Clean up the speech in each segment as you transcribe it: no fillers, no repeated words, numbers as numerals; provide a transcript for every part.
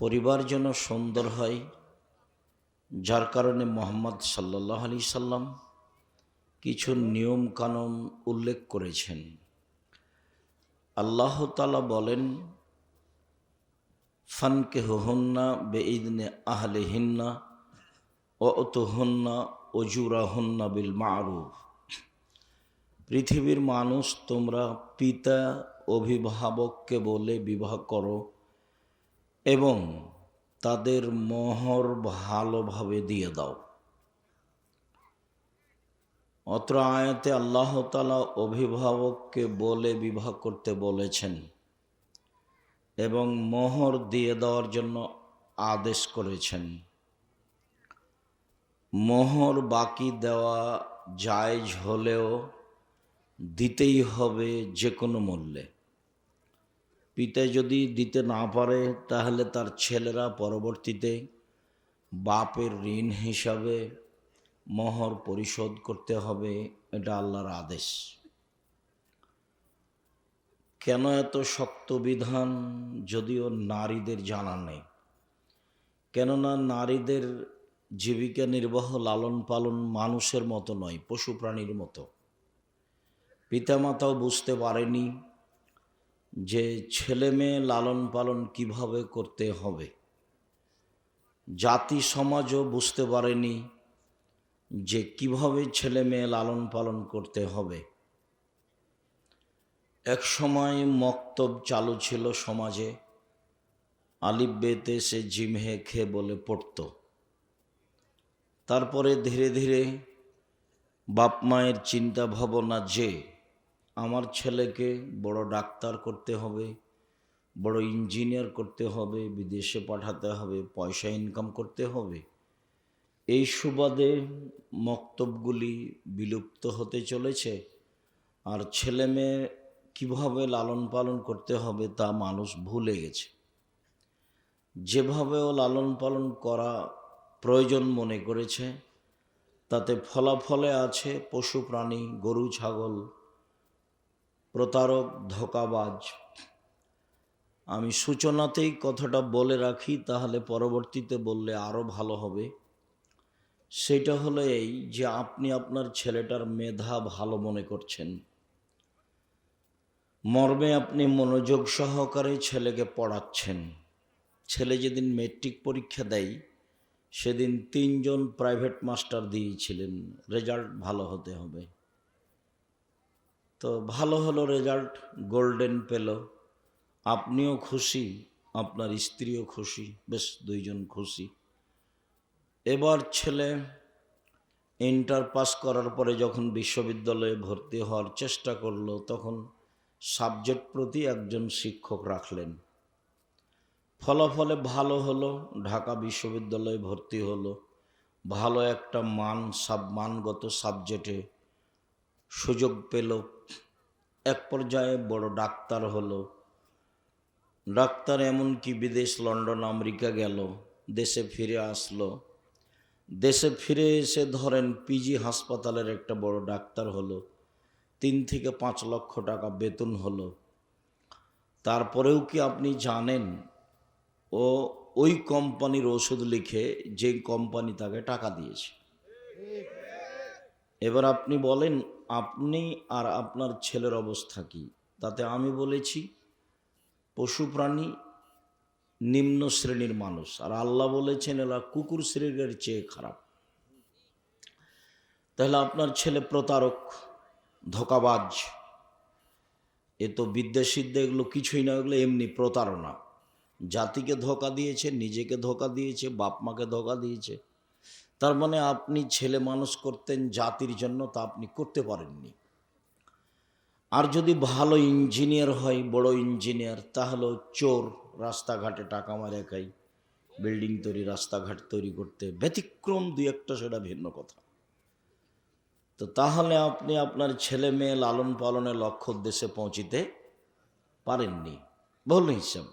পরিবার যেন সুন্দর হয়, যার কারণে মুহাম্মদ সাল্লাল্লাহু আলাইহি সাল্লাম কিছু নিয়ম কানুন উল্লেখ করেছেন। আল্লাহ তাআলা বলেন, ফানকিহুহুন্না বিইذনি আহলিহিন্না ওয়াতুহুন্না উজুরাহুন্না বিল মা'রুফ। পৃথিবীর মানুষ, তোমরা পিতা অভিভাবককে বলে বিবাহ করো এবং তাদের মোহর ভালোভাবে দিয়ে দাও। অত্র আয়াতে আল্লাহ তাআলা অভিভাবককে বলে বিবাহ করতে বলেছেন এবং মোহর দিয়ে দেওয়ার জন্য আদেশ করেছেন। মোহর বাকি দেওয়া জায়েজ হলেও দিতেই হবে যে কোনো মূল্যে। পিতা যদি দিতে না পারে তাহলে তার ছেলেরা পরবর্তীতে বাপের ঋণ হিসাবে মোহর পরিশোধ করতে হবে। এটা আল্লাহর আদেশ। কেন এত শক্ত বিধান, যদিও নারীদের জানা নেই। কেননা নারীদের জীবিকা নির্বাহ লালন পালন মানুষের মতো নয়, পশু প্রাণীর মতো। পিতামাতাও বুঝতে পারেনি যে ছেলে মেয়ে লালন পালন কিভাবে করতে হবে। জাতি সমাজও বুঝতে পারেনি যে কিভাবে ছেলে মেয়ে লালন পালন করতে হবে। এক সময় মক্তব চালু ছিল সমাজে, আলিফ বেতে সে জিম হে খে বলে পড়তো। তারপরে ধীরে ধীরে বাপ মায়ের চিন্তা ভাবনা যে আমার ছেলেকে বড় ডাক্তার করতে হবে, বড় ইঞ্জিনিয়ার করতে হবে, বিদেশে পাঠাতে হবে, পয়সা ইনকাম করতে হবে। এই সুবাদে মক্তবগুলি বিলুপ্ত হতে চলেছে, আর ছেলে মেয়ে কীভাবে লালন পালন করতে হবে তা মানুষ ভুলে গেছে। যেভাবেও লালন পালন করা প্রয়োজন মনে করেছে, তাতে ফলাফলে আছে পশু প্রাণী, গরু ছাগল, প্রতারক, ধোঁকাবাজ। আমি সূচনাতেই কথাটা বলে রাখি, তাহলে পরবর্তীতে বললে আরও ভালো হবে। সেটা হলো এই যে আপনি আপনার ছেলেটার মেধা ভালো মনে করছেন, মর্মে আপনি মনোযোগ সহকারে ছেলেকে পড়াচ্ছেন। ছেলে যেদিন মেট্রিক পরীক্ষা দেয় সেদিন 3 জন প্রাইভেট মাস্টার দিয়েছিলেন, রেজাল্ট ভালো হতে হবে। তো ভালো হলো, রেজাল্ট গোল্ডেন পেল। আপনিও খুশি, আপনার স্ত্রীও খুশি, বেশ 2 জন খুশি। এবার ছেলে ইন্টার পাস করার পরে যখন বিশ্ববিদ্যালয়ে ভর্তি হওয়ার চেষ্টা করলো, তখন সাবজেক্ট প্রতি একজন শিক্ষক রাখলেন। ফলাফলে ভালো হলো, ঢাকা বিশ্ববিদ্যালয়ে ভর্তি হলো, ভালো একটা মানগত সাবজেক্টে সুযোগ পেল। এক পর্যায়ে বড় ডাক্তার হলো। ডাক্তার এমনকি বিদেশ, লন্ডন, আমেরিকা গেল, দেশে ফিরে আসলো। দেশে ফিরে এসে ধরেন পিজি হাসপাতালের একটা বড় ডাক্তার হলো, 3 থেকে 5 লক্ষ টাকা বেতন হলো। তারপরেও কি আপনি জানেন ও ওই কোম্পানির ওষুধ লিখে যে কোম্পানি তাকে টাকা দিয়েছে? এবার আপনি বলেন আপনি আর আপনার ছেলের অবস্থা কি? তাতে আমি বলেছি পশু প্রাণী নিম্ন শ্রেণীর মানুষ, আর আল্লাহ বলেছেন এরা কুকুর শ্রেণীর চেয়ে খারাপ। তাহলে আপনার ছেলে প্রতারক, ধোঁকাবাজ। এ তো বিদ্যা সিদ্ধা এগুলো কিছুই না, এগুলো এমনি প্রতারণা। জাতিকে ধোঁকা দিয়েছে, নিজেকে ধোঁকা দিয়েছে, বাপ মাকে ধোঁকা দিয়েছে। তার মানে আপনি ছেলে মানুষ করতেন জাতির জন্য, তা আপনি করতে পারেননি। আর যদি ভালো ইঞ্জিনিয়ার হয়, বড় ইঞ্জিনিয়ার, তাহলেও চোর, রাস্তাঘাটে টাকা মারে খাই, বিল্ডিং তৈরি, রাস্তাঘাট তৈরি করতে ব্যতিক্রম 2-1টা, সেটা ভিন্ন কথা। তো তাহলে আপনি আপনার ছেলে মেয়ে লালন পালনের লক্ষ্য উদ্দেশ্যে পৌঁছিতে পারেননি, ভুল হিসাব।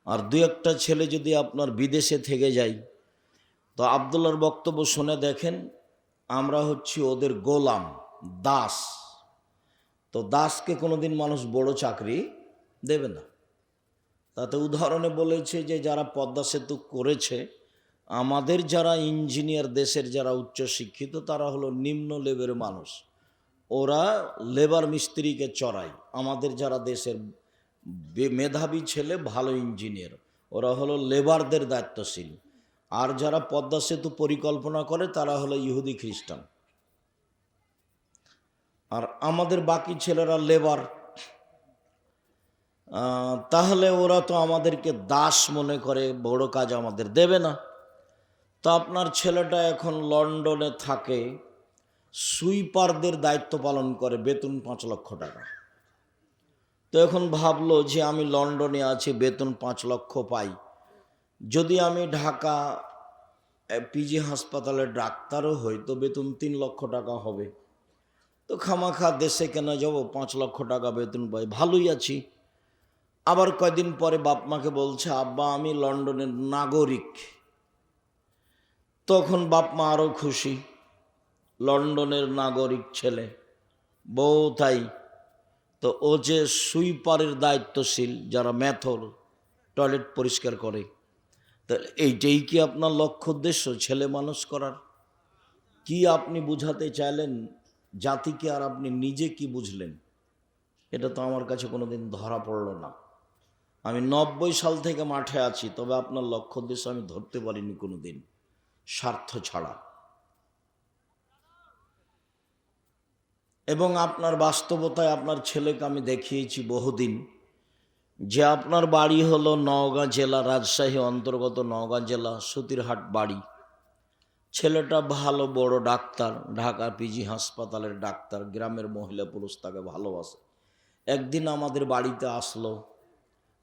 আর 2-1টা ছেলে যদি আপনার বিদেশে থেকে যায়, তো আবদুল্লাহর বক্তব্য শুনে দেখেন, আমরা হচ্ছি ওদের গোলাম, দাস। তো দাসকে কোনোদিন মানুষ বড় চাকরি দেবে না। তাতে উদাহরণে বলেছে যে যারা পদ্মা সেতু করেছে, আমাদের যারা ইঞ্জিনিয়ার, দেশের যারা উচ্চশিক্ষিত, তারা হলো নিম্ন লেভেলের মানুষ, ওরা লেবার মিস্ত্রিকে চড়ায়। আমাদের যারা দেশের মেধাবী ছেলে, ভালো ইঞ্জিনিয়ার, ওরা হলো লেবারদের দায়িত্বশীল। আর যারা পদ্মা সেতু পরিকল্পনা করে তারা হলো ইহুদি খ্রিস্টান। আর আমাদের বাকি ছেলেরা লেবার। তাহলে ওরা তো আমাদেরকে দাস মনে করে, বড় কাজ আমাদের দেবে না। তো আপনার ছেলেটা এখন লন্ডনে থাকে, সুইপারদের দায়িত্ব পালন করে, বেতন 5 লক্ষ টাকা। তো এখন ভাবলো যে আমি লন্ডনে আছি, বেতন 5 লক্ষ পাই, যদি আমি ঢাকা পিজি হাসপাতালের ডাক্তারও হই তো বেতন 3 লক্ষ টাকা হবে। তো খামাখা দেশে কেন যাব, 5 লক্ষ টাকা বেতন পাই, ভালোই আছি। আবার কয়দিন পরে বাপ মাকে বলছে, আব্বা আমি লন্ডনের নাগরিক। তখন বাপ মা আরও খুশি, লন্ডনের নাগরিক ছেলে, বউ তাই। তো ও যে সুইপারের দায়িত্বশীল, যারা মেথর টয়লেট পরিষ্কার করে, তা এইটাই কি আপনার লক্ষ্য উদ্দেশ্য ছেলে মানুষ করার? কি আপনি বুঝাতে চাইলেন জাতিকে, আর আপনি নিজে কি বুঝলেন? এটা তো আমার কাছে কোনোদিন ধরা পড়ল না। আমি 90 সাল থেকে মাঠে আছি, তবে আপনার লক্ষ্য উদ্দেশ্য আমি ধরতে পারিনি কোনোদিন, স্বার্থ ছাড়া। এবং আপনার বাস্তবতায় আপনার ছেলেকে আমি দেখিয়েছি বহুদিন যে আপনার বাড়ি হলো নওগাঁ জেলা, রাজশাহী অন্তর্গত নওগাঁ জেলা, সতীরহাট বাড়ি। ছেলেটা ভালো বড় ডাক্তার, ঢাকা পিজি হাসপাতালের ডাক্তার, গ্রামের মহিলা পুরুষ তাকে ভালোবাসে। একদিন আমাদের বাড়িতে আসলো,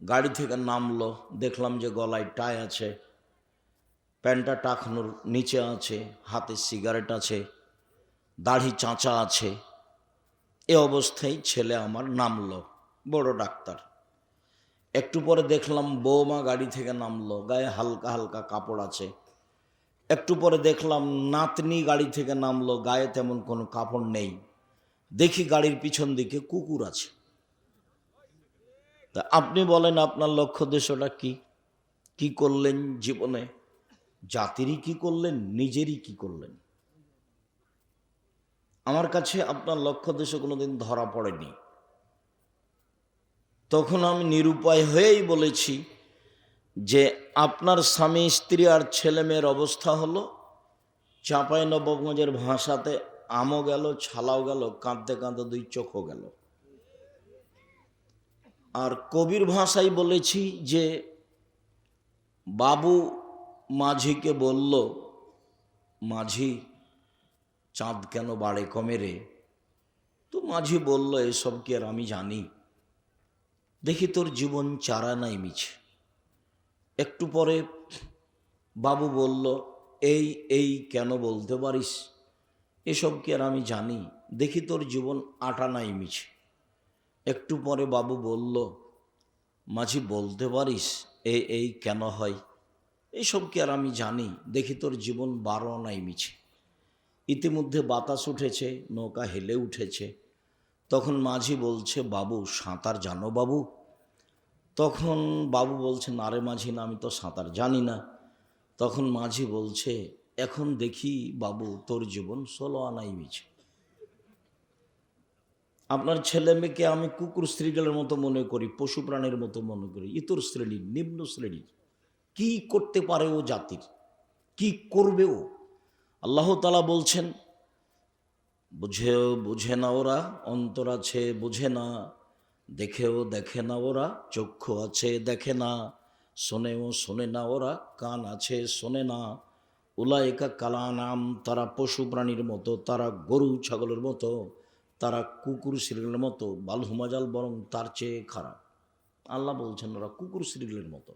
গাড়ি থেকে নামলো, দেখলাম যে গলায় টাই আছে, প্যান্টটা টাকনোর নিচে আছে, হাতে সিগারেট আছে, দাড়ি চাঁচা আছে। এ অবস্থায় ছেলে আমার নামলো, বড় ডাক্তার। একটু পরে দেখলাম বৌমা গাড়ি থেকে নামলো, গায়ে হালকা হালকা কাপড় আছে। একটু পরে দেখলাম নাতনি গাড়ি থেকে নামলো, গায়ে তেমন কোনো কাপড় নেই। দেখি গাড়ির পিছন দিকে কুকুর আছে। তা আপনি বলেন আপনার লক্ষ্য উদ্দেশ্যটা কি? কি করলেন জীবনে? জাতিরই কি করলেন, নিজেরই কি করলেন? আমার কাছে আপনার লক্ষ্য উদ্দেশ্য কোনোদিন ধরা পড়েনি। তখন আমি নিরুপায় হয়েই বলেছি যে আপনার স্বামী স্ত্রী আর ছেলে মেয়ের অবস্থা হলো চাঁপাইনবাবগঞ্জের ভাষাতে আমও গেল, ছালাও গেল, কাঁদতে কাঁদতে 2 চোখও গেল। আর কবির ভাষায় বলেছি যে বাবু মাঝিকে বলল, মাঝি চাঁদ কেন বাড়ে কমে রে? তো মাঝি বলল, এসব কি আর আমি জানি, দেখি তোর জীবন চারা নাই মিছে। একটু পরে বাবু বলল, এই এই কেন বলতে পারিস, এসব কি আর আমি জানি, দেখি তোর জীবন আটা নাই মিছে। একটু পরে বাবু বলল, মাঝি বলতে পারিস এই এই কেন হয়, এইসব কি আর আমি জানি, দেখি তোর জীবন 12 আনাই মিছে। ইতিমধ্যে বাতাস উঠেছে, নৌকা হেলে উঠেছে। তখন মাঝি বলছে, বাবু সাঁতার জানো বাবু? তখন বাবু বলছে, না রে মাঝি, না আমি তো সাঁতার জানি না। তখন মাঝি বলছে, এখন দেখি বাবু তোর জীবন 16 আনাই মিছে। আপনার ছেলে মেয়েকে আমি কুকুর শ্রীগালের মতো মনে করি, পশু প্রাণীর মতো মনে করি, ইতর শ্রেণীর, নিম্ন শ্রেণীর। কি করতে পারে ও জাতির, কি করবে ও? আল্লাহ তাআলা বলছেন, বুঝে না ওরা, অন্তর আছে বুঝে না, দেখেও দেখে না ওরা, চক্ষু আছে দেখে না, শোনেও শোনে না ওরা, কান আছে শোনে না। উলাইকা কালানাম, তারা পশু প্রাণীর মতো, তারা গরু ছাগলের মতো, তারা কুকুর শ্রীগলের মতো, বালহুমাজাল, বরং তার চেয়ে খারাপ। আল্লাহ বলছেন ওরা কুকুর শ্রীগলের মতো।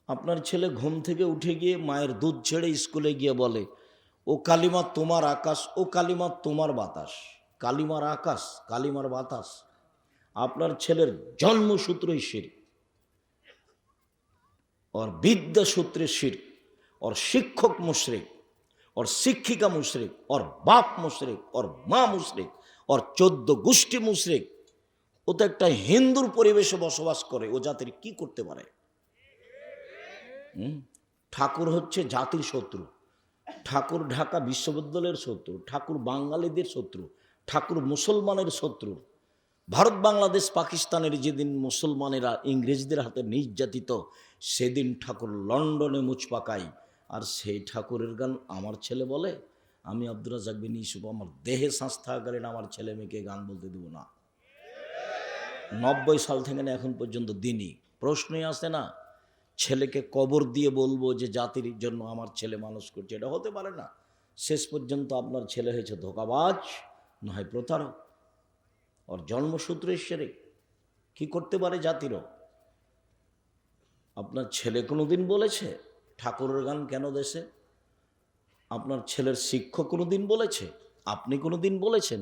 আপনার ছেলে ঘুম থেকে উঠে গিয়ে মায়ের দুধ ছেড়ে স্কুলে গিয়ে বলে, ও কালিমা তোমার আকাশ, ও কালিমা তোমার বাতাস। কালিমার আকাশ, কালিমার বাতাস। আপনার ছেলের জন্মসূত্রই শিরক, ওর বিদ্যাসূত্রে শিরক, ওর শিক্ষক মুশরিক, ওর শিক্ষিকা মুশরিক, ওর বাপ মুশরিক, ওর মা মুশরিক, ওর 14 গোষ্ঠী মুশরিক। ও তো একটা হিন্দুর পরিবেশে বসবাস করে, ও জাতির কি করতে পারে? ঠাকুর হচ্ছে জাতির শত্রু, ঠাকুর ঢাকা বিশ্ববিদ্যালয়ের শত্রু, ঠাকুর বাঙালিদের শত্রু, ঠাকুর মুসলমানের শত্রু। ভারত বাংলাদেশ পাকিস্তানের যেদিন মুসলমানেরা ইংরেজদের হাতে নির্যাতিত, সেদিন ঠাকুর লন্ডনে মুচ পাকাই। আর সেই ঠাকুরের গান আমার ছেলে বলে, আমি আব্দুর রাজ্জাক বিন ইউসুফ আমার দেহে শ্বাস থাকাকালীন আমার ছেলে মেয়েকে গান বলতে দেবো না। 90 সাল থেকে না এখন পর্যন্ত দিনই প্রশ্নই আসে না ছেলেকে কবর দিয়ে বলবো যে জাতির জন্য আমার ছেলে মানুষ করছে, এটা হতে পারে না। শেষ পর্যন্ত আপনার ছেলে হয়েছে ধোঁকাবাজ, না হয় প্রতারক, ওর জন্মসূত্র ঈশ্বরে কি করতে পারে জাতিরও? আপনার ছেলে কোনোদিন বলেছে ঠাকুরের গান কেন দেশে? আপনার ছেলের শিক্ষক কোনোদিন বলেছে? আপনি কোনোদিন বলেছেন?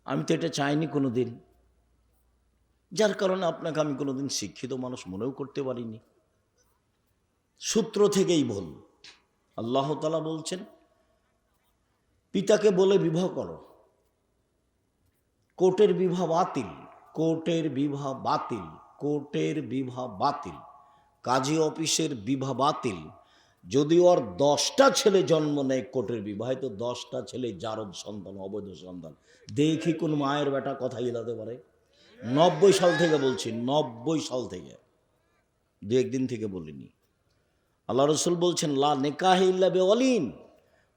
আমি তো এটা চাইনি কোনোদিন, যার কারণে আপনাকে আমি কোনোদিন শিক্ষিত মানুষ মনেও করতে পারিনি। সূত্র থেকেই ভুল। আল্লাহ তাআলা বলছেন পিতাকে বলে বিবাহ করো, কোর্টের বিবাহ বাতিল, কোর্টের বিবাহ বাতিল, কোর্টের বিবাহ বাতিল, কাজী অফিসের বিবাহ বাতিল। যদি ওর 10টা ছেলে জন্ম নেয় কোর্টের বিবাহে, তো 10টা ছেলে জারদ সন্তান, অবৈধ সন্তান। দেখি কোন মায়ের বেটা কথা গিলাতে পারে? 90 সাল থেকে বলছি, 90 সাল থেকে, দু একদিন থেকে বলিনি। আল্লাহ রসুল বলছেন লা নিকাহ ইল্লা বিওয়ালিন,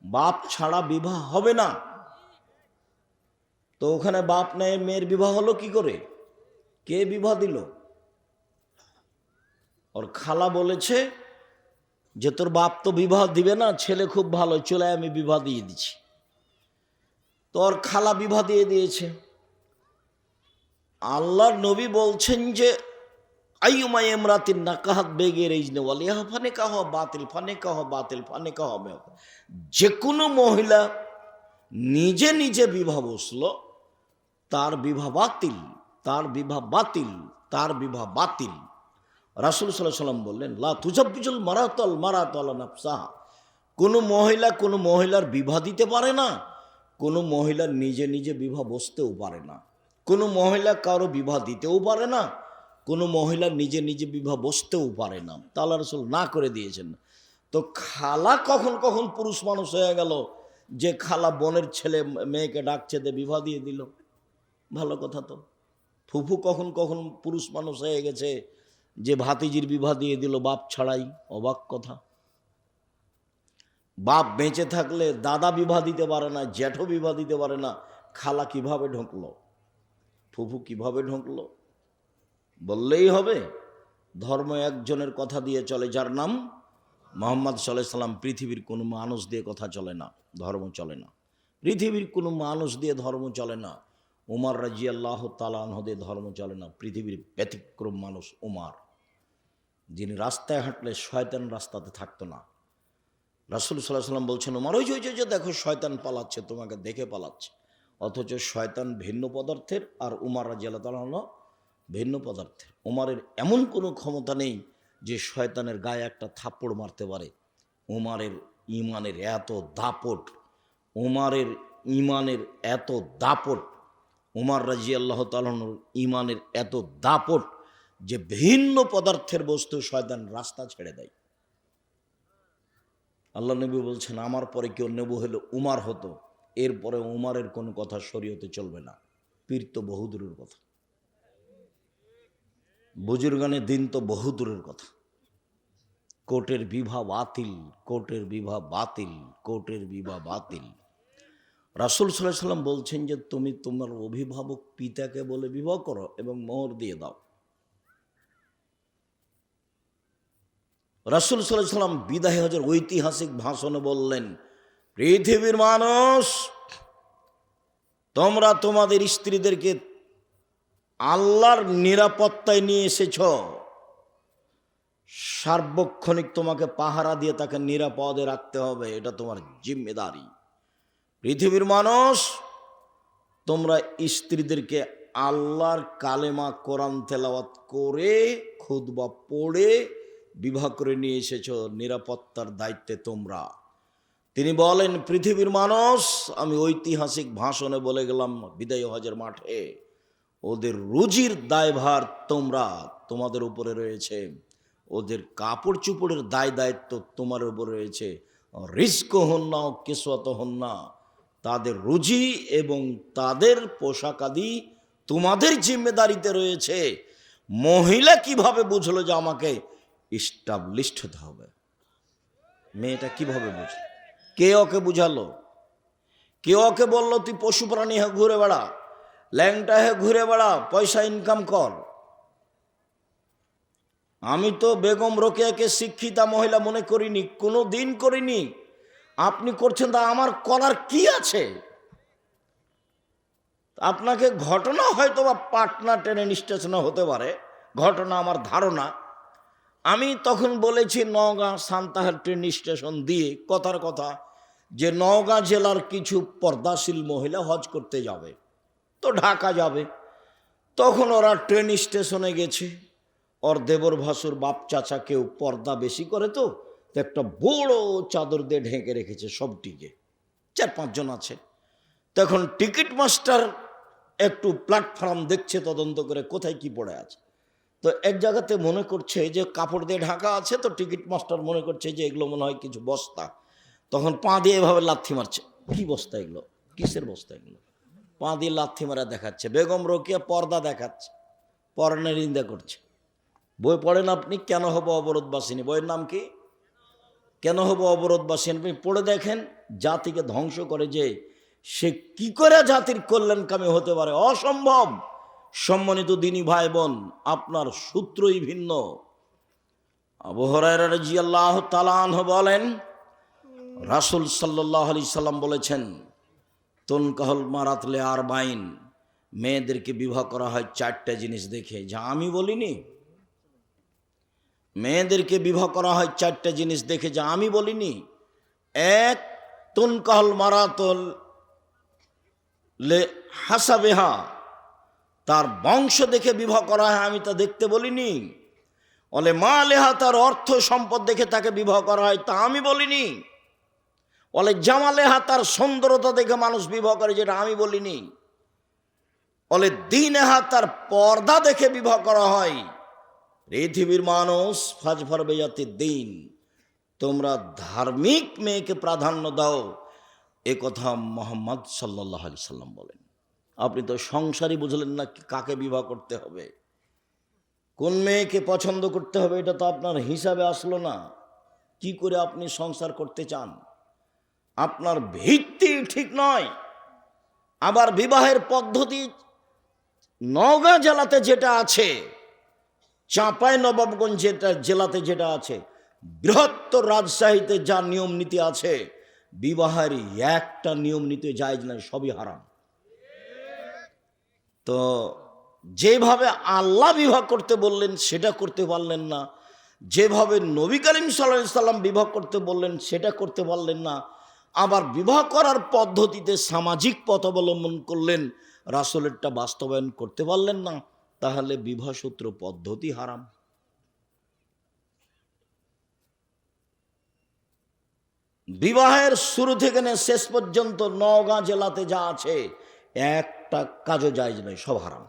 বাপ ছাড়া বিবাহ হবে না। তো ওখানে বাপ নেই, মেয়ের বিবাহ হলো কি করে? কে বিবাহ দিল? ওর খালা বলেছে যে তোর বাপ তো বিবাহ দিবে না, ছেলে খুব ভালো, চলে আমি বিবাহ দিয়ে দিচ্ছি। তো ওর খালা বিবাহ দিয়ে দিয়েছে। আল্লাহর নবী বলছেন যে আইয়ুমা ইমরাতিন নাকাহাত বেগের ইজনে ওয়ালিহা ফানিকাহ বাতিল, ফানিকাহ বাতিল, ফানিকাহ বাতিল। যে কোনো মহিলা নিজে নিজে বিবাহ বসলো, তার বিবাহ বাতিল, তার বিবাহ বাতিল, তার বিবাহ বাতিল। রাসূল সাল্লাল্লাহু আলাইহি সাল্লাম বললেন লা তুজাব্বিজুল মারাতাল মারাতাল নাফসাহা, কোনো মহিলা কোনো মহিলার বিবাহ দিতে পারে না, কোনো মহিলা নিজে নিজে বিবাহ বসতেও পারে না, কোনো মহিলা কারো বিবাহ দিতেও পারে না, কোনো মহিলা নিজে নিজে বিবাহ বসতেও পারে না। তা আল্লাহ রাসূল না করে দিয়েছেন। তো খালা কখন কখন পুরুষ মানুষ হয়ে গেল যে খালা বোনের ছেলে মেয়েকে ডাকছে দে বিবাহ দিয়ে দিল, ভালো কথা তো। ফুফু কখন কখন পুরুষ মানুষ হয়ে গেছে যে ভাতিজির বিবাহ দিয়ে দিল বাপ ছাড়াই, অবাক কথা। বাপ বেঁচে থাকলে দাদা বিবাহ দিতে পারে না, জ্যাঠো বিবাহ দিতে পারে না, খালা কিভাবে ঢুকলো, ফুফু কিভাবে ঢুকলো? বললেই হবে। ধর্ম একজনের কথা দিয়ে চলে, যার নাম মুহাম্মদ সাল্লাল্লাহু আলাইহি সাল্লাম। পৃথিবীর কোনো মানুষ দিয়ে কথা চলে না, ধর্ম চলে না। পৃথিবীর কোনো মানুষ দিয়ে ধর্ম চলে না। উমর রাদিয়াল্লাহু তাআলা আনহু দিয়ে ধর্ম চলে না। পৃথিবীর ব্যতিক্রম মানুষ উমর, যিনি রাস্তায় হাঁটলে শয়তান রাস্তাতে থাকতো না। রাসূল সাল্লাল্লাহু আলাইহি সাল্লাম বলছেন উমর ওই যে দেখো শয়তান পালাচ্ছে, তোমাকে দেখে পালাচ্ছে। অথচ শয়তান ভিন্ন পদার্থের আর উমর রাদিয়াল্লাহু তাআলা আনহু ভিন্ন পদার্থের। উমরের এমন কোনো ক্ষমতা নেই যে শয়তানের গায়ে একটা থাপ্পড় মারতে পারে। উমরের ইমানের এত দাপট, উমরের ইমানের এত দাপট, উমর রাদিয়াল্লাহু তাআলা আনহুর ইমানের এত দাপট যে ভিন্ন পদার্থের বস্তু শয়তান রাস্তা ছেড়ে দেয়। আল্লাহ নবী বলছেন আমার পরে কেউ নেবু হলে উমর হতো, এরপরে উমরের কোনো কথা শরীয়তে চলবে না। পীর তো বহু দূরের কথা, বুজুর্গানের দিন তো বহু দূরের কথা। কোর্টের বিবাহ বাতিল, কোর্টের বিবাহ বাতিল, কোর্টের বিবাহ বাতিল। রাসূল সাল্লাল্লাহু আলাইহি সাল্লাম বলছেন যে তুমি তোমার অভিভাবক পিতাকে বলে বিবাহ করো এবং মোহর দিয়ে দাও। রাসূল সাল্লাল্লাহু আলাইহি সাল্লাম বিদায় হজের ঐতিহাসিক ভাষণে বললেন পৃথিবীর মানুষ, তোমরা তোমাদের স্ত্রীদেরকে আল্লাহর নিরাপত্তায় নিয়ে এসেছ, সার্বক্ষণিক তোমাকে পাহারা দিয়ে তাকে নিরাপদে রাখতে হবে, এটা তোমার জিম্মেদারি। পৃথিবীর মানুষ, তোমরা স্ত্রীদেরকে আল্লাহর কালেমা কোরআন তেলাওয়াত করে খুতবা পড়ে বিবাহ করে নিয়ে এসেছ, নিরাপত্তার দায়িত্বে তোমরা। তিনি বলেন পৃথিবীর মানুষ, আমি ঐতিহাসিক ভাষণে বলে গেলাম বিদায় হজের মাঠে, ওদের রুজির দায়ভার তোমাদের উপরে রয়েছে, ওদের কাপড় চোপড়ের দায়িত্ব তোমার উপরে রয়েছে। রিস্ক হন না, কিসওয়াত হন না, তাদের রুজি এবং তাদের পোশাকাদি তোমাদের জিম্মেদারিতে রয়েছে। মহিলা কিভাবে বুঝলো যে আমাকে ইস্টাবলিশড হতে হবে? মেয়েটা কিভাবে বুঝলো? কে ওকে বুঝালো? কে ওকে বললো তুই পশু প্রাণী হয়ে ঘুরে বেড়া, ল্যাংটা হয়ে ঘুরে বেড়া, পয়সা ইনকাম কর? আমি তো বেগম রোকেয়াকে শিক্ষিতা মহিলা মনে করিনি, কোনো দিন করিনি। আপনি করছেন, তা আমার করার কি আছে? আপনাকে ঘটনা হয়তো বা পাটনা ট্রেন স্টেশনে হতে পারে, ঘটনা আমার ধারণা। আমি তখন বলেছি নওগাঁ সান্তাহার ট্রেন স্টেশন দিয়ে, কথার কথা, যে নওগাঁ জেলার কিছু পর্দাশীল মহিলা হজ করতে যাবে, তো ঢাকা যাবে। তখন ওরা ট্রেন স্টেশনে গেছে, ওর দেবর ভাসুর বাপ চাচা কেউ পর্দা বেশি করে, তো একটা বড় চাদর দিয়ে ঢেকে রেখেছে সবটিকে, 4-5 জন আছে। তখন টিকিট মাস্টার একটু প্ল্যাটফর্ম দেখছে, তদন্ত করে কোথায় কি পড়ে আছে। তো এক জায়গাতে মনে করছে যে কাপড় দিয়ে ঢাকা আছে, তো টিকিট মাস্টার মনে করছে যে এগুলো মনে হয় কিছু বস্তা। তখন পা দিয়ে এভাবে লাথি মারছে, কি বস্তা এগুলো, কিসের বস্তা এগুলো? পা দিয়ে লাথি মারা দেখাচ্ছে। বেগম রোকেয়া পর্দা দেখাচ্ছে, পরনের নিন্দা করছে। বই পড়েন আপনি, কেন হব অবরোধবাসিনী, বইয়ের নাম কি? কেন হব অবরোধবাসিনী। আপনি পড়ে দেখেন, জাতিকে ধ্বংস করে যে সে কি করে জাতির কল্যাণকামী হতে পারে? অসম্ভব। সম্মানিত দিনী ভাই বোন, আপনার সূত্রই ভিন্ন। আবু হুরায়রা রাদিয়াল্লাহু তাআলা আনহু বলেন, রাসূল সাল্লাল্লাহু আলাইহি সাল্লাম বলেছেন, তুনকাহুল মারাত লিআরবাইন, মেয়েদেরকে বিবাহ করা হয় 4টা জিনিস দেখে, যা আমি বলিনি। মেয়েদেরকে বিবাহ করা হয় 4টা জিনিস দেখে, যা আমি বলিনি। এক, তুনকাহুল মারাতুল লে হাসাবেহা, তার বংশ দেখে বিবাহ করা হয়, আমি তা দেখতে বলিনি। বলে মা লেহা, তার অর্থ সম্পদ দেখে তাকে বিবাহ করা হয়, তা আমি বলিনি। বলে জামালেহা, তার সৌন্দর্যতা দেখে মানুষ বিবাহ করে, যেটা আমি বলিনি। বলে দিনেহা, তার পর্দা দেখে বিবাহ করা হয়। পৃথিবীর মানুষ ফাজফার বেজাতে দিন, তোমরা ধার্মিক মেয়েকে প্রাধান্য দাও, এ কথা মুহাম্মদ সাল্লাল্লাহু আলাইহি সাল্লাম বলেন। আপনি তো সংসারই বুঝলেন না, কাকে বিবাহ করতে হবে, কোন মেয়েকে পছন্দ করতে হবে, এটা তো আপনার হিসাবে আসলো না। কি করে আপনি সংসার করতে চান? আপনার ভিত্তি ঠিক নয়। আবার বিবাহের পদ্ধতি নওগাঁ জেলাতে যেটা আছে, চাঁপাই নবাবগঞ্জ জেলাতে যেটা আছে, বৃহত্তর রাজশাহীতে যা নিয়ম নীতি আছে, বিবাহের একটা নিয়ম নীতি জায়েজ নাই, সবই হারাম। তো যেভাবে আল্লাহ বিবাহ করতে বললেন সেটা করতে পারলেন না, যেভাবে নবী করিম সাল্লাল্লাহু আলাইহি সাল্লাম বিবাহ করতে বললেন সেটা করতে পারলেন না, আবার বিবাহ করার পদ্ধতিতে সামাজিক পথ অবলম্বন করলেন, রাসূলেরটা বাস্তবায়ন করতে পারলেন না, তাহলে বিবাহ সূত্র পদ্ধতি হারাম। বিবাহের শুরু থেকে শেষ পর্যন্ত নওগাঁ জেলাতে যা আছে, একটা কাজও জায়েজ নয়, সব হারাম।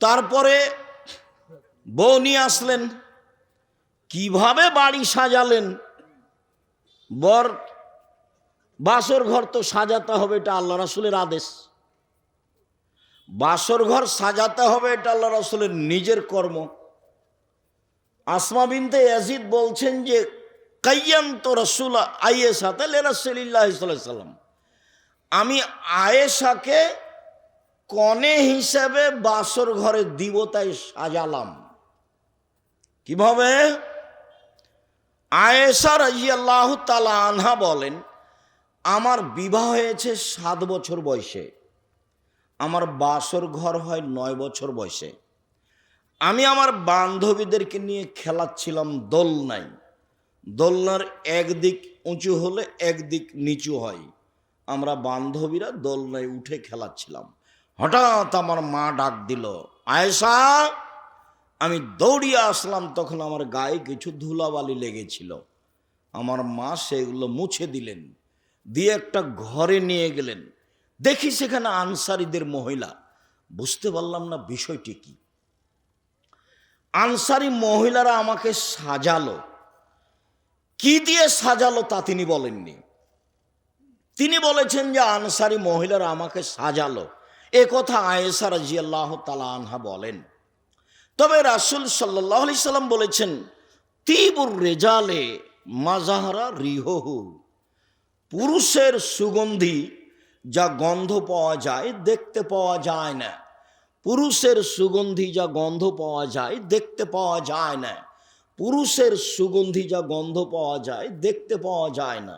তারপরে বউ নিয়ে আসলেন, কিভাবে বাড়ি সাজালেন। বর বাসর ঘর তো সাজাতে হবে, এটা আল্লাহ রাসূলের আদেশ। বাসর ঘর সাজাতে হবে, এটা আল্লাহ রাসূলের নিজের কর্ম। আসমা বিনতে ইয়াজিদ বলছেন যে কাইয়ান্ত রাসূল আয়েশাতে লিরাসূলিল্লাহ সাল্লাল্লাহু আলাইহি সাল্লাম, আমি আয়েশাকে কনে হিসেবে বাসর ঘরে দিব, তাই সাজালাম। কিভাবে? আয়েশা রাদিয়াল্লাহু তাআলা আনহা বলেন, আমার বিবাহ হয়েছে 7 বছর বয়সে, আমার বাসর ঘর হয় 9 বছর বয়সে। আমি আমার বান্ধবীদেরকে নিয়ে খেলাচ্ছিলাম দোলনায়। দোলনার একদিক উঁচু হলে একদিক নিচু হয়, আমরা বান্ধবীরা দোলনায় উঠে খেলাচ্ছিলাম। হঠাৎ আমার মা ডাক দিল, আয়েশা। আমি দৌড়িয়ে আসলাম, তখন আমার গায়ে কিছু ধুলাবালি লেগেছিল। আমার মা সেগুলো মুছে দিলেন। দিয়ে একটা ঘরে নিয়ে গেলেন। দেখি সেখানে আনসারীদের মহিলা। বুঝতে পারলাম না বিষয়টি কি। আনসারি মহিলারা আমাকে সাজালো। কি দিয়ে সাজালো তা তিনি বলেননি। তিনি বলেছেন যে আনসারি মহিলারা আমাকে সাজালো, এ কথা আয়েশা রাদিয়াল্লাহু তাআলা আনহা বলেন। তবে রাসূল সাল্লাল্লাহু আলাইহি সাল্লাম বলেছেন, তিবুর রেজালে মাজাহারা রিহহু, পুরুষের সুগন্ধি যা গন্ধ পাওয়া যায় দেখতে পাওয়া যায় না। পুরুষের সুগন্ধি যা গন্ধ পাওয়া যায় দেখতে পাওয়া যায় না। পুরুষের সুগন্ধি যা গন্ধ পাওয়া যায় দেখতে পাওয়া যায় না।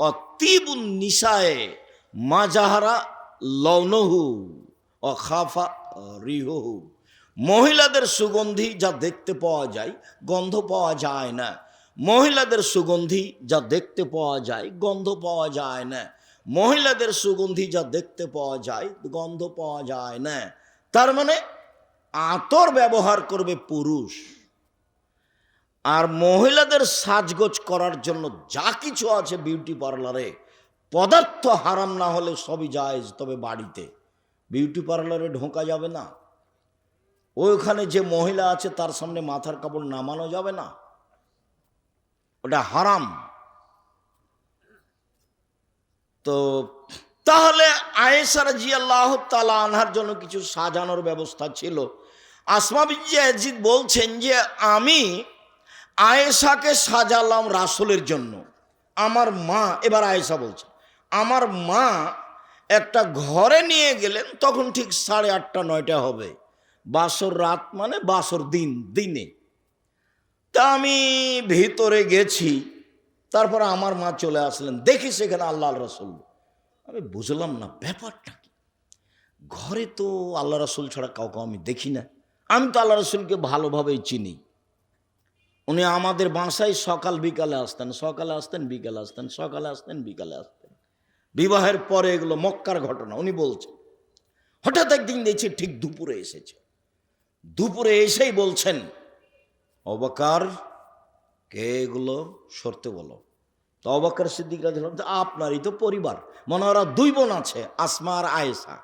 অতিবুন নিসায়ে মাজাহারা লৌনহু ও খাফা রিহহু, মহিলাদের সুগন্ধি যা দেখতে পাওয়া যায় গন্ধ পাওয়া যায় না। মহিলাদের সুগন্ধি যা দেখতে পাওয়া যায় গন্ধ পাওয়া যায় না। মহিলাদের সুগন্ধি যা দেখতে পাওয়া যায় গন্ধ পাওয়া যায় না। তার মানে আতর ব্যবহার করবে পুরুষ, আর মহিলাদের সাজগোজ করার জন্য যা কিছু আছে বিউটি পার্লারে, পদার্থ হারাম না হলে সবই জায়েজ। তবে বাড়িতে বিউটি পার্লারে ঢোকা যাবে না। ওইখানে যে মহিলা আছে তার সামনে মাথার কাপড় নামানো যাবে না, ওটা হারাম। তো তাহলে আয়েশা রাদিয়াল্লাহু তাআলা আনহার জন্য কিছু সাজানোর ব্যবস্থা ছিল। আসমা বিনতে ইয়াজিদ বলছেন যে আমি আয়েশাকে সাজালাম রাসূলের জন্য। আমার মা, এবার আয়েশা বলছে, আমার মা একটা ঘরে নিয়ে গেলেন, তখন ঠিক 8:30 9টা হবে। বাসর রাত মানে বাসর দিনে। তা আমি ভিতরে গেছি, তারপর আমার মা চলে আসলেন। দেখি সেখানে আল্লাহ রাসূল। আমি বুঝলাম না ব্যাপারটা কি। ঘরে তো আল্লাহ রাসূল ছাড়া কাউকে আমি দেখি না। আমি তো আল্লাহ রাসূলকে ভালোভাবেই চিনি। উনি আমাদের বাসায় সকাল বিকালে আসতেন, সকালে আসতেন বিকালে আসতেন, সকালে আসতেন বিকালে আসতেন। বিবাহের পরে এগুলো মক্কার ঘটনা উনি বলছেন। হঠাৎ একদিন দেখছি ঠিক দুপুরে এসেছে। দুপুরে এসেই বলছেন, আবু বকর, কে এগুলো সরতে বলো। তো আবু বকর সিদ্দিক রাদিয়াল্লাহু আনহু, আপনারই তো পরিবার, মনে ওরা 2 বোন আছে, আসমা আর আয়েশা।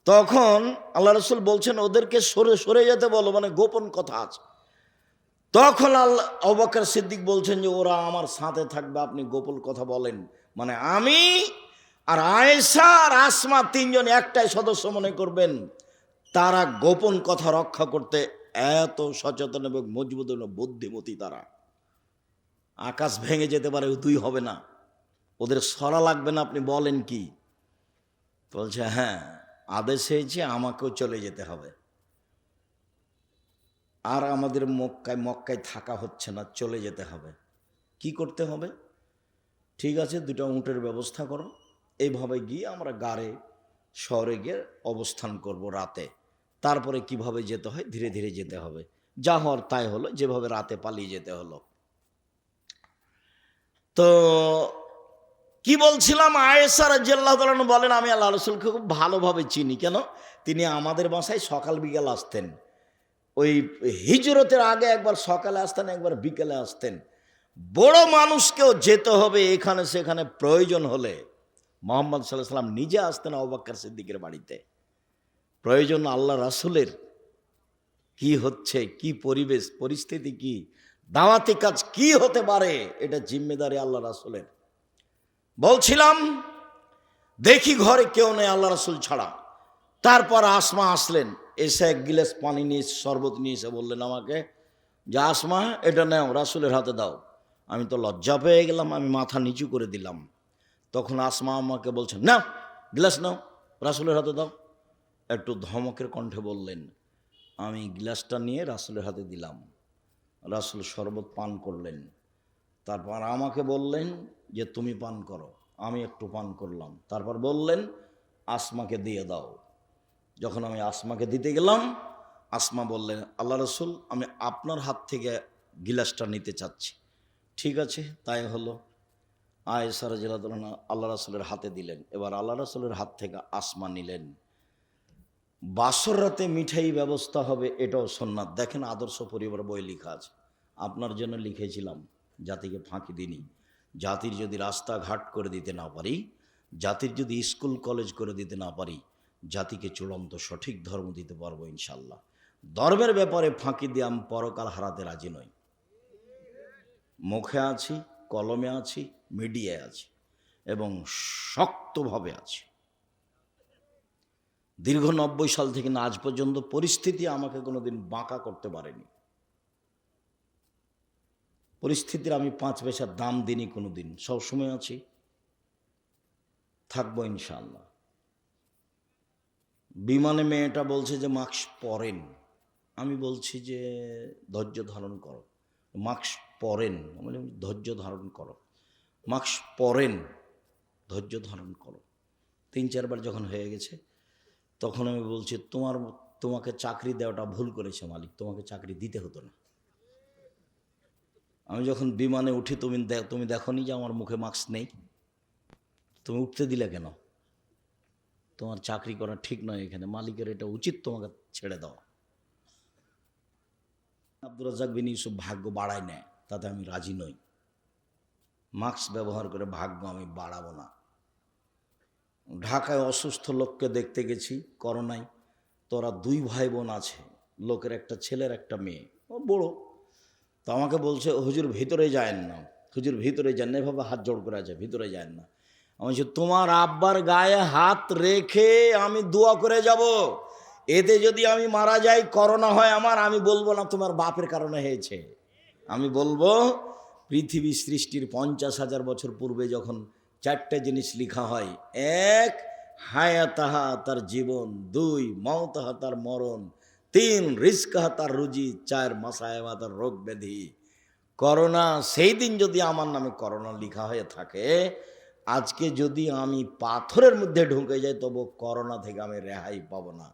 তখন আল্লাহ রাসূল বলছেন ওদেরকে সরে যেতে বলো, মানে গোপন কথা আছে। তখন আবু বকর সিদ্দিক বলছেন যে ওরা আমার সাথে থাকবে, আপনি গোপন কথা বলেন। মানে আমি আর আয়েশা আর আসমা 3 জন একটাই সদস্য মনে করবেন। তারা গোপন কথা রক্ষা করতে এত সচেতন এবং মজবুত বুদ্ধিমতী। তারা আকাশ ভেঙে যেতে পারে, 2 হবে না, ওদের সরা লাগবে না। আপনি বলেন কি? বলছে হ্যাঁ, আদেশ হয়েছে আমাকেও চলে যেতে হবে, আর আমাদের মক্কায় থাকা হচ্ছে না, চলে যেতে হবে। কি করতে হবে? ঠিক আছে, 2টা উটের ব্যবস্থা করো, এইভাবে গিয়ে আমরা গাড়ে শহরে গিয়ে অবস্থান করব রাতে। তারপরে কিভাবে যেতে হয় ধীরে ধীরে যেতে হবে। যা হওয়ার তাই হলো, যেভাবে রাতে পালিয়ে যেতে হলো। তো কি বলছিলাম, আয়েশা রাদিয়াল্লাহু তাআলা বলেন আমি আল্লাহ রাসূলকে খুব ভালোভাবে চিনি। কেন? তিনি আমাদের বাসায় সকাল বিকাল আসতেন। ওই হিজরতের আগে একবার সকালে আসতেন, একবার বিকেলে আসতেন। বড় মানুষকেও যেতে হবে এখানে সেখানে, প্রয়োজন হলে মুহাম্মদ সাল্লাল্লাহু আলাইহি ওয়াসাল্লাম নিজে আসতেন আবু বকর সিদ্দিকের বাড়িতে। প্রয়োজন আল্লাহ রাসূলের কি হচ্ছে, কি পরিবেশ পরিস্থিতি, কি দাওয়াতি কাজ কি হতে পারে, এটা জিম্মেদারি আল্লাহ রাসূলের। বলছিলাম দেখি ঘরে কেউ নেই আল্লাহ রাসূল ছাড়া। তারপর আসমা আসলেন, এসে 1 গিলাস পানি নিয়ে শরবত নিয়ে এসে বললেন আমাকে যে আসমা এটা নাও, রাসূলের হাতে দাও। আমি তো লজ্জা পেয়ে গেলাম, আমি মাথা নিচু করে দিলাম। তখন আসমা আমাকে বলছেন না, গ্লাস নাও, রাসূলের হাতে দাও। একটু ধমকের কণ্ঠে বললেন। আমি গ্লাসটা নিয়ে রাসূলের হাতে দিলাম। রাসূল শরবত পান করলেন। তারপর আমাকে বললেন যে তুমি পান করো। আমি একটু পান করলাম। তারপর বললেন আসমাকে দিয়ে দাও। যখন আমি আসমাকে দিতে গেলাম, আসমা বললেন আল্লাহ রাসূল, আমি আপনার হাত থেকে গিলাসটা নিতে চাচ্ছি। ঠিক আছে, তাই হলো। আয়েশা রাদিয়াল্লাহু আনহা আল্লাহ রাসূলের হাতে দিলেন। এবার আল্লাহ রাসূলের হাত থেকে আসমা নিলেন। বাসর রাতে মিঠাই ব্যবস্থা হবে, এটাও সুন্নাত। দেখেন আদর্শ পরিবার বই লেখা আছে, আপনার জন্য লিখেছিলাম, জাতিকে ফাঁকি দিইনি। জাতির যদি রাস্তাঘাট করে দিতে না পারি, জাতির যদি স্কুল কলেজ করে দিতে না পারি, জাতিকে চূড়ান্ত সঠিক ধর্ম দিতে পারবো ইনশাল্লাহ। ধর্মের ব্যাপারে ফাঁকি দিয়ে আমি পরকাল হারাতে রাজি নই। মুখে আছি, কলমে আছি, মিডিয়ায় আছি এবং শক্তভাবে আছি। দীর্ঘ 90 সাল থেকে না আজ পর্যন্ত পরিস্থিতি আমাকে কোনোদিন বাঁকা করতে পারেনি। পরিস্থিতির আমি 5 পয়সার দাম দিইনি কোনোদিন, সবসময় আছি, থাকবো ইনশাআল্লাহ। বিমানে মেয়েটা বলছে যে মাস্ক পরেন, আমি বলছি যে ধৈর্য ধারণ করো। মাস্ক পরেন মানে ধৈর্য ধারণ করো, মাস্ক পরেন, ধৈর্য ধারণ করো। 3-4 বার যখন হয়ে গেছে তখন আমি বলছি তোমাকে চাকরি দেওয়াটা ভুল করেছে মালিক, তোমাকে চাকরি দিতে হতো না। আমি যখন বিমানে উঠি তুমি দেখোনি যে আমার মুখে মাস্ক নেই, তুমি উঠতে দিলে কেন? তোমার চাকরি করা ঠিক নয় এখানে, মালিকের এটা উচিত তোমাকে ছেড়ে দেওয়া। আব্দুর রাজ্জাক বিন ইউসুফ ভাগ্য বাড়ায় নেয়, তাতে আমি রাজি নই। মাস্ক ব্যবহার করে ভাগ্য আমি বাড়াবো না। ঢাকায় অসুস্থ লোককে দেখতে গেছি করোনায়, তোরা 2 ভাই বোন আছে, লোকের একটা ছেলের একটা মেয়ে, ও বড়। তো আমাকে বলছে হুজুর ভিতরে যায়েন না, হুজুর ভিতরে যান না, এভাবে হাত জোড় করে আছে, ভিতরে যায়েন না। আমি বলছি তোমার আব্বার গায়ে হাত রেখে আমি দোয়া করে যাব, এতে যদি আমি মারা যাই, করোনা হয় আমার, আমি বলবো না তোমার বাপের কারণে হয়েছে, আমি বলবো পৃথিবী সৃষ্টির 50,000 বছর পূর্বে যখন 4টে জিনিস লেখা হয়, 1 হায়াতাহা তার জীবন, 2 মওতাহা তার মরণ, 3 রিজকাহা তার রুজি, 4 মাসায়েবা তার রোগ ব্যাধি। করোনা সেই দিন যদি আমার নামে করোনা লেখা হয়ে থাকে, আজকে যদি আমি পাথরের মধ্যে ঢুকে যাই তবু করোনা থেকে আমি রেহাই পাবো না।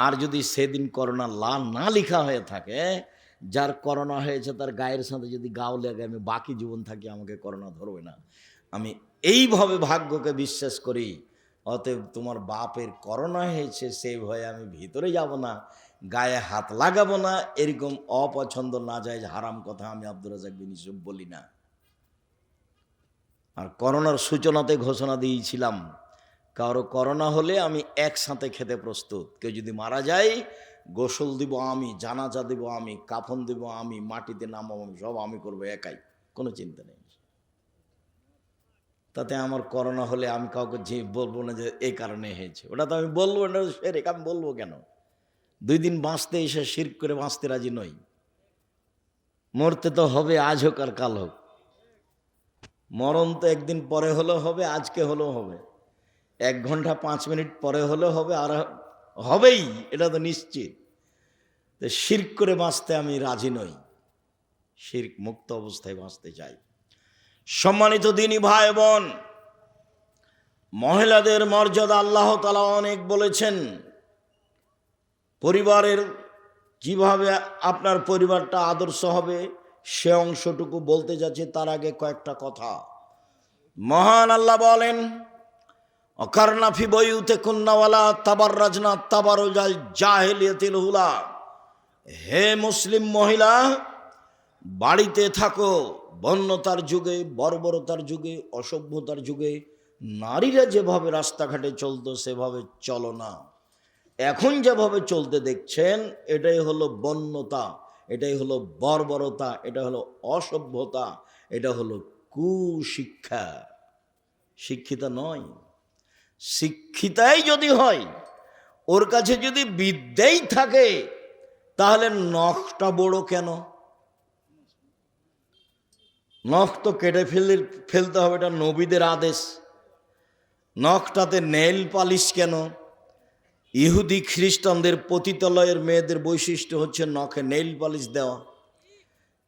আর যদি সেদিন করোনা না লেখা হয়ে থাকে, যার করোনা হয়েছে তার গায়ের সাথে যদি গাও লেগে আমি বাকি জীবন থাকি, আমাকে করোনা ধরবে না। আমি এইভাবে ভাগ্যকে বিশ্বাস করি। অতএব তোমার বাপের করোনা হয়েছে সেই ভয়ে আমি ভিতরে যাব না, গায়ে হাত লাগাবো না, এরকম অপছন্দ না যায় হারাম কথা আমি আব্দুর রাজ্জাক বিন ইউসুফ বলি না। আর করোনার সূচনাতে ঘোষণা দিয়েছিলাম, কারো করোনা হলে আমি একসাথে খেতে প্রস্তুত। কেউ যদি মারা যায়, গোসল দিব আমি, জানাজা দিব আমি, কাফন দিব আমি, মাটিতে নামাবো আমি, সব আমি করবো একাই, কোনো চিন্তা নেই। তাতে আমার করোনা হলে আমি কাউকে যে বলবো না যে এই কারণে হয়েছে, ওটা তো আমি বলবো না, সেরেক আমি বলবো কেন? 2 দিন বাঁচতে এসে শিরক করে বাঁচতে রাজি নই। মরতে তো হবে, আজ হোক আর কাল হোক। মরণ তো একদিন পরে হলেও হবে, আজকে হলেও হবে, 1 ঘন্টা 5 মিনিট পরে হলেও হবে, আর হবেই, এটা তো নিশ্চিত। তো শিরক করে বাঁচতে আমি রাজি নই, শিরক মুক্ত অবস্থায় বাঁচতে চাই। সম্মানিত দিনী ভাই বোন, মহিলাদের মর্যাদা আল্লাহ তাআলা অনেক বলেছেন। পরিবারের কিভাবে আপনার পরিবারটা আদর্শ হবে সে অংশটুকু বলতে যাচ্ছে, তার আগে কয়েকটা কথা। মহান আল্লাহ বলেন, অকারনা ফি বুয়ুতিকুন্না ওয়ালা তাবাররাজনা তাবারুজাল জাহিলিয়াতিল উলা। হে মুসলিম মহিলা, বাড়িতে থাকো। বন্যতার যুগে, বর্বরতার যুগে, অসভ্যতার যুগে নারীরা যেভাবে রাস্তাঘাটে চলতো সেভাবে চলো না। এখন যেভাবে চলতে দেখছেন এটাই হলো বন্যতা, এটাই হলো বর্বরতা, এটা হলো অসভ্যতা, এটা হলো কুশিক্ষা। শিক্ষিতা নয়। শিক্ষিতাই যদি হয়, ওর কাছে যদি বিদ্যাই থাকে, তাহলে নখটা বড় কেন? নখ তো কেটে ফেলতে হবে, এটা নবীদের আদেশ। নখটাতে নেইল পালিশ কেন? ইহুদি খ্রিস্টানদের পতিতালয়ের মেয়েদের বৈশিষ্ট্য হচ্ছে নখে নেইল পালিশ দেওয়া।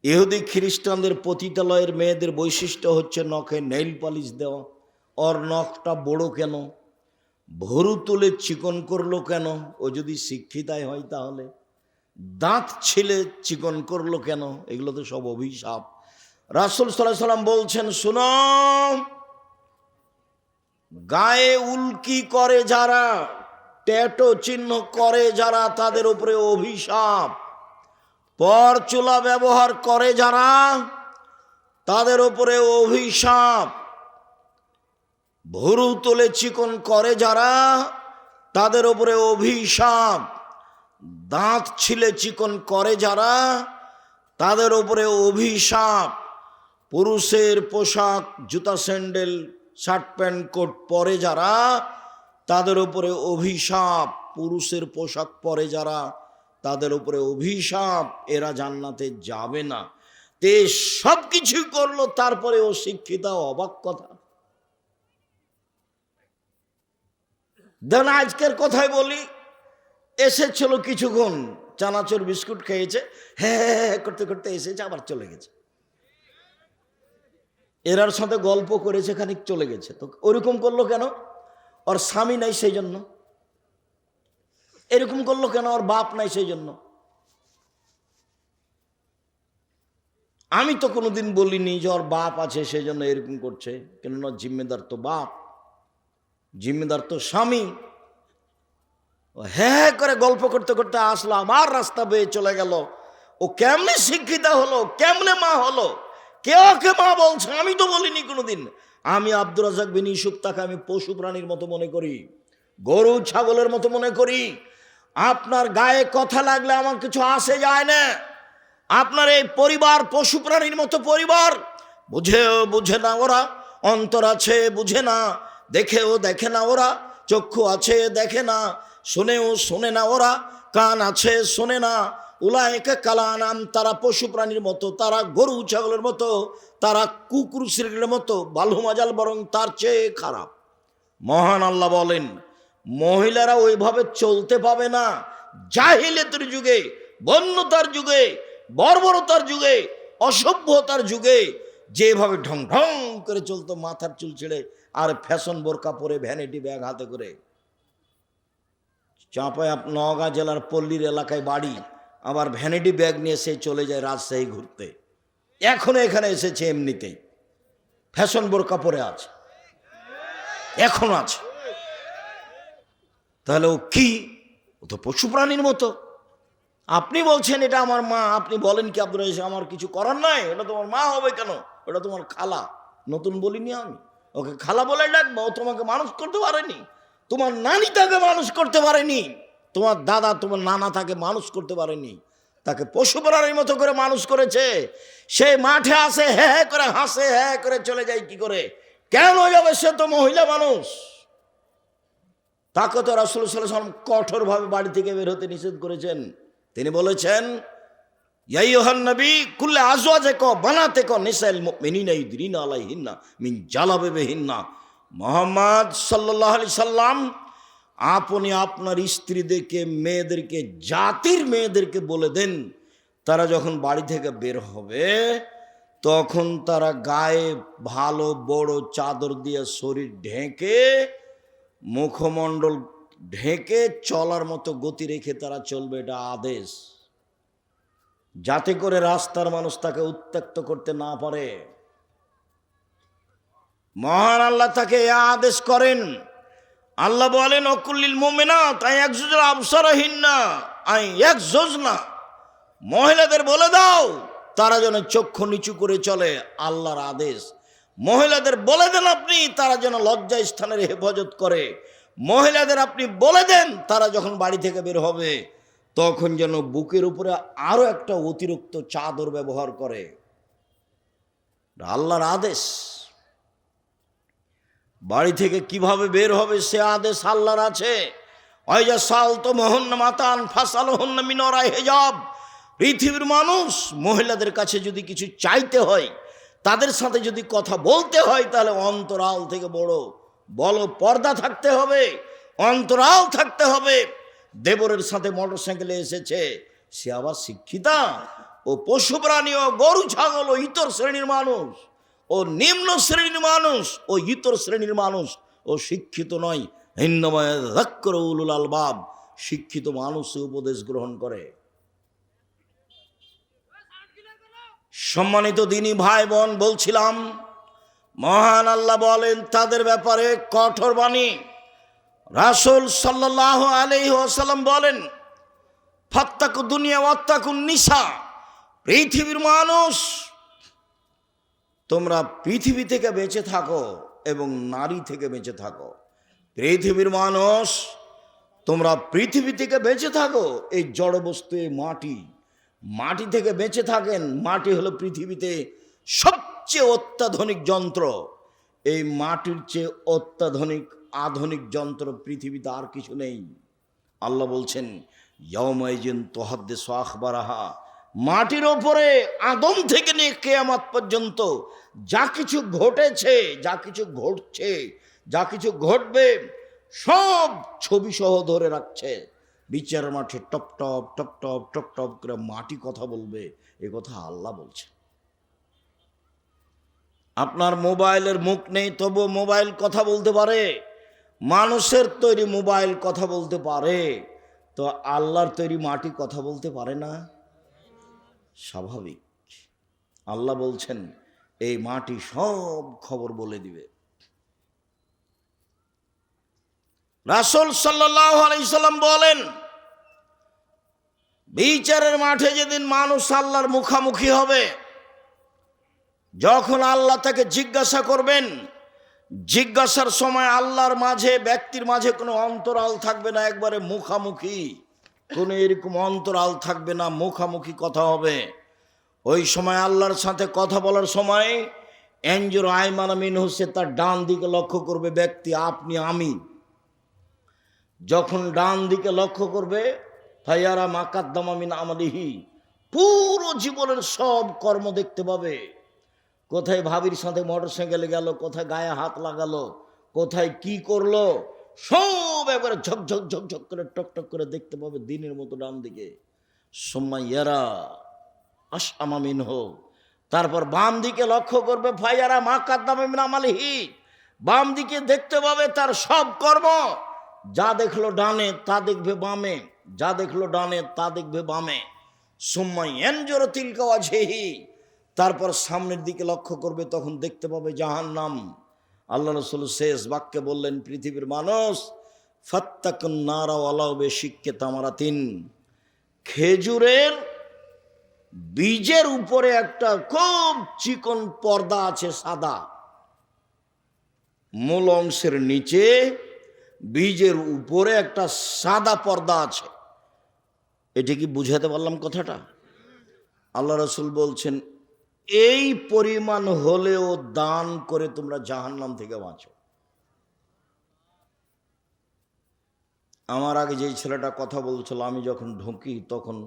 ইহুদি খ্রিস্টানদের পতিতালয়ের মেয়েদের বৈশিষ্ট্য হচ্ছে নখে নেইল পালিশ দেওয়া। ওর নখটা বড় কেন? ভরু তুলে চিকন করলো কেন? ও যদি শিক্ষিতাই হয় তাহলে দাঁত ছিলে চিকন করলো কেন? এগুলো তো সব অভিশাপ। রাসূল সাল্লাল্লাহু আলাইহি ওয়াসাল্লাম বলছেন, শুনো, গায়ে উল্কি করে যারা, ট্যাটু চিহ্ন করে যারা, তাদের উপরে অভিশাপ। পরচুলা ব্যবহার করে যারা, তাদের উপরে অভিশাপ। ভুরু তুলে চিকন করে যারা, তাদের উপরে অভিশাপ। দাঁত ছিলে চিকন করে যারা, তাদের উপরে অভিশাপ। পুরুষের পোশাক, জুতা স্যান্ডেল শার্ট প্যান্ট কোট পরে যারা, তাদের উপরে অভিশাপ। পুরুষের পোশাক পরে যারা, তাদের উপরে অভিশাপ, এরা জান্নাতে যাবে না। তে সব কিছু করলো, তারপরে ও শিক্ষিতা। অবাক কথা। দেন আজকের কথাই বলি, এসেছিল কিছুক্ষণ, চানাচুর বিস্কুট খেয়েছে, হ্যাঁ করতে করতে এসেছে, আবার চলে গেছে। এরার সাথে গল্প করেছে, খানিক চলে গেছে। তো ওরকম করলো কেন? ওর স্বামী নাই সেই জন্য। এরকম করলো কেন? ওর বাপ নাই সেই জন্য। আমি তো কোনোদিন বলিনি যে ওর বাপ আছে সেই জন্য এরকম করছে, কেননা জিম্মেদার তো বাপ, জিম্মেদার তো স্বামী। হ্যাঁ করে গল্প করতে করতে আসলো, আমার রাস্তা বেয়ে চলে গেল। ও কেমনে শিক্ষিতা হলো, কেমনে মা হলো? কে ওকে মা বলছে? আমি তো বলিনি কোনোদিন। আমি আব্দুর রাজ্জাক বিন ইউসুফ, তাকে আমি পশু প্রাণীর মতো মনে করি, গরু ছাগলের মতো মনে করি। আপনার গায়ে কথা লাগলে আমার কিছু আসে যায় না। আপনার এই পরিবার পশু প্রাণীর মতো পরিবার। বুঝেও বুঝে না ওরা, অন্তর আছে বুঝে না, দেখেও দেখে না ওরা, চক্ষু আছে দেখে না, শুনেও শোনে না ওরা, কান আছে শোনে না। উলায়েকা কালানাম, তারা পশু প্রাণীর মতো, তারা গরু ছাগলের মতো, তারা কুকুর শ্রেণীর মতো, বালু মাজাল বরং তার চেয়ে খারাপ। মহান আল্লাহ বলেন, মহিলারা ওইভাবে চলতে পাবে না। জাহিলিয়াতের যুগে, বন্যতার যুগে, বর্বরতার যুগে, অসভ্যতার যুগে যেভাবে ঢং ঢং করে চলতো, মাথার চুল ছেড়ে আর ফ্যাশন বোরকা পরে, ভ্যানিটি ব্যাগ হাতে করে। চাঁপায় নওগাঁ জেলার পল্লীর এলাকায় বাড়ি, আবার ভ্যানিটি ব্যাগ নিয়ে সে চলে যায় রাজশাহী ঘুরতে। এখনো এখানে এসেছে এমনিতেই, ফ্যাশন বোরকা পরে আছে, এখন আছে। তাহলে ও কি? ও তো পশু প্রাণীর মতো। আপনি বলছেন এটা আমার মা, আপনি বলেন কি আব্দুর রাজ্জাক আমার কিছু করার নাই? ওটা তোমার মা হবে কেন? ওটা তোমার খালা। নতুন বলিনি আমি, ওকে খালা বলে ডাকবো। ও তোমাকে মানুষ করতে পারেনি, তোমার নানি তাকে মানুষ করতে পারেনি, তোমার দাদা তোমার নানা তাকে মানুষ করতে পারেনি, তাকে পশু প্রাণীর মতো করে মানুষ করেছে। সে মাঠে আসে, হ্যাঁ করে হাসে, হ্যাঁ করে চলে যায়। কি করে কেন যাবে? সে তো মহিলা মানুষ। তাকে তো রাসূল সাল্লাল্লাহু আলাইহি ওয়াসাল্লাম কঠোরভাবে বাড়ি থেকে বের হতে নিষেধ করেছেন। তিনি বলেছেন, ইয়া আইয়ুহান নবী কুল্লি আজওয়াজিকা বানাতিকা নিসাইল মুমিনিনা ইউদরিনা আলাইহিন্না মিন জালাবিবিহিন্না। মুহাম্মদ সাল্লাল্লাহু আলাইহি সাল্লাম, আপনি আপনার স্ত্রীদেরকে, মেয়েদেরকে, জাতির মেয়েদেরকে বলে দেন, তারা যখন বাড়ি থেকে বের হবে তখন তারা গায়ে ভালো বড় চাদর দিয়ে শরীর ঢেকে, মুখমণ্ডল ঢেকে চলার মতো গতি রেখে তারা চলবে। এটা আদেশ, যাতে করে রাস্তার মানুষ তাকে উত্ত্যক্ত করতে না পারে। মহান আল্লাহ তাকে এ আদেশ করেন। আল্লাহ বলেন, অকুল্লিল মুমিনাত আয়াগযুজনা আবসারাহিন্না আয়াগযুজনা, মহিলাদের বলে দাও তারা যেন চক্ষু নিচু করে চলে। আল্লাহর আদেশ। মহিলাদের বলে দেন আপনি, তারা যেন লজ্জা স্থানের হেফাজত করে। মহিলাদের আপনি বলে দেন, তারা যখন বাড়ি থেকে বের হবে তখন যেন বুকের উপরে আরো একটা অতিরিক্ত চাদর ব্যবহার করে। আল্লাহর আদেশ। বাড়ি থেকে কিভাবে বের হবে সে আদেশ আল্লাহর আছে। ওয়াইজা সালতুমুহুন্না মাতান ফাসআলুহুন্না মিন ওরাই হিজাব। পৃথিবীর মানুষ মহিলাদের কাছে যদি কিছু চাইতে হয়, তাদের সাথে যদি কথা বলতে হয়, তাহলে অন্তরাল থেকে বলো পর্দা থাকতে হবে, অন্তরাল থাকতে হবে। দেবরের সাথে মোটরসাইকেলে এসেছে, সে আবার শিক্ষিতা? ও পশু প্রাণী, ও গরু ছাগল, ও ইতর শ্রেণীর মানুষ, ও নিম্ন শ্রেণীর মানুষ, ও ইতর শ্রেণীর মানুষ, ও শিক্ষিত নয়। ইন্নামা ইয়াযাক্কারু উলুল আলবাব, শিক্ষিত মানুষ উপদেশ গ্রহণ করে। সম্মানিত দ্বীনি ভাই বোন, বলছিলাম মহান আল্লাহ বলেন তাদের ব্যাপারে কঠোর বাণী। রাসূল সাল্লাল্লাহু আলাইহি ওয়াসাল্লাম বলেন, ফাত্তাকু দুনিয়া ওয়াত্তাকুন নিসা। পৃথিবীর মানুষ তোমরা পৃথিবী থেকে বেঁচে থাকো এবং নারী থেকে বেঁচে থাকো। পৃথিবীর মানুষ, তোমরা পৃথিবী থেকে বেঁচে থাকো। এই জড় বস্তু, এই মাটি থেকে বেঁচে থাকেন। মাটি হলো পৃথিবীতে সবচেয়ে অত্যাধুনিক যন্ত্র। এই মাটির চেয়ে অত্যাধুনিক আধুনিক যন্ত্র পৃথিবীতে আর কিছু নেই। আল্লাহ বলছেন, ইয়াউমাইজিন তুহাদ্দিসু আখবারাহা, মাটির ওপরে আদম থেকে নিয়ে কিয়ামত পর্যন্ত যা কিছু ঘটেছে, যা কিছু ঘটছে, যা কিছু ঘটবে, সব ছবি সহ ধরে রাখছে। বিচার মাঠে top top top top top top করে মাটি কথা বলবে। এ কথা আল্লাহ বলছে। আপনার মোবাইলের মুখ নেই, তবু মোবাইল কথা বলতে পারে। মানুষের তৈরি মোবাইল কথা বলতে পারে, তো আল্লাহর তৈরি মাটি কথা বলতে পারে না? স্বাভাবিক। আল্লাহ বলছেন এই মাটি সব খবর বলে দিবে। রাসূল সাল্লাল্লাহু আলাইহি সাল্লাম বলেন, বিচারের মাঠে যেদিন মানুষ আল্লাহর মুখামুখি হবে, যখন আল্লাহ তাকে জিজ্ঞাসা করবেন, জিজ্ঞাসার সময় আল্লাহর মাঝে, ব্যক্তির মাঝে কোনো অন্তরাল থাকবে না, একবারে মুখামুখি, কোনো এরকম অন্তরাল থাকবে না, মুখামুখি কথা হবে। ওই সময় আল্লাহর সাথে কথা বলার সময় এনজুর আইমানা মিনহু, সে তার ডান দিকে লক্ষ্য করবে। ব্যক্তি আপনি, আমি যখন ডান দিকে লক্ষ্য করবে, ফায়ারা মা কাদ্দামা মিন আমালিহি, পুরো জীবনের সব কর্ম দেখতে পাবে। কোথায় ভাবির সাথে মোটরসাইকেলে গেল, কোথায় গায়ে হাত লাগালো, কোথায় কি করলো, সব একবারে ঝকঝক ঝকঝক করে টকটক করে দেখতে পাবে দিনের মতো ডান দিকে। সুম্মাইয়ারা আশআমা মিনহু, তারপর বাম দিকে লক্ষ্য করবে, ফায়ারা মা কাদ্দামা মিন আমালিহি, বাম দিকে দেখতে পাবে তার সব কর্ম। যা দেখলো ডানে তা দেখবে বামে, যা দেখলো ডানে তা দেখবে বামে। সুম্মা ইয়ানজুরু তিলকা ওয়াজহিহি, তারপর সামনের দিকে লক্ষ্য করবে, তখন দেখতে পাবে জাহান্নাম। আল্লাহ রাসূল শেষ বাক্যে বললেন, পৃথিবীর মানুষ, ফাত্তাকুন নারা ওয়ালাউ বিশিক্কি তামারাতিন, খেজুরের বীজের উপরে একটা খুব চিকন পর্দা আছে, সাদা, মূল অংশের নিচে বীজের উপরে একটা সাদা পর্দা আছে। এটা কি বুঝাতে পারলাম কথাটা? আল্লাহ রাসূল বলছেন, এই পরিমাণ হলেও দান করে তোমরা জাহান্নাম থেকে বাঁচো। আমার আগে যেই ছেলেটা কথা বলছিল, আমি যখন ঢুকি তখন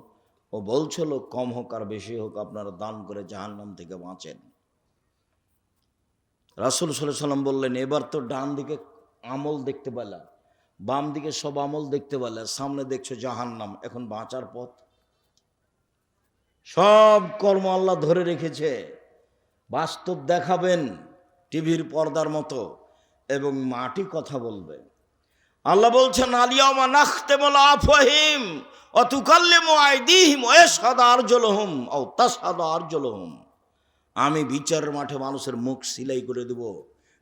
ও বলছিল, কম হোক আর বেশি হোক আপনারা দান করে জাহান্নাম থেকে বাঁচেন। রাসূল সাল্লাল্লাহু আলাইহি সাল্লাম বললেন, এবার তো ডান দিকে আমল দেখতে পেলা, বাম দিকে সব আমল দেখতে পেলা, সামনে দেখছো জাহান্নাম, এখন বাঁচার পথ। সব কর্ম আল্লাহ ধরে রেখেছে, বাস্তব দেখাবেন টিভির পর্দার মতো, এবং মাটি কথা বলবে। আল্লাহ বলছেন, আলিয়াউমা নাখতিমু আলা আফওয়াহিহিম ওয়া তুকাল্লিমু আইদিহিম ওয়া ইয়াশহাদু আরজুলুহুম আও তাশহাদু আরজুলুহুম। আমি বিচারের মাঠে মানুষের মুখ সিলাই করে দেব।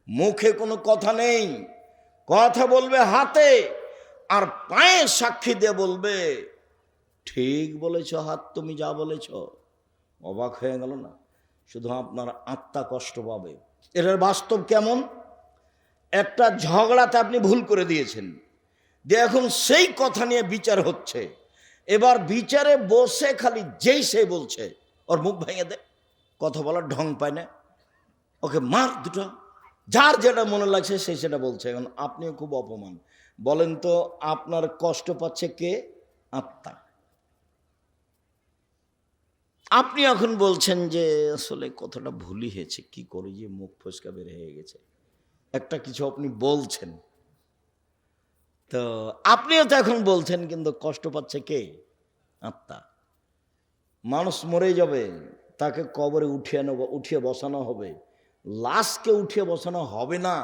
মুখে কোনো কথা নেই, কথা বলবে হাতে, আর পায়ে সাক্ষী দিয়ে বলবে, ঠিক বলেছ হাত, তুমি যা বলেছ। অবাক হয়ে গেল না? শুধু আপনার আত্মা কষ্ট পাবে। এটার বাস্তব কেমন? একটা ঝগড়াতে আপনি ভুল করে দিয়েছেন, যে এখন সেই কথা নিয়ে বিচার হচ্ছে। এবার বিচারে বসে খালি যেই সে বলছে, ওর মুখ ভেঙে দে, কথা বলার ঢং পায় না, ওকে মার দুটো, যার যেটা মনে লাগছে সে সেটা বলছে। এখন আপনিও খুব অপমান। বলেন তো, আপনার কষ্ট পাচ্ছে কে? আত্মা। আপনি এখন বলছেন যে আসলে কথাটা ভুলই হয়েছে, কি করি, যে মুখ ফসকা বের হয়ে গেছে, একটা কিছু আপনি বলছেন, তো আপনিও তো এখন বলছেন, কিন্তু কষ্ট পাচ্ছে কে? আত্মা। মানুষ মরে যাবে, তাকে কবরে উঠিয়ে বসানো হবে, লাশকে উঠিয়ে বসানো হবে না।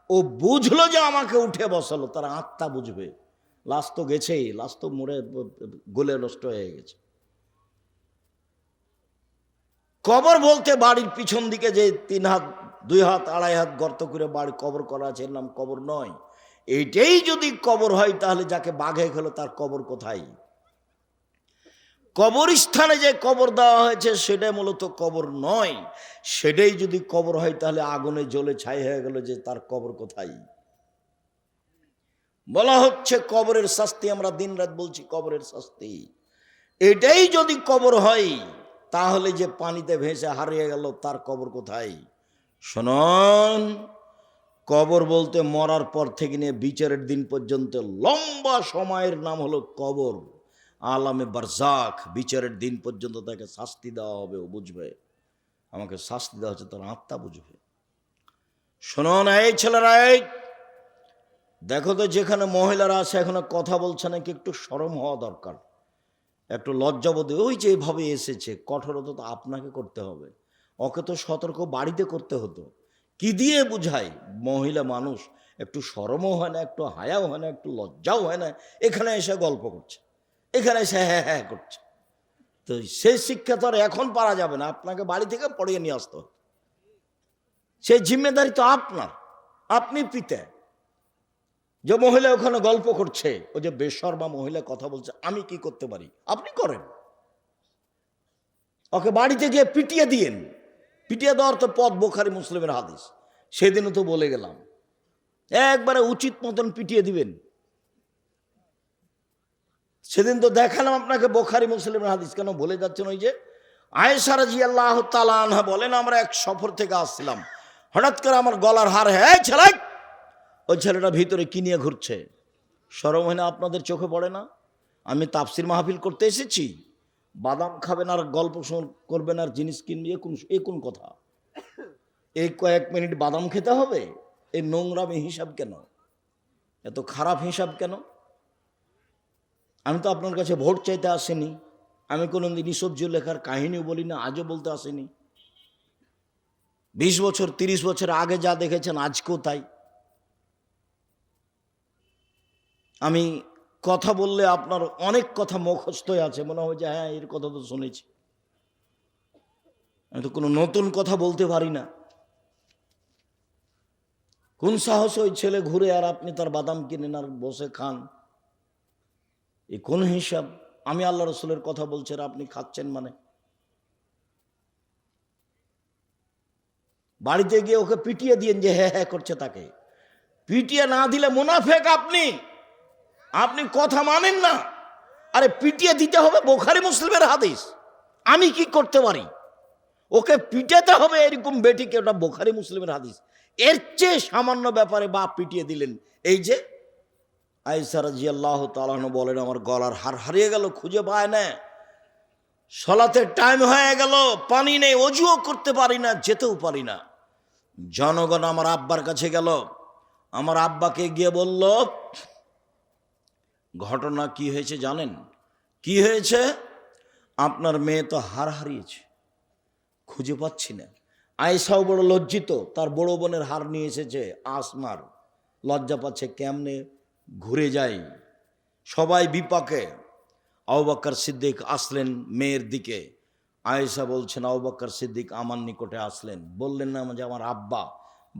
ও বুঝলো যে আমাকে উঠিয়ে বসালো, তার আত্মা বুঝবে। লাশ তো গেছেই, লাশ তো মরে গলে নষ্ট হয়ে গেছে। কবর বলতে বাড়ির পিছন দিকে যে 3 হাত 2 হাত 2.5 হাত গর্ত করে বাড়ি কবর করা আছে, এর নাম কবর নয়। এইটাই যদি কবর হয়, তাহলে যাকে বাঘে খেলো তার কবর কোথায়? কবরস্থানে যে কবর দেওয়া হয়েছে সেটা মূলত কবর নয়, সেটাই যদি কবর হয় তাহলে আগুনে জ্বলে ছাই হয়ে গেল যে তার কবর কোথায়। বলা হচ্ছে কবরের শাস্তি, আমরা দিনরাত বলছি কবরের শাস্তি, এটাই যদি কবর হয় তাহলে যে পানিতে ভেসে হারিয়ে গেল তার কবর কোথায়। শুনুন, কবর বলতে মরার পর থেকে নিয়ে বিচারের দিন পর্যন্ত লম্বা সময়ের নাম হলো কবর। আলামে বারজাখ, বিচারের দিন পর্যন্ত তাকে শাস্তি দেওয়া হবে, ও বুঝবে আমাকে শাস্তি দেওয়া হচ্ছে, তার আত্মা বুঝবে। শুনুন এই ছেলেরা, এই দেখো তো যেখানে মহিলারা আছে এখানে কথা বলছে নাকি, একটু শরম হওয়া দরকার, একটু লজ্জাবোধ। ওই যে এভাবে এসেছে, কঠোরতা তো আপনাকে করতে হবে, ওকে তো সতর্ক বাড়িতে করতে হতো। কি দিয়ে বুঝায়? মহিলা মানুষ, একটু শরমও হয় না, একটু হায়াও হয় না, একটু লজ্জাও হয় না, এখানে এসে গল্প করছে, এখানে এসে হ্যাঁ হ্যাঁ করছে। তো সেই শিক্ষা তো আর এখন পারা যাবে না, আপনাকে বাড়ি থেকে পড়িয়ে নিয়ে আসতে হবে। সেই জিম্মেদারি তো আপনার, আপনি পিতা। যে মহিলা ওখানে গল্প করছে, ও যে বেশরমা মহিলা কথা বলছে, আমি কি করতে পারি? আপনি করেন, ওকে বাড়িতে গিয়ে পিটিয়ে দিয়েন। পিটিয়ে দেওয়ার তো পথ বুখারী মুসলিমের হাদিস, সেদিনও তো বলে গেলাম, একবারে উচিত মতন পিটিয়ে দিবেন। সেদিন তো দেখালাম আপনাকে বুখারী মুসলিমের হাদিস, কেন ভুলে যাচ্ছেন? ওই যে আয়েশা রাদিয়াল্লাহু তাআলা আনহা বলেন, আমরা এক সফর থেকে আসছিলাম, হঠাৎ করে আমার গলার হার, হ্যাঁ ছেলে, ওই ছেলেটা ভিতরে কি নিয়ে ঘুরছে? শরম হয় না আপনাদের? চোখে পড়ে না? আমি তাফসির মাহফিল করতে এসেছি, বাদাম খাবেন আর গল্প করবেন আর জিনিস কিনবে, এ কোন কথা? এই কয়েক মিনিট বাদাম খেতে হবে? এই নোংরামি হিসাব কেন? এত খারাপ হিসাব কেন? আমি তো আপনার কাছে ভোট চাইতে আসিনি, আমি কোনোদিন নিঃসহ্য লেখার কাহিনীও বলি না, আজও বলতে আসিনি। 20 বছর 30 বছর আগে যা দেখেছেন আজকেও তাই। আমি কথা বললে আপনার অনেক কথা মুখস্থ আছে, মনে হয় যে হ্যাঁ এর কথা তো শুনেছি। আমি তো কোনো নতুন কথা বলতে পারি না। কোন সাহস ওই ছেলে ঘুরে আর আপনি তার বাদাম কিনেন আর বসে খান? এ কোন হিসাব? আমি আল্লাহ রসুলের কথা বলছি আর আপনি খাচ্ছেন মানে? বাড়িতে গিয়ে ওকে পিটিয়ে দিয়েন যে হ্যাঁ হ্যাঁ করছে, তাকে পিটিয়ে না দিলে মুনাফেক আপনি, আপনি কথা মানেন না। আরে পিটিয়ে দিতে হবে, বুখারী মুসলিমের হাদিস, আমি কি করতে পারি? ওকে পিটাতে হবে এরকম বেটিকে, ওটা বুখারী মুসলিমের হাদিস। এর চেয়ে সামান্য ব্যাপারে বাপ পিটিয়ে দিলেন। এই যে আয়েশা রাদিয়াল্লাহু তাআলা আনহা বলেন, আমার গলার হার হারিয়ে গেল, খুঁজে পায় না, সালাতের টাইম হয়ে গেল, পানি নেই, অজুও করতে পারি না, যেতেও পারি না। জনগণ আমার আব্বার কাছে গেল, আমার আব্বাকে গিয়ে বলল, ঘটনা কি হয়েছে জানেন? কি হয়েছে? আপনার মেয়ে তো হার হারিয়েছে, খুঁজে পাচ্ছি না। আয়েশাও বড় লজ্জিত, তার বড় বোনের হার নিয়ে এসেছে আসমার, লজ্জা পাচ্ছে, কেমনে ঘুরে যায়। সবাই বিপাকে। আবু বকর সিদ্দিক আসলেন মেয়ের দিকে। আয়েশা বলছেন আবু বকর সিদ্দিক আমার নিকটে আসলেন, বললেন না যে আমার আব্বা,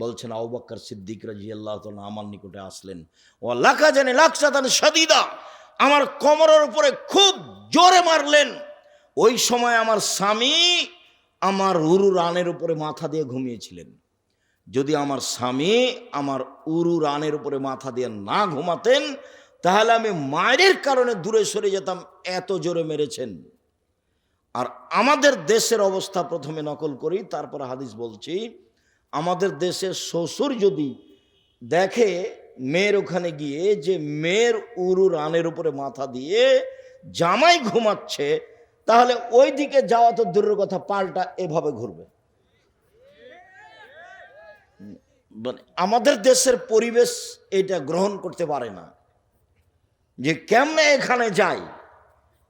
বলছেন আবু বকর সিদ্দিক রাদিয়াল্লাহু তাআলা আমার নিকটে আসলেন। ওয়া লাকা জানি লাকসাতান শাদীদা, আমার কোমরের উপরে খুব জোরে মারলেন। ওই সময় আমার স্বামী আমার উরু রানের উপরে মাথা দিয়ে ঘুমিয়েছিলেন। যদি আমার স্বামী আমার উরু রানের উপরে মাথা দিয়ে না ঘুমাতেন তাহলে আমি মায়ের কারণে দূরে সরে যেতাম, এত জোরে মেরেছেন। আর আমাদের দেশের অবস্থা প্রথমে নকল করি, তারপর হাদিস বলছি। আমাদের দেশের শ্বশুর যদি দেখে মেয়ের ওখানে গিয়ে যে মেয়ের উরু রানের উপরে মাথা দিয়ে জামাই ঘুমাচ্ছে, তাহলে ওই দিকে যাওয়া তো দূরের কথা, পাল্টা এভাবে ঘুরবে। আমাদের দেশের পরিবেশ এটা গ্রহণ করতে পারে না যে কেমনে এখানে যায়।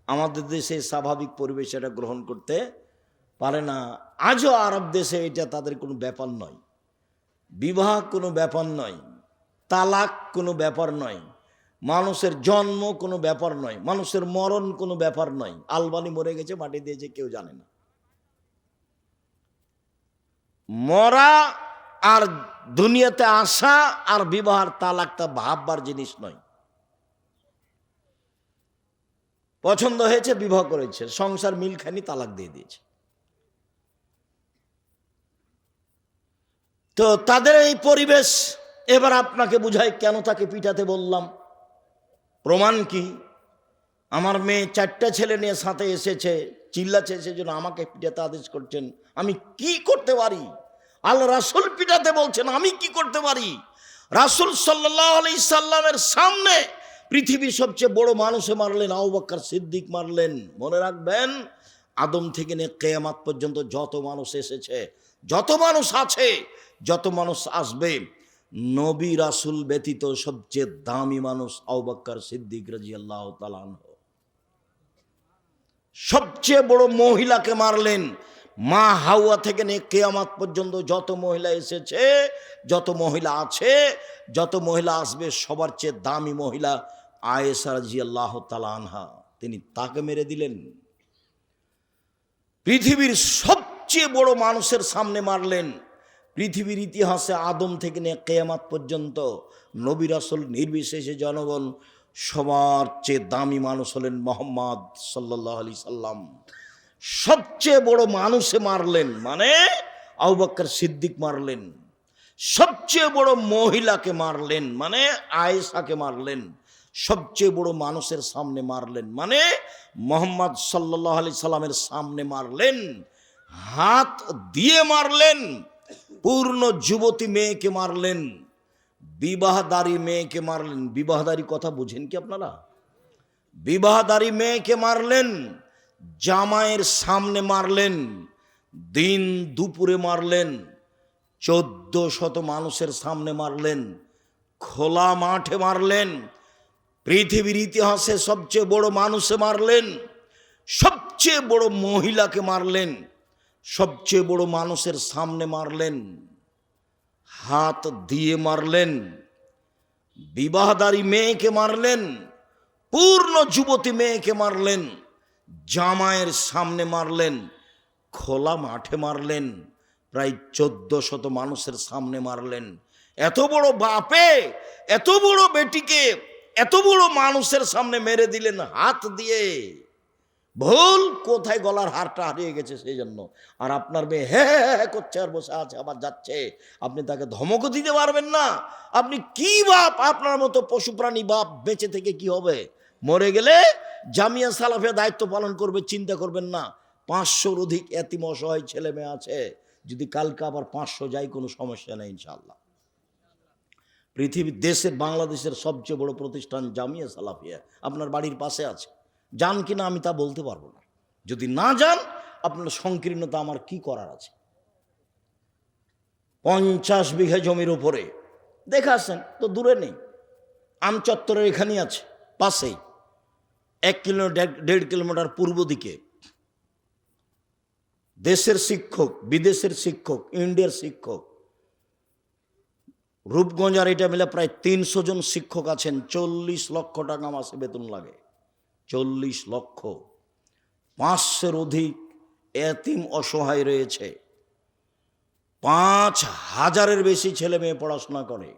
আমাদের দেশে স্বাভাবিক পরিবেশ এটা গ্রহণ করতে পারে না। আজও আরব দেশে এটা তাদের কোনো ব্যাপার নয়, বিবাহ কোনো ব্যাপার নয়, তালাক কোনো ব্যাপার নয়, মানুষের জন্ম কোনো ব্যাপার নয়, মানুষের মরণ কোনো ব্যাপার নয়। আলবানি মরে গেছে, মাটি দিয়েছে, কেউ জানে না। মরা আর দুনিয়াতে আসা আর বিবাহ তালাকটা ভাববার জিনিস নয়। পছন্দ হয়েছে, বিবাহ করেছে, সংসার মিল খানি, তালাক দিয়ে দিয়েছে। তো তাদের এই পরিবেশ। এবার আপনাকে বুঝাই কেন তাকে পিটাতে বললাম। প্রমাণ কি? আমার মেয়ে 4টা ছেলে নিয়ে সাথে এসেছে, চিল্লাচ্ছে, সেজন্য আমাকে পিটাতে আদেশ করছেন। আমি কি করতে পারি? আল্লাহ রাসূল পিটাতে বলছেন, আমি কি করতে পারি? রাসূল সাল্লাল্লাহু আলাইহি সাল্লামের সামনে পৃথিবীর সবচেয়ে বড় মানুষে মারলেন, আবু বকর সিদ্দিক মারলেন। মনে রাখবেন, আদম থেকে নিয়ে কিয়ামত পর্যন্ত যত মানুষ এসেছে, যত মানুষ আছে, যত মানুষ আসবে, নবী রাসূল ব্যতীত সবচেয়ে দামি মানুষ আবু বকর সিদ্দিক রাদিয়াল্লাহু তাআলা আনহু। সবচেয়ে বড় মহিলাকে মারলেন। মা হাওয়া থেকে নিয়ে কিয়ামত পর্যন্ত যত মহিলা এসেছে, যত মহিলা আছে, যত মহিলা আসবে, সবার চেয়ে দামি মহিলা আয়েশা রাদিয়াল্লাহু তাআলা আনহা, তিনি তাকে মেরে দিলেন। পৃথিবীর সবচেয়ে বড় মানুষের সামনে মারলেন। পৃথিবীর ইতিহাসে আদম থেকে নিয়ে কিয়ামত পর্যন্ত নবী রাসূল নির্বিশেষে জনগণ সবার চেয়ে দামি মানুষ হলেন মুহাম্মদ সাল্লাল্লাহু আলাইহি সাল্লাম। সবচেয়ে বড় মানুষে মারলেন মানে আবু বকর সিদ্দিক মারলেন। সবচেয়ে বড় মহিলাকে মারলেন মানে আয়েশাকে মারলেন। সবচেয়ে বড় মানুষের সামনে মারলেন মানে মুহাম্মদ সাল্লাল্লাহু আলাইহি সাল্লামের সামনে মারলেন। হাত দিয়ে মারলেন। পূর্ণ যুবতী মেয়েকে মারলেন। বিবাহদারী মেয়েকে মারলেন। বিবাহদারী কথা বুঝেন কি আপনারা? বিবাহদারী মেয়েকে মারলেন। জামাইয়ের সামনে মারলেন। দিন দুপুরে মারলেন। 1400 মানুষের সামনে মারলেন। খোলা মাঠে মারলেন। পৃথিবীর ইতিহাসে সবচেয়ে বড় মানুষে মারলেন। সবচেয়ে বড় মহিলাকে মারলেন। সবচেয়ে বড় মানুষের সামনে মারলেন। হাত দিয়ে মারলেন। বিবাহদারী মেয়েকে মারলেন। পূর্ণ যুবতী মেয়েকে মারলেন। জামাইয়ের সামনে মারলেন। খোলা মাঠে মারলেন। প্রায় 1400 মানুষের সামনে মারলেন। এত বড় বাপে এত বড় বেটিকে এত বড় মানুষের সামনে মেরে দিলেন হাত দিয়ে। ভুল কোথায়? গলার হারটা হারিয়ে গেছে সেই জন্য। আর আপনার মেয়ে হ্যাঁ করছে আর বসে আছে, আবার যাচ্ছে। আপনি তাকে ধমকও দিতে পারবেন না। আপনি কি বাপ? আপনার মতো পশু প্রাণী বাপ বেঁচে থেকে কি হবে? মরে গেলে জামিয়া সালাফিয়া দায়িত্ব পালন করবে, চিন্তা করবেন না। 500-র অধিক এতিম অসহায় ছেলে মেয়ে আছে। যদি কালকে আবার 500 যায়, কোনো সমস্যা নেই ইনশাআল্লাহ। পৃথিবীর দেশের বাংলাদেশের সবচেয়ে বড় প্রতিষ্ঠান জামিয়া সালাফিয়া আপনার বাড়ির পাশে আছে। যান কিনা আমি তা বলতে পারবো না। যদি না যান, আপনার সংকীর্ণতা আমার কি করার আছে? 50 বিঘা জমির উপরে দেখে আসেন তো, দূরে নেই। আমচত্বরের এখানেই আছে, পাশেই 1 কিলোমিটার 1.5 কিলোমিটার পূর্ব দিকে। দেশের শিক্ষক, বিদেশের শিক্ষক, ইন্ডিয়ার শিক্ষক, রূপগঞ্জ আর এটা মিলে প্রায় 300 জন শিক্ষক আছেন। 40 লক্ষ টাকা মাসে বেতন লাগে। 40 লক্ষ। 500-র অধিক এতিম অসহায় রয়েছে। 5000-এর বেশি ছেলে মেয়ে পড়াশোনা করে।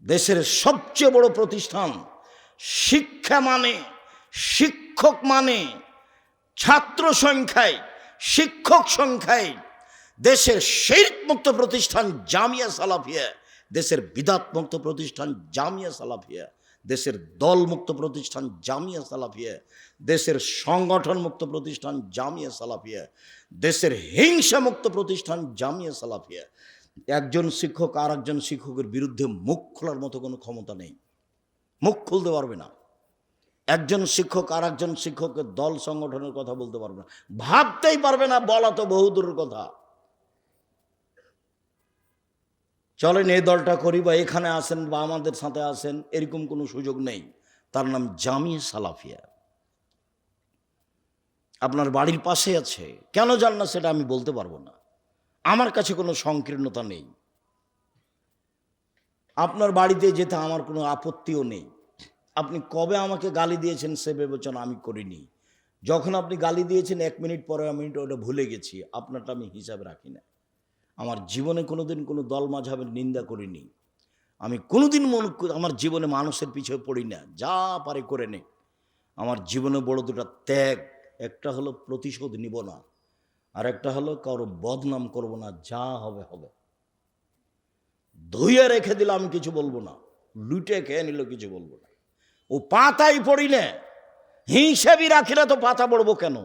দেশের সবচেয়ে বড় প্রতিষ্ঠান। শিক্ষা মানে, শিক্ষক মানে, ছাত্র সংখ্যায়, শিক্ষক সংখ্যায় দেশের শিরক মুক্ত প্রতিষ্ঠান জামিয়া সালাফিয়া, দেশের বিদাত মুক্ত প্রতিষ্ঠান জামিয়া সালাফিয়া, দেশের দল মুক্ত প্রতিষ্ঠান জামিয়া সালাফিয়া, দেশের সংগঠন মুক্ত প্রতিষ্ঠান জামিয়া সালাফিয়া, দেশের হিংসা মুক্ত প্রতিষ্ঠান জামিয়া সালাফিয়া। একজন শিক্ষক আর একজন শিক্ষকের বিরুদ্ধে মুখ খোলার মতো কোনো ক্ষমতা নেই। মুখ খুলতে পারবে না। একজন শিক্ষক আর একজন শিক্ষকের দল সংগঠনের কথা বলতে পারবে না, ভাবতেই পারবে না, বলা তো বহুদূরের কথা। চলেন এই দলটা করি বা এখানে আসেন বা আমাদের সাথে আসেন, এরকম কোনো সুযোগ নেই। তার নাম জামিয়া সালাফিয়া। আপনার বাড়ির পাশে আছে, কেন জান না সেটা আমি বলতে পারবো না। আমার কাছে কোনো সংকীর্ণতা নেই। আপনার বাড়িতে যেতে আমার কোনো আপত্তিও নেই। আপনি কবে আমাকে গালি দিয়েছেন সে বিবেচনা আমি করিনি। যখন আপনি গালি দিয়েছেন 1 মিনিট পরে আমি ওটা ভুলে গেছি, আপনারটা আমি হিসাবে রাখি না। আমার জীবনে কোনোদিন কোনো দল মাঝহাবের নিন্দা করিনি। আমি কোনোদিন আমার জীবনে মানুষের পিছিয়ে পড়ি না, যা পারে করে নে। আমার জীবনে বড় দুটা ত্যাগ, একটা হলো প্রতিশোধ নিব না, আর একটা হলো কারো বদনাম করব না, যা হবে হবে। ধুয়ে রেখে দিলে আমি কিছু বলবো না, লুটে খেয়ে নিল কিছু বলবো না। ও পাতাই পড়ি না, হিসাবই রাখি না তো পাতা পড়বো কেন?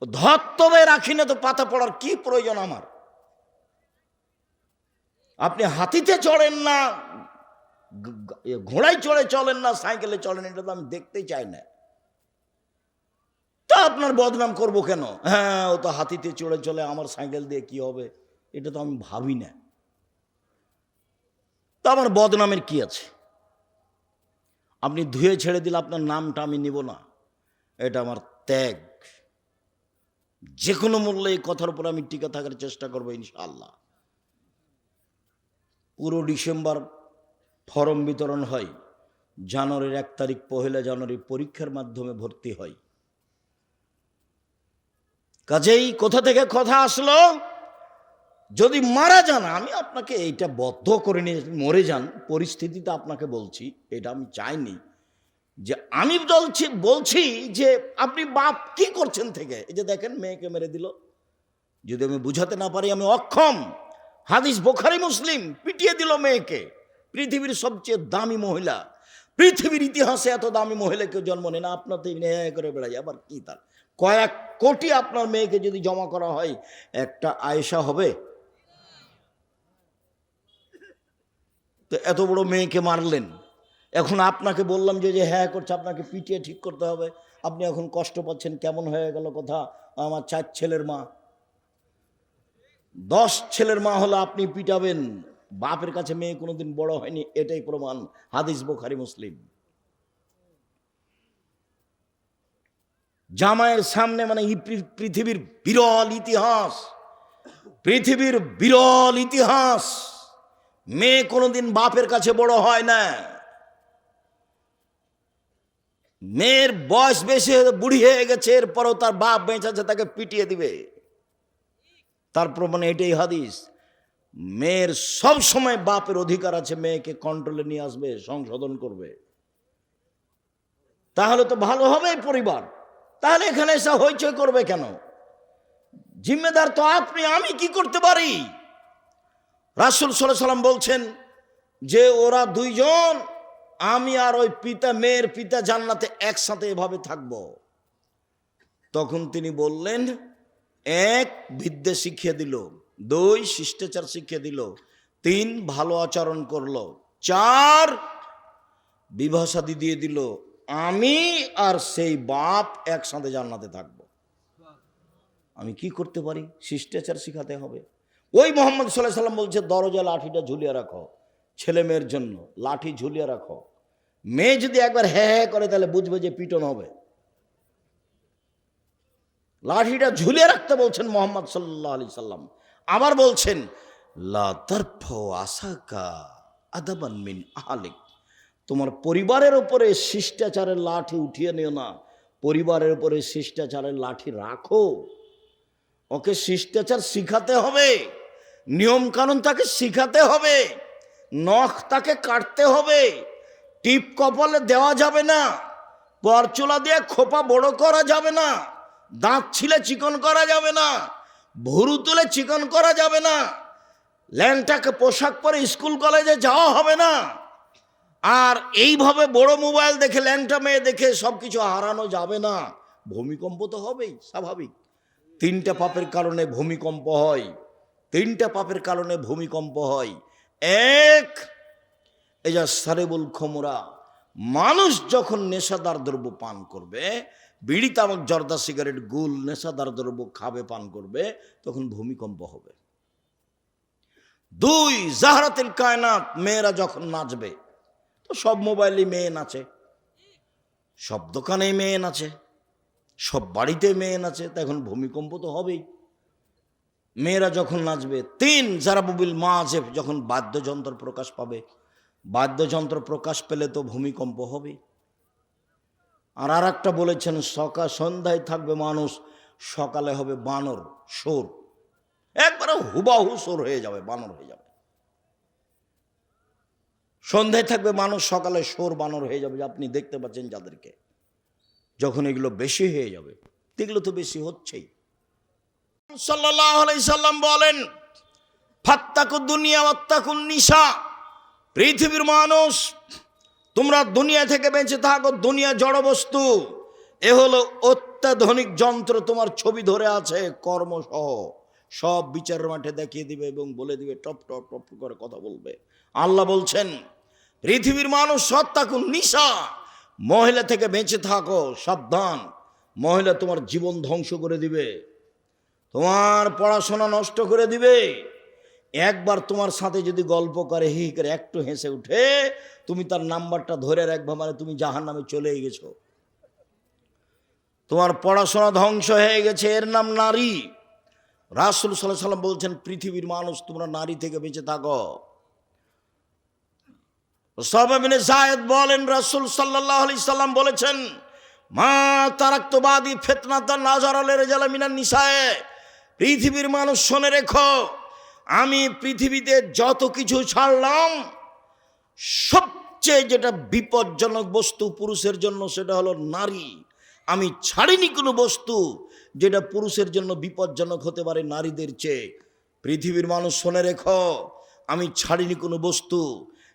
ধত্তবে রাখি না তো পাতা পড়ার কি প্রয়োজন আমার? আপনি হাতিতে চড়েন না, ঘোড়ায় চড়ে চলেন না, সাইকেলে চলেন, এটা তো আমি দেখতেই চাই না। তা আপনার বদনাম করব কেন? হ্যাঁ, ও তো হাতিতে চড়ে চলে, আমার সাইকেল দিয়ে কি হবে, এটা তো আমি ভাবি না। তা আমার বদনামের কি আছে? আপনি ধুয়ে ছেড়ে দিলে আপনার নামটা আমি নিব না, এটা আমার ত্যাগ। যে কোনো মূল্যে এই কথার উপর আমি টিকে থাকার চেষ্টা করবো ইনশাআল্লাহ। পুরো ডিসেম্বর ফর্ম বিতরণ হয়, জানুয়ারির 1 তারিখ 1 জানুয়ারি পরীক্ষার মাধ্যমে ভর্তি হয়। কাজেই কোথা থেকে কথা আসলো? যদি মারা যান, আমি আপনাকে এইটা বদ্ধ করে নিয়ে মরে যান, পরিস্থিতিতে আপনাকে বলছি, এটা আমি চাইনি যে আমি বলছি যে আপনি বাপ কি করছেন থেকে। এই যে দেখেন, মেয়েকে মেরে দিল, যদি আমি বুঝাতে না পারি আমি অক্ষম। হাদিস বুখারী মুসলিম, পিটিয়ে দিল মেয়েকে। পৃথিবীর সবচেয়ে দামি মহিলা, পৃথিবীর ইতিহাসে এত দামি মহিলা কেউ জন্ম নেয় না। আপনার তো করে বেড়াই, আবার কি তার কয়েক কোটি আপনার মেয়েকে যদি জমা করা হয়, একটা আয়েশা হবে? তো এত বড় মেয়েকে মারলেন, এখন আপনাকে বললাম যে হ্যাঁ করছে, আপনাকে পিটিয়ে ঠিক করতে হবে, আপনি এখন কষ্ট পাচ্ছেন, কেমন হয়ে গেল কথা? আমার 4 ছেলের মা, 10 ছেলের মা হলো আপনি পিটাবেন? বাপের কাছে মেয়ে কোনোদিন বড় হয়নি, এটাই প্রমাণ। হাদিস বুখারী মুসলিম। জামাইয়ের সামনে, মানে পৃথিবীর বিরল ইতিহাস, পৃথিবীর বিরল ইতিহাস, মেয়ে কোনোদিন বাপের কাছে বড় হয় না। মেয়ের বয়স বেশি, বুড়ি হয়ে গেছে, এরপরও তার বাপ বেঁচে আছে, তাকে পিটিয়ে দিবে। তার প্রমাণ এটাই হাদিস। মেয়ের সব সময় বাপের অধিকার আছে, মেয়েকে কন্ট্রোলে নিয়ে আসবে, সংশোধন করবে। তাহলে তো ভালো হবে পরিবার। তাহলে এখানে এসে হইচই করবে কেন? জিম্মেদার তো আপনি, আমি কি করতে পারি? রাসূল সাল্লাল্লাহু আলাইহি ওয়াসাল্লাম বলছেন যে ওরা দুইজন, আমি আর ওই পিতা, মেয়ের পিতা জান্নাতে একসাথে এভাবে থাকব। তখন তিনি বললেন, 1 বিদ্যে শিখিয়ে দিল, 2 শিষ্টাচার শিখিয়ে দিল, 3 ভালো আচরণ করলো, 4 বিবাহ শাদী দিয়ে দিল, আমি আর সেই বাপ একসাথে জান্নাতে থাকব। আমি কি করতে পারি? শিষ্টাচার শিখাতে হবে। ওই মুহাম্মদ সাল্লাল্লাহু আলাইহি ওয়াসাল্লাম বলছে, দরজা লাঠিটা ঝুলিয়ে রাখো, ছেলে মেয়ের জন্য লাঠি ঝুলিয়ে রাখো। মেয়ে যদি একবার হ্যাঁ হ্যাঁ করে, তাহলে বুঝবে যে পিটন হবে। লাঠিটা ঝুলিয়ে রাখতে বলছেন মুহাম্মদ সাল্লাল্লাহু আলাইহি সাল্লাম। আবার বলছেন, লা তারফু আসাকা আদাবান মিন আহলিক, তোমার পরিবারের উপরে শিষ্টাচারের লাঠি উঠিয়ে নিও না, পরিবারের উপরে শিষ্টাচারের লাঠি রাখো। ওকে শিষ্টাচার শিখাতে হবে, নিয়ম কানুন তাকে শিখাতে হবে, নখ তাকে কাটতে হবে, টিপ কপালে দেওয়া যাবে না, পরচুলা দিয়ে খোপা বড় করা যাবে না, দাঁত ছিলে চিকন করা যাবে না, ভুরু তুলে চিকন করা যাবে না, ল্যাংটাকে পোশাক পরে স্কুল কলেজে যাওয়া হবে না। আর এইভাবে বড় মোবাইল দেখে, ল্যাংটা মেয়ে দেখে সবকিছু হারানো যাবে না। ভূমিকম্প তো হবেই, স্বাভাবিক। 3টা পাপের কারণে ভূমিকম্প হয়, 3টা পাপের কারণে ভূমিকম্প হয়। 1, এই যে সারেবুল খমরা, মানুষ যখন নেশাদার দ্রব্য পান করবে, বিড়ি, তামাক, জর্দা, সিগারেট, গুল, নেশাদার দ্রব্য খাবে, পান করবে, তখন ভূমিকম্প হবে। 2, জাহরাতুল কায়নাত, মেয়েরা যখন নাচবে, তো সব মোবাইলে মেয়ে নাচে, সব দোকানে মেয়ে নাচে, সব বাড়িতে মেয়ে নাচে, তখন ভূমিকম্প তো হবেই মেয়েরা যখন নাচবে। 3, জারাবুবিল মাজেব, যখন বাদ্যযন্ত্র প্রকাশ পাবে, বাদ্যযন্ত্র প্রকাশ পেলে তো ভূমিকম্প হবে। আর একটা বলেছেন, সন্ধ্যায় থাকবে মানুষ, সকালে হবে বানর, সোর, একবারে হুবাহু সোর হয়ে যাবে, বানর হয়ে যাবে। সন্ধ্যায় থাকবে মানুষ, সকালে শোর বানর হয়ে যাবে। আপনি দেখতে পাচ্ছেন যাদেরকে, যখন এগুলো বেশি হয়ে যাবে, এগুলো তো বেশি হচ্ছেই। সাল্লাল্লাহু আলাইহি সাল্লাম বলেন, ফাত্তাকু দুনিয়া ওয়াত্তাকুন নিসা, পৃথিবীর মানুষ তোমরা দুনিয়া থেকে বেঁচে থাকো। দুনিয়া জড় বস্তু, এ হলো অত্যাধুনিক যন্ত্র, তোমার ছবি ধরে আছে কর্মসহ, সব বিচারের মাঠে দেখিয়ে দিবে এবং বলে দিবে, টপ টপ টপ করে কথা বলবে। আল্লাহ বলছেন, পৃথিবীর মানুষ ওয়াত্তাকুন নিসা, মহিলা থেকে বেঁচে থাকো, সাবধান, মহিলা তোমার জীবন ধ্বংস করে দিবে, তোমার পড়াশোনা নষ্ট করে দিবে। একবার তোমার সাথে যদি গল্প করে, হি করে একটু হেসে উঠে, তুমি তার নাম্বারটা ধরে রাখবা, মানে তুমি জাহান্নামে চলে গেছো, তোমার পড়াশোনা ধ্বংস হয়ে গেছে। এর নাম নারী। রাসূল সাল্লাল্লাহু আলাইহি সাল্লাম বলছেন, পৃথিবীর মানুষ তোমরা নারী থেকে বেঁচে থাকো। উসামা বিন যায়েদ বলেন, রাসূল সাল্লাল্লাহু আলাইহি সাল্লাম বলেছেন, মা তারাকতু বাদি ফিতনাতান নাযারা লিরিজালি মিনান নিসায়ে, পৃথিবীর মানুষ শুনে রেখো, আমি পৃথিবীতে যত কিছু ছাড়লাম, সবচেয়ে যেটা বিপজ্জনক বস্তু পুরুষের জন্য সেটা হলো নারী। আমি ছাড়িনি কোনো বস্তু যেটা পুরুষের জন্য বিপজ্জনক হতে পারে নারীদের চেয়ে। পৃথিবীর মানুষ শুনে রেখো, আমি ছাড়িনি কোনো বস্তু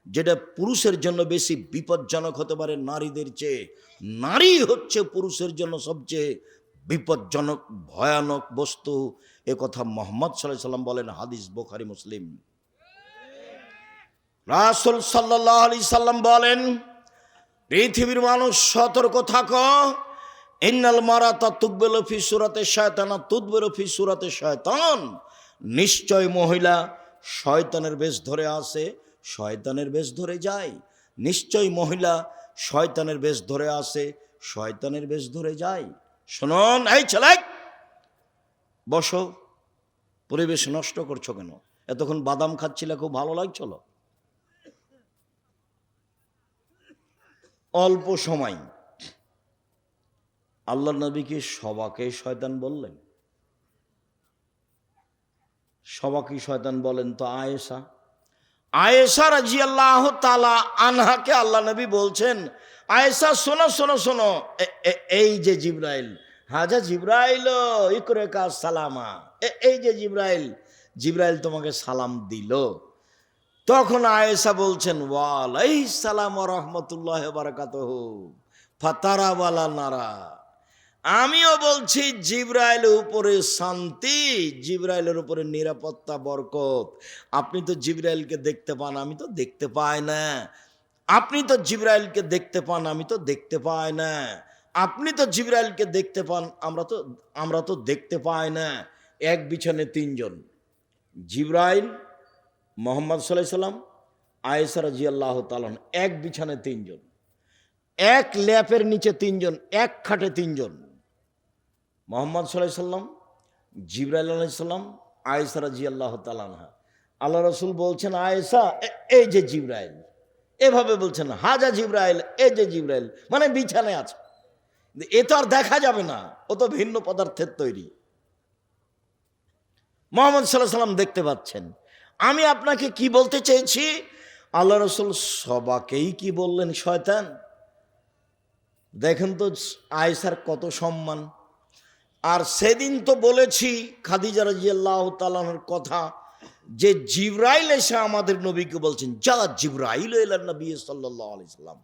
যেটা পুরুষের জন্য বেশি বিপজ্জনক হতে পারে নারীদের চেয়ে। নারী হচ্ছে পুরুষের জন্য সবচেয়ে বিপজ্জনক ভয়ানক বস্তু। এ কথা মুহাম্মদ সাল্লাল্লাহু আলাইহি সাল্লাম বলেন, হাদিস বুখারী মুসলিম। রাসূল সাল্লাল্লাহু আলাইহি সাল্লাম বলেন, পৃথিবীর মানুষ সতর্ক থাকো, ইন্নাল মারাতা তুকবেলু ফি সূরাতি শায়তান তুদবিরু ফি সূরাতি শায়তান, নিশ্চয় মহিলা শয়তানের বেশ ধরে আসে, শয়তানের বেশ ধরে যায়। নিশ্চয় মহিলা শয়তানের বেশ ধরে আসে, শয়তানের বেশ ধরে যায়। শুনুন, এই ছেলে বসো, পরিবেশ নষ্ট করছো কেন? এতক্ষণ বাদাম খাচ্ছিলে, খুব ভালো লাগছিল। অল্প সময় আল্লাহ নবীকে সবাকে শয়তান বললেন? সবাকে শয়তান বলেন তো আয়েশা রাদিয়াল্লাহু তাআলা আনহাকে আল্লাহ নবী বলছেন, আয়েশা শোনো শোনো শোনো, এই যে জিবরাইল, হাজা জিবরাইল ইকরাকা সালামা, এই যে জিবরাইল, জিবরাইল তোমাকে সালাম দিল। তখন আয়েশা বলছেন, ওয়ালাইহিস সালাম ওয়া রাহমাতুল্লাহি ওয়া বারাকাতুহু ফাতারা ওয়ালা নারা, আমিও বলছি জিবরাইলের উপরে শান্তি, জিবরাইলের উপরে নিরাপত্তা, বরকত। আপনি তো জিবরাইলকে দেখতে পান, আমি তো দেখতে পাই না। আপনি তো জিবরাইলকে দেখতে পান, আমি তো দেখতে পাই না। আপনি তো জিবরাইলকে দেখতে পান, আমরা তো দেখতে পাই না। এক বিছানে তিনজন, জিবরাইল, মুহাম্মদ সাল্লাল্লাহু আলাইহি সাল্লাম, আয়েশা রাদিয়াল্লাহু তাআলা, এক বিছানে তিনজন, এক ল্যাপের নিচে তিনজন, এক খাটে তিনজন। মুহাম্মদ সাল্লাল্লাহু আলাইহি সাল্লাম, জিবরাইল আলাইহিস সালাম, আয়েশা রাদিয়াল্লাহু তাআলা আনহা। আল্লাহ রাসূল বলছেন, আয়েশা এই যে জিবরাইল, এভাবে বলছেন, হাজা জিবরাইল, এই যে জিবরাইল, মানে বিছানায় আছে। এ তো আর দেখা যাবে না, ও তো ভিন্ন পদার্থের তৈরি। মুহাম্মদ সাল্লাল্লাহু আলাইহি সাল্লাম দেখতে পাচ্ছেন। আমি আপনাকে কি বলতে চেয়েছি, আল্লাহ রাসূল সবাকেই কি বললেন শয়তান? দেখেন তো আয়েশার কত সম্মান। আর সেদিন তো বলেছি খাদিজা রাদিয়াল্লাহু তাআলার কথা, যে জিবরাইল এসে আমাদের নবীকে বলছেন, যা জিবরাইল ইলান নবী সাল্লাল্লাহু আলাইহি সাল্লাম,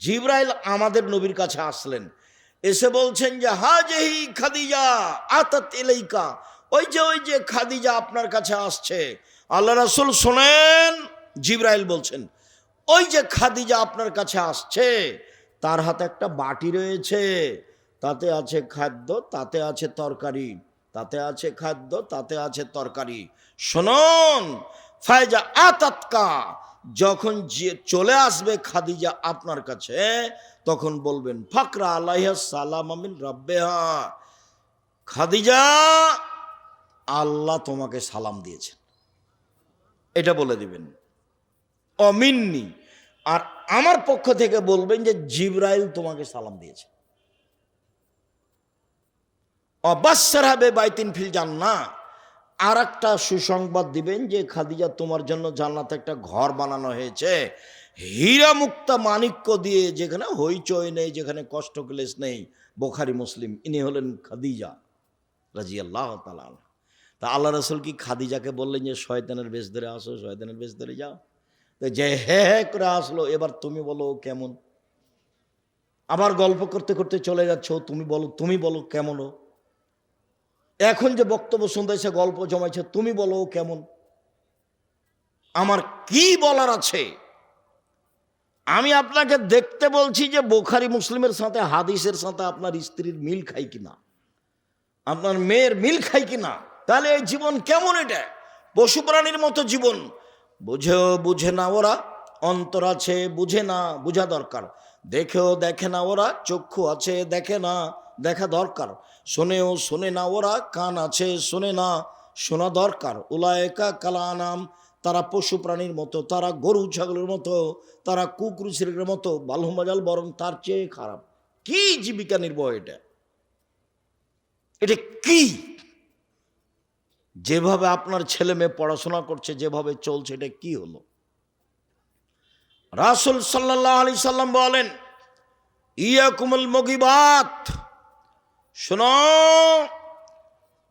জিবরাইল আমাদের নবীর কাছে আসলেন, এসে বলছেন যে হাজিহি খাদিজা আতাত ইলাইকা, ওই যে খাদিজা আপনার কাছে আসছে। আল্লাহ রাসূল শোনেন, জিবরাইল বলছেন, ওই যে খাদিজা আপনার কাছে আসছে, তার হাতে একটা বাটি রয়েছে, তাতে আছে খাদ্য, তাতে আছে তরকারি, তাতে আছে খাদ্য, তাতে আছে তরকারি। শুনুন, ফায়জা আতাতকা, যখন চলে আসবে খাদিজা আপনার কাছে, তখন বলবেন, ফাকরা আলাইহা সালাম মিন রাব্বিহা, খাদিজা আল্লাহ তোমাকে সালাম দিয়েছেন, এটা বলে দিবেন। অমিন্নি, আর আমার পক্ষ থেকে বলবেন যে জিবরাইল তোমাকে সালাম দিয়েছে। অবাসসারা বাইতিন ফিল জান্নাহ, আর একটা সুসংবাদ দিবেন যে খাদিজা তোমার জন্য জান্নাতে একটা ঘর বানানো হয়েছে, হীরা মুক্তা মাণিক্য দিয়ে, যেখানে হইচই নেই, যেখানে কষ্ট ক্লেশ নেই। বুখারী মুসলিম। ইনি হলেন খাদিজা রাদিয়াল্লাহু তাআলা। তা আল্লাহ রাসূল কি খাদিজাকে বললেন যে শয়তানের বেশ ধরে আসো, শয়তানের বেশ ধরে যাও? তো যে হে হে করে আসলো, এবার তুমি বলো কেমন? আবার গল্প করতে করতে চলে যাচ্ছ, তুমি বলো কেমন ও? এখন যে বক্তব্য শুনতেছে, গল্প জমাইছে, তুমি বলো কেমন? আমার কি বলার আছে? আমি আপনাকে দেখতে বলছি যে বুখারী মুসলিমের সাথে, হাদিসের সাথে আপনার স্ত্রীর মিল খাই কিনা, আপনার মেয়ের মিল খাই কিনা। তাহলে এই জীবন কেমন? এটা পশু প্রাণীর মতো জীবন। বুঝে না ওরা, অন্তর আছে বুঝে না, বুঝা দরকার। দেখেও দেখে না ওরা, চক্ষু আছে দেখে না, দেখা দরকার। শোনেও শোনে না ওরা, কান আছে শোনে না, শোনা দরকার। উলায়েকা কালানাম, তারা পশু প্রাণীর মতো, তারা গরু ছাগলের মতো, তারা কুকুরের মতো, বালহমাজাল, বরং তার চেয়ে খারাপ। কি জীবিকা নির্বাহ এটা? এটা কি? যেভাবে আপনার ছেলে মেয়ে পড়াশোনা করছে, যেভাবে চলছে, এটা কি হলো? রাসূল সাল্লাল্লাহু আলাইহি সাল্লাম বলেন, ইয়াকুমুল মুগিবাত, শোনো,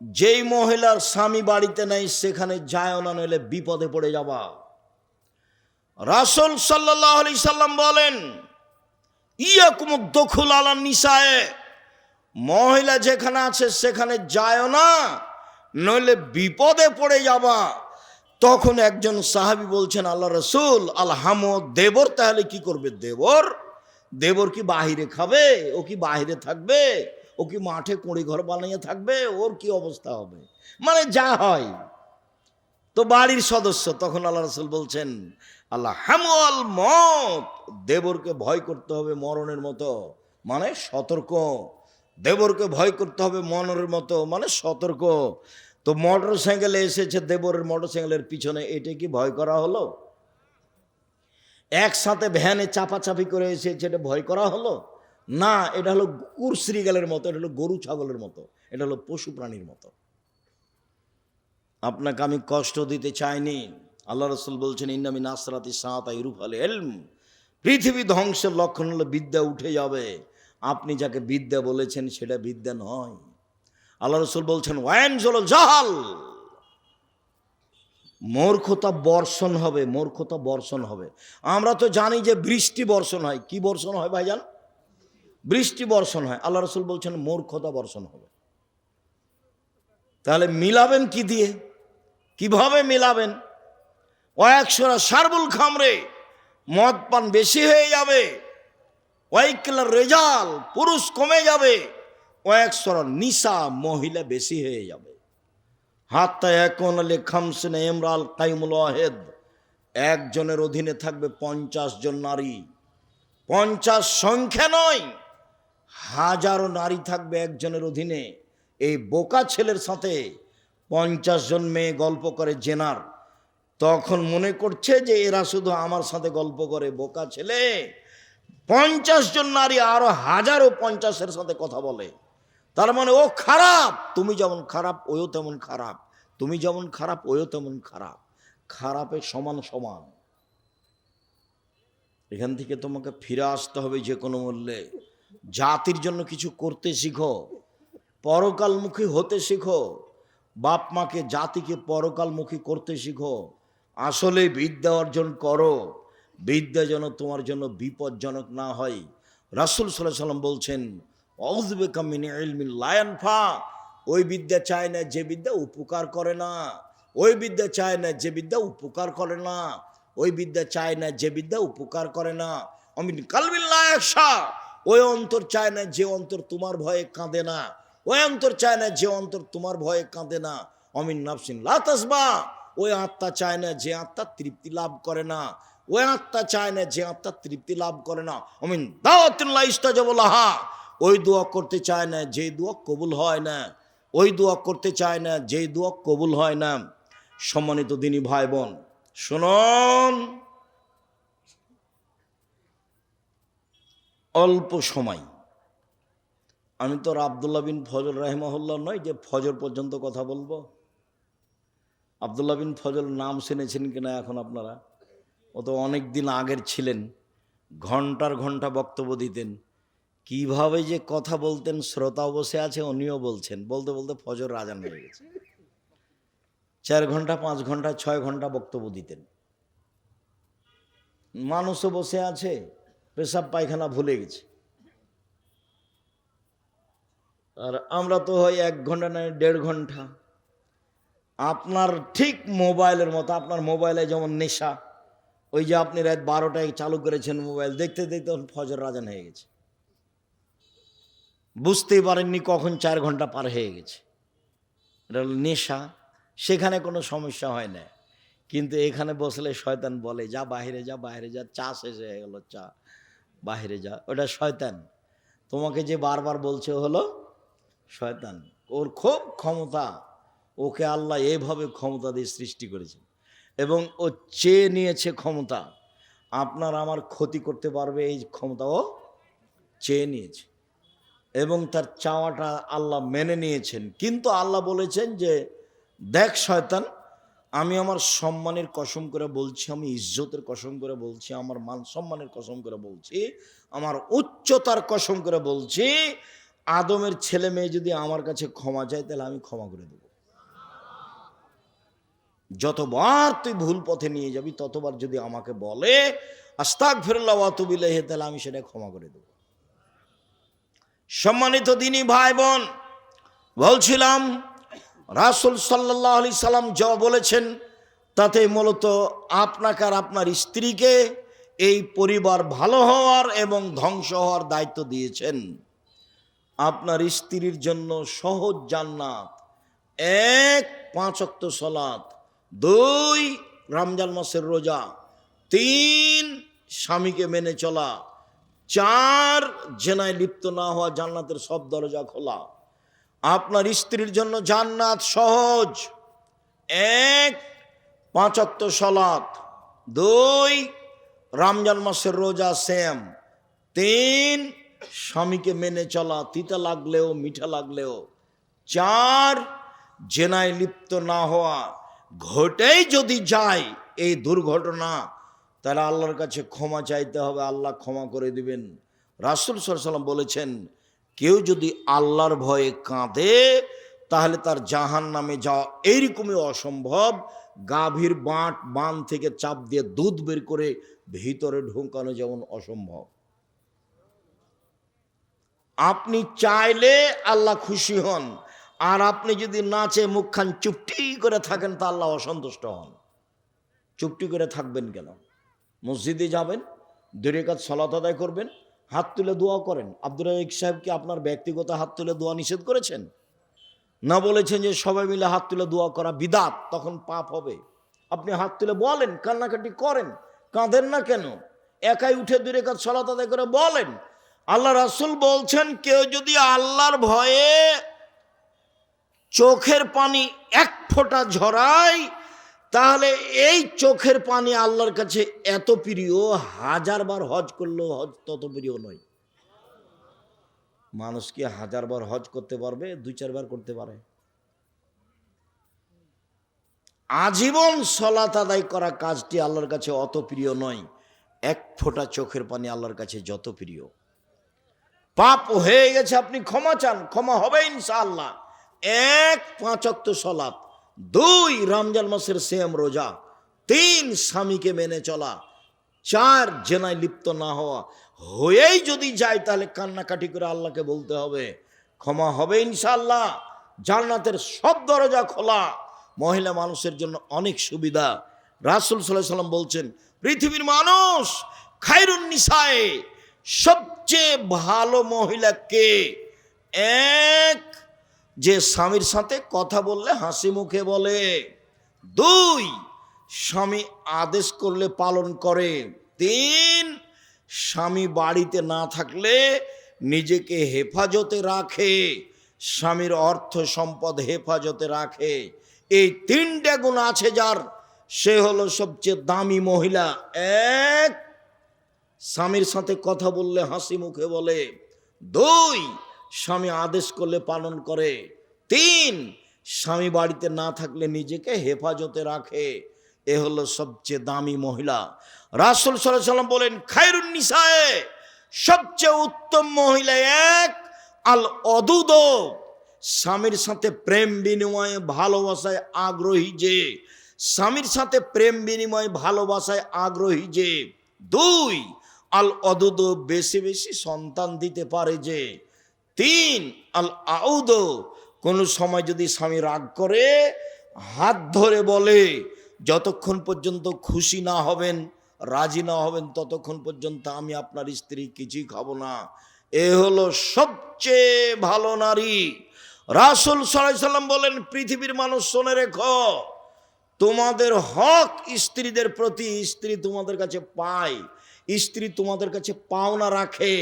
যেই মহিলার স্বামী বাড়িতে নেই সেখানে যায়ও না, নইলে বিপদে পড়ে যাবা। রাসূল সাল্লাল্লাহু আলাইহি সাল্লাম বলেন, ইয়াকুমুদ দুখুল আলান নিসায়ে, মহিলা যেখানে আছে সেখানে যায়ও না, নইলে বিপদে পড়ে যাবা। তখন একজন সাহাবী বলছেন, আল্লাহ রাসূল, আলহামো, দেবর তাহলে কি করবে? দেবর কি বাহিরে খাবে? ও কি বাহিরে থাকবে? ও কি মাঠে কুঁড়ি ঘর বানিয়ে থাকবে? ওর কি অবস্থা হবে? মানে যা হয় তো বাড়ির সদস্য। তখন আল্লাহ রাসূল বলছেন, আলহামো আল মত, দেবরকে ভয় করতে হবে মরণের মতো, মানে সতর্ক। দেবরকে ভয় করতে হবে মরণের মতো, মানে সতর্ক। তো মোটর সাইকেলে এসেছে, দেবরের মোটর সাইকেলের পিছনে, এটা কি ভয় করা হলো? একসাথে ভ্যানে চাপাচাপি করে এসেছে, এটা ভয় করা হলো না। এটা হলো কুরশ্রীগালের মতো, এটা হলো গরু ছাগলের মতো, এটা হলো পশু প্রাণীর মতো। আপনাকে আমি কষ্ট দিতে চাইনি। আল্লাহ রাসূল বলছেন, ইন্না মিন আসরাতি সাআতি ইরফাল ইলম, পৃথিবী ধ্বংসের লক্ষণ হলো বিদ্যা উঠে যাবে। আপনি যাকে বিদ্যা বলেছেন সেটা বিদ্যা নয়। আল্লাহ রাসূল বলছেন, ওয়ানজুল জাহাল, মূর্খতা বর্ষণ হবে, মূর্খতা বর্ষণ হবে। আমরা তো জানি যে বৃষ্টি বর্ষণ হয়। কি বর্ষণ হয় ভাইজান? বৃষ্টি বর্ষণ হয়। আল্লাহ রাসূল বলছেন মূর্খতা বর্ষণ হবে। তাহলে মিলাবেন কি দিয়ে? কিভাবে মিলাবেন? ওয়াকসরা শারবুল খামরে, মদ পান বেশি হয়ে যাবে। ওয়াইকলার রেজাল, পুরুষ কমে যাবে। ওয়াকসরা নিসা, মহিলা বেশি হয়ে যাবে। হাত্তা এখন আলে খামসিন ইমরাল কাইমুল ওয়াহিদ, একজনের অধীনে থাকবে 50 জন নারী। 50 সংখ্যা নয়, হাজারো নারী থাকবে একজনের অধীনে। এই বোকা ছেলের সাথে 50 জন মেয়ে গল্প করে জেনার, তখন মনে করছে যে এরা শুধু আমার সাথে গল্প করে। বোকা ছেলে, 50 জন নারী আরো হাজারো 50-এর সাথে কথা বলে। তার মানে ও খারাপ। তুমি যেমন খারাপ ওও তেমন খারাপ, তুমি যেমন খারাপ ওও তেমন খারাপ। খারাপের সমান সমান। এখান থেকে তোমাকে ফিরে আসতে হবে যে কোনো মূল্যে। জাতির জন্য কিছু করতে শিখো, পরকালমুখী হতে শিখো। বাপ মাকে, জাতিকে পরকালমুখী করতে শিখো। আসলে বিদ্যা অর্জন করো, বিদ্যা যেন তোমার জন্য বিপজ্জনক না হয়। রাসূল সাল্লাল্লাহু আলাইহি সাল্লাম বলছেন, আউযু বিকা মিন ইলমিন লা ইয়ানফা, ওই বিদ্যা চায় না যে বিদ্যা উপকার করে না। ওই বিদ্যা চায় না যে বিদ্যা উপকার করে না। ওই বিদ্যা চায় না যে বিদ্যা উপকার করে না। আমিন কালবিন লা ইয়াখশা, ওই অন্তর চায় না যে অন্তর তোমার ভয়ে কাঁদে না। ওই অন্তর চায় না যে অন্তর তোমার ভয়ে কাঁদে না। আমিন নাফসিন লা তাসবা, ওই আত্মা চায় না যে আত্মা তৃপ্তি লাভ করে না। ওই আত্মা চায় না যে আত্মা তৃপ্তি লাভ করে না। আমিন দাওয়াতিন লা ইস্তাজাবু লাহা, ওই দোয়া করতে চায় না যে দোয়া কবুল হয় না। ওই দোয়া করতে চায় না যে দোয়া কবুল হয় না। সম্মানিত দিনী ভাই বোন, শুনুন, অল্প সময়, আমি তো আব্দুল্লাহ বিন ফজল রাহিমাহুল্লাহ নয় যে ফজর পর্যন্ত কথা বলবো। আব্দুল্লাহ বিন ফজল নাম শুনেছেন কিনা এখন আপনারা? ও তো অনেক দিন আগের ছিলেন, ঘন্টার ঘন্টা বক্তব্য দিতেন। কিভাবে যে কথা বলতেন, শ্রোতাও বসে আছে, উনিও বলছেন, বলতে বলতে ফজর আজান হয়ে গেছে। 4 ঘন্টা 5 ঘন্টা 6 ঘন্টা বক্তব্য দিতেন। মানুষও বসে আছে, পেশাব পায়খানা ভুলে গেছে। আর আমরা তো হয় 1 ঘন্টা নয় 1.5 ঘন্টা। আপনার ঠিক মোবাইলের মতো, আপনার মোবাইলে যেমন নেশা, ওই যে আপনি রাত 12টায় চালু করেছেন মোবাইল, দেখতে দেখতে ফজর আজান হয়ে গেছে, বুঝতেই পারেননি কখন 4 ঘন্টা পার হয়ে গেছে। এটা হলো নেশা। সেখানে কোনো সমস্যা হয় না, কিন্তু এখানে বসলে শয়তান বলে, যা বাইরে যা, বাইরে যা, চা শেষ হয়ে গেল, চা বাইরে যা। ওটা শয়তান, তোমাকে যে বারবার বলছে হলো শয়তান। ওর খুব ক্ষমতা, ওকে আল্লাহ এইভাবে ক্ষমতা দিয়ে সৃষ্টি করেছে, এবং ও চেয়ে নিয়েছে ক্ষমতা। আপনার আমার ক্ষতি করতে পারবে এই ক্ষমতা ও চেয়ে নিয়েছে, এবং তার চাওয়াটা আল্লাহ মেনে নিয়েছেন। কিন্তু আল্লাহ বলেছেন যে, দেখ শয়তান, আমি আমার সম্মানের কসম করে বলছি, আমি ইজ্জতের কসম করে বলছি, আমার মান সম্মানের কসম করে বলছি, আমার উচ্চতার কসম করে বলছি, আদমের ছেলে মেয়ে যদি আমার কাছে ক্ষমা চায় তাহলে আমি ক্ষমা করে দেব। যতবার তুই ভুল পথে নিয়ে যাবি ততবার যদি আমাকে বলে আস্তাগফিরুল্লাহ ওয়া আতুবু ইলাইহি, তাহলে আমি সেটা ক্ষমা করে দেব। সম্মানিত দিনী ভাই বোন, বলছিলাম রাসূল সাল্লাল্লাহু আলাইহি সাল্লাম যা বলেছেন তাতে মূলত আপনাকে আর আপনার স্ত্রীকে এই পরিবার ভালো হওয়ার এবং ধ্বংস হওয়ার দায়িত্ব দিয়েছেন। আপনার স্ত্রীর জন্য সহজ জান্নাত, 1 5 ওয়াক্ত সালাত, 2 রমজান মাসের রোজা, 3 স্বামীকে মেনে চলা, 4 জেনায় লিপ্ত না হওয়া, জান্নাতের সব দরজা খোলা। আপনার স্ত্রীর জন্য জান্নাত সহজ, 1 5 ওয়াক্ত সালাত, 2 রমজান মাসের রোজা সেম, 3 স্বামীকে মেনে চলা, তিতা লাগলেও মিঠা লাগলেও, 4 জেনায় লিপ্ত না হওয়া। ঘটেই যদি যায় এই দুর্ঘটনা, তাহলে আল্লাহর কাছে ক্ষমা চাইতে হবে, আল্লাহ ক্ষমা করে দিবেন। রাসূল সাল্লাল্লাহু আলাইহি ওয়াসাল্লাম বলেছেন, কেউ যদি আল্লাহর ভয়ে কাঁদে তাহলে তার জাহান্নামে যাওয়া এইরকমই অসম্ভব, গাভীর বান থেকে চাপ দিয়ে দুধ বের করে ভিতরে ঢোকানো যেমন অসম্ভব। আপনি চাইলে আল্লাহ খুশি হন, আর আপনি যদি নাচে মুখখান চুপটি করে থাকেন তা আল্লাহ অসন্তুষ্ট হন। চুপটি করে থাকবেন কেন? মসজিদে যাবেন, 2 রাকাত সালাত আদায় করবেন, হাত তুলে দোয়া করেন। আব্দুর রাজ্জাক সাহেব কি আপনার ব্যক্তিগত হাত তুলে দোয়া নিষেধ করেছেন? না, বলেছেন যে সবাই মিলে হাত তুলে দোয়া করা বিদআত, তখন পাপ হবে। আপনি হাত তুলে বলেন, কান্নাকাটি করেন, কাঁদেন না কেন? একাই উঠে 2 রাকাত সালাত আদায় করে বলেন। আল্লাহ রাসূল বলছেন, কেউ যদি আল্লাহর ভয়ে চোখের পানি 1 ফোঁটা ঝরায়, তাহলে এই চোখের পানি আল্লাহর কাছে এত প্রিয়, 1000 বার হজ করলেও হজ তত প্রিয় নয়। মানুষ কি 1000 বার হজ করতে পারবে? 2-4 বার করতে পারে। আজীবন সালাত আদায় করা কাজটি আল্লাহর কাছে অত প্রিয় নয়, 1 ফোঁটা চোখের পানি আল্লাহর কাছে যত প্রিয়। পাপ হয়ে গেছে, আপনি ক্ষমা চান, ক্ষমা হবে ইনশাআল্লাহ। 1 5 ওয়াক্ত সালাত, 2 রমজান মাসের সিয়াম রোজা, 3 স্বামীকে মেনে চলা, 4 জেনায় লিপ্ত না হওয়া। হয়েই যদি যায় তাহলে কান্নাকাটি করে আল্লাহকে বলতে হবে, ক্ষমা হবে ইনশাআল্লাহ। জান্নাতের সব দরজা খোলা, মহিলা মানুষের জন্য অনেক সুবিধা। রাসূল সাল্লাল্লাহু আলাইহি সাল্লাম বলছেন, পৃথিবীর মানুষ খায়রুন নিসায়ে, সবচেয়ে ভালো মহিলা কে? 1 যে স্বামীর সাথে কথা বললে হাসি মুখে বলে, 2 স্বামী আদেশ করলে পালন করে, 3 স্বামী বাড়িতে না থাকলে নিজেকে হেফাজতে রাখে, স্বামীর অর্থ সম্পদ হেফাজতে রাখে। এই 3টে গুণ আছে যার, সে হলো সবচেয়ে দামি মহিলা। 1 স্বামীর সাথে কথা বললে হাসি মুখে বলে, 2 স্বামী আদেশ করলে পালন করে, 3 স্বামী বাড়িতে না থাকলে নিজেকে হেফাজতে রাখে। এ হলো সবচেয়ে দামি মহিলা। রাসূল সাল্লাল্লাহু আলাইহি ওয়াসাল্লাম বলেন, খায়রুন নিসায়ে, সবচেয়ে উত্তম মহিলা এক আল অদুদ, স্বামীর সাথে প্রেম বিনিময়ে ভালোবাসায় আগ্রহী যে, স্বামীর সাথে প্রেম বিনিময়ে ভালোবাসায় আগ্রহী যে। দুই আল অদুদ, বেশি বেশি সন্তান দিতে পারে যে। তিন আল আউদ, কোনো সময় যদি স্বামী রাগ করে হাত ধরে বলে, যতক্ষণ পর্যন্ত খুশি না হবেন, রাজি না হবেন, ততক্ষণ পর্যন্ত আমি আপনার স্ত্রী কিছুই খাবো না। এ হলো সবচেয়ে ভালো নারী। রাসূল সাল্লাল্লাহু আলাইহি ওয়াসাল্লাম বলেন, পৃথিবীর মানুষ শুনে রেখো, তোমাদের হক স্ত্রীদের প্রতি স্ত্রী তোমাদের কাছে পায়, স্ত্রী তোমাদের কাছে পাওনা রাখে।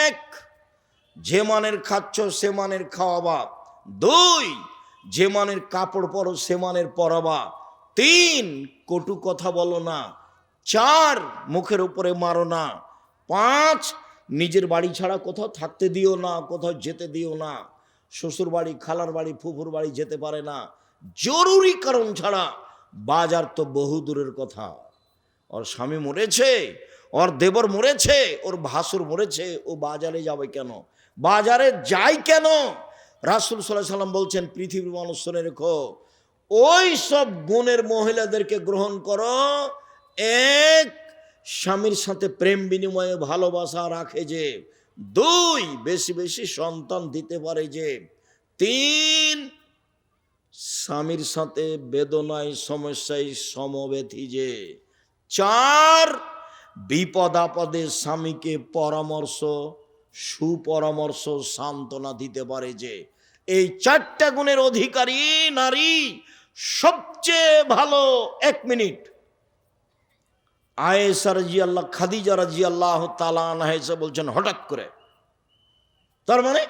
এক, যে মানের খাচ্ছ সে মানের খাওয়াবা। দুই, যে মানের কাপড় পরো সে মানের পরাবা। তিন, কটু কথা বলো না। চার, মুখের উপরে মারো না। পাঁচ, নিজের বাড়ি ছাড়া কোথাও থাকতে দিও না, কোথাও যেতে দিও না। শ্বশুর বাড়ি, খালার বাড়ি, ফুফুর বাড়ি যেতে পারে না জরুরি কারণ ছাড়া। বাজার তো বহু দূরের কথা। ওর স্বামী মরেছে, ওর দেবর মরেছে, ওর ভাসুর মরেছে, ও বাজারে যাবে কেন? বাজারে যায় কেন? রাসূল সাল্লাল্লাহু আলাইহি ওয়াসাল্লাম বলছেন, পৃথিবীর মানুষ শুনে রেখো, ওই সব গুণের মহিলাদেরকে গ্রহণ করো। এক, স্বামীর সাথে প্রেম বিনিময়ে ভালোবাসা রাখে যে। দুই, বেশি বেশি সন্তান দিতে পারে যে। তিন, স্বামীর সাথে বেদনায় সমস্যায় সমব্যথী যে। চার, বিপদ আপদে স্বামীকে পরামর্শ, সুপরামর্শ, সান্ত্বনা দিতে পারে যে। এই চারটা গুণের অধিকারী নারী সবচেয়ে ভালো। এক মিনিট, আয়েশা রাদিয়াল্লাহু, খাদিজা রাদিয়াল্লাহু তাআলা আনহা এসে বলছেন হঠাৎ করে, তার মানে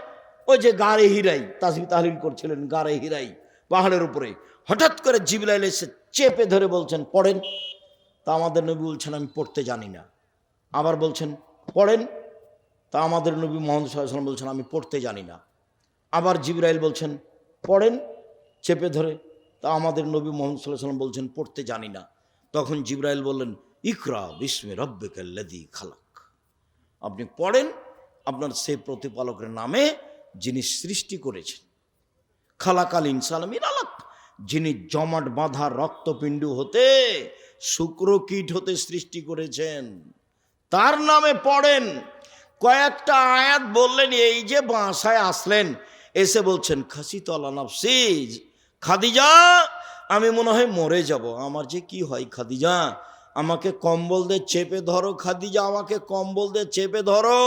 ওই যে গারে হিরাই তাসবিহ তাহলিল করছিলেন, গারে হিরাই পাহাড়ের উপরে, হঠাৎ করে জিবরাইল এসে চেপে ধরে বলছেন পড়েন। তা আমাদের নবী বলছেন আমি পড়তে জানি না। আবার বলছেন পড়েন। তা আমাদের নবী মুহাম্মদ সাল্লাল্লাহু আলাইহি ওয়াসাল্লাম বলছেন আমি পড়তে জানি না। আবার জিবরাইল বলছেন পড়েন চেপে ধরে। তা আমাদের নবী মুহাম্মদ সাল্লাল্লাহু আলাইহি ওয়াসাল্লাম বলছেন পড়তে জানি না। তখন জিবরাইল বললেন ইকরা বিসমি রাব্বিকাল্লাযী খালাক, আপনি পড়েন আপনার সেই প্রতিপালকের নামে যিনি সৃষ্টি করেছেন। খালাকাল ইনসান মিন আলাক, যিনি জমাট বাঁধা রক্তপিণ্ড হতে, শুক্রকীট হতে সৃষ্টি করেছেন, তার নামে পড়েন। কয়েকটা আয়াত বললেন, এই যে বাসায় আসলেন, এসে বলছেন খাসিতু আলা নাফসি, খাদিজা আমি মনে হয় মরে যাব। আমার যে কি হয় খাদিজা, আমাকে কম্বল দিয়ে চেপে ধরো, খাদিজা আমাকে কম্বল দিয়ে চেপে ধরো,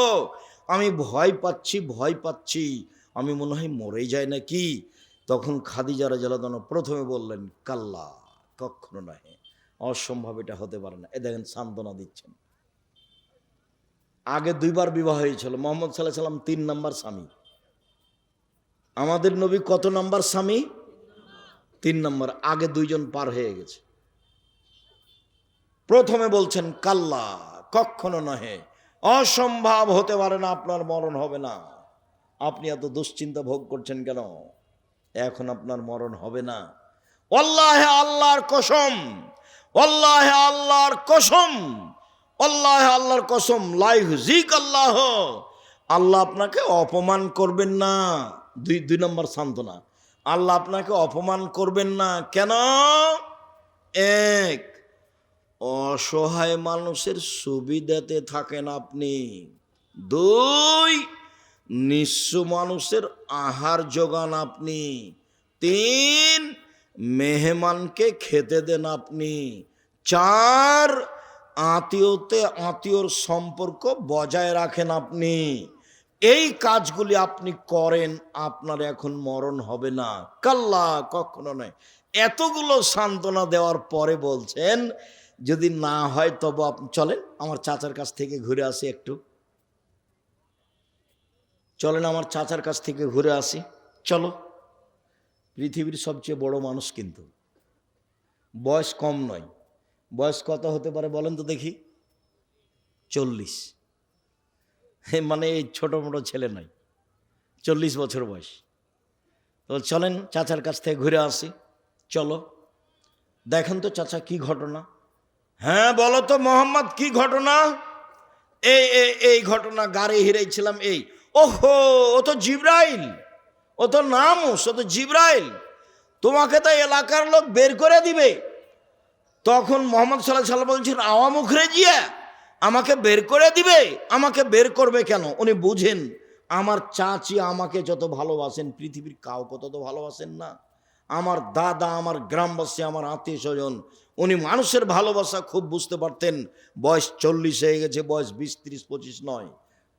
আমি ভয় পাচ্ছি, ভয় পাচ্ছি, আমি মনে হয় মরে যায় নাকি। তখন খাদিজা রাদিয়াল্লাহু আনহা প্রথমে বললেন কাল্লা, কখনো নয়, অসম্ভব, এটা হতে পারে না। এ দেখেন সান্ত্বনা দিচ্ছেন। আগে দুইবার বিবাহ হয়েছিল, মুহাম্মদ সাল্লাল্লাহু আলাইহি ওয়াসাল্লাম 3 নম্বর স্বামী। আমাদের নবী কত নম্বর স্বামী? 3 নম্বর। আগে 2 জন পার হয়ে গেছে। প্রথমে বলছেন কাল্লা, কখনো নহে, অসম্ভব, হতে পারে না, আপনার মরণ হবে না। আপনি এত দুশ্চিন্তা ভোগ করছেন কেন? এখন আপনার মরণ হবে না। ওয়াল্লাহি, আল্লাহর কসম, ওয়াল্লাহি আল্লাহর কসম, ওয়াল্লাহি আল্লাহর কসম, লা ইউযিক আল্লাহ, আল্লাহ আপনাকে অপমান করবেন না। 2 নম্বর সান্ত্বনা, আল্লাহ আপনাকে অপমান করবেন না। কেন? এক, অসহায় মানুষের সুবিধাতে থাকেন আপনি। 2, নিঃস্ব মানুষের আহার যোগান আপনি। 3, মেহমানকে খেতে দেন আপনি। 4, আত্মীয়র সম্পর্ক বজায় রাখেন আপনি। এই কাজগুলি আপনি করেন, আপনার এখন মরণ হবে না। কাল্লা, কখনো নয়। এতগুলো সান্ত্বনা দেওয়ার পরে বলছেন যদি না হয় তবে আপনি চলেন আমার চাচার কাছ থেকে ঘুরে আসি একটু, চলেন আমার চাচার কাছ থেকে ঘুরে আসি। চলো। পৃথিবীর সবচেয়ে বড় মানুষ, কিন্তু বয়স কম নয়। বয়স কত হতে পারে বলেন তো দেখি? 40। মানে এই ছোটো মোটো ছেলে নয়, 40 বছর বয়স। তো চলেন চাচার কাছ থেকে ঘুরে আসি। চলো। দেখেন তো চাচা কি ঘটনা? হ্যাঁ বলো তো মোহাম্মদ কি ঘটনা? এই ঘটনা, গাড়ি হিরাইছিলাম এই। ওহো, ও তো জিব্রাইল, ও তো নামুস, ও তো জিব্রাইল, তোমাকে তো এলাকার লোক বের করে দিবে। তখন মোহাম্মদ সাল্লাল্লাহু আলাইহি ওয়াসাল্লাম বলছেন, আওয়া মুখরে জিয়া আমাকে বের করে দিবে? আমাকে বের করবে কেন? উনি বুঝেন আমার চাচি আমাকে যত ভালোবাসেন পৃথিবীর কাউকে তত ভালোবাসেন না। আমার দাদা, আমার গ্রামবাসী, আমার আত্মীয় স্বজন, উনি মানুষের ভালোবাসা খুব বুঝতে পারতেন। বয়স 40 হয়ে গেছে, বয়স 20, 30, 25 নয়।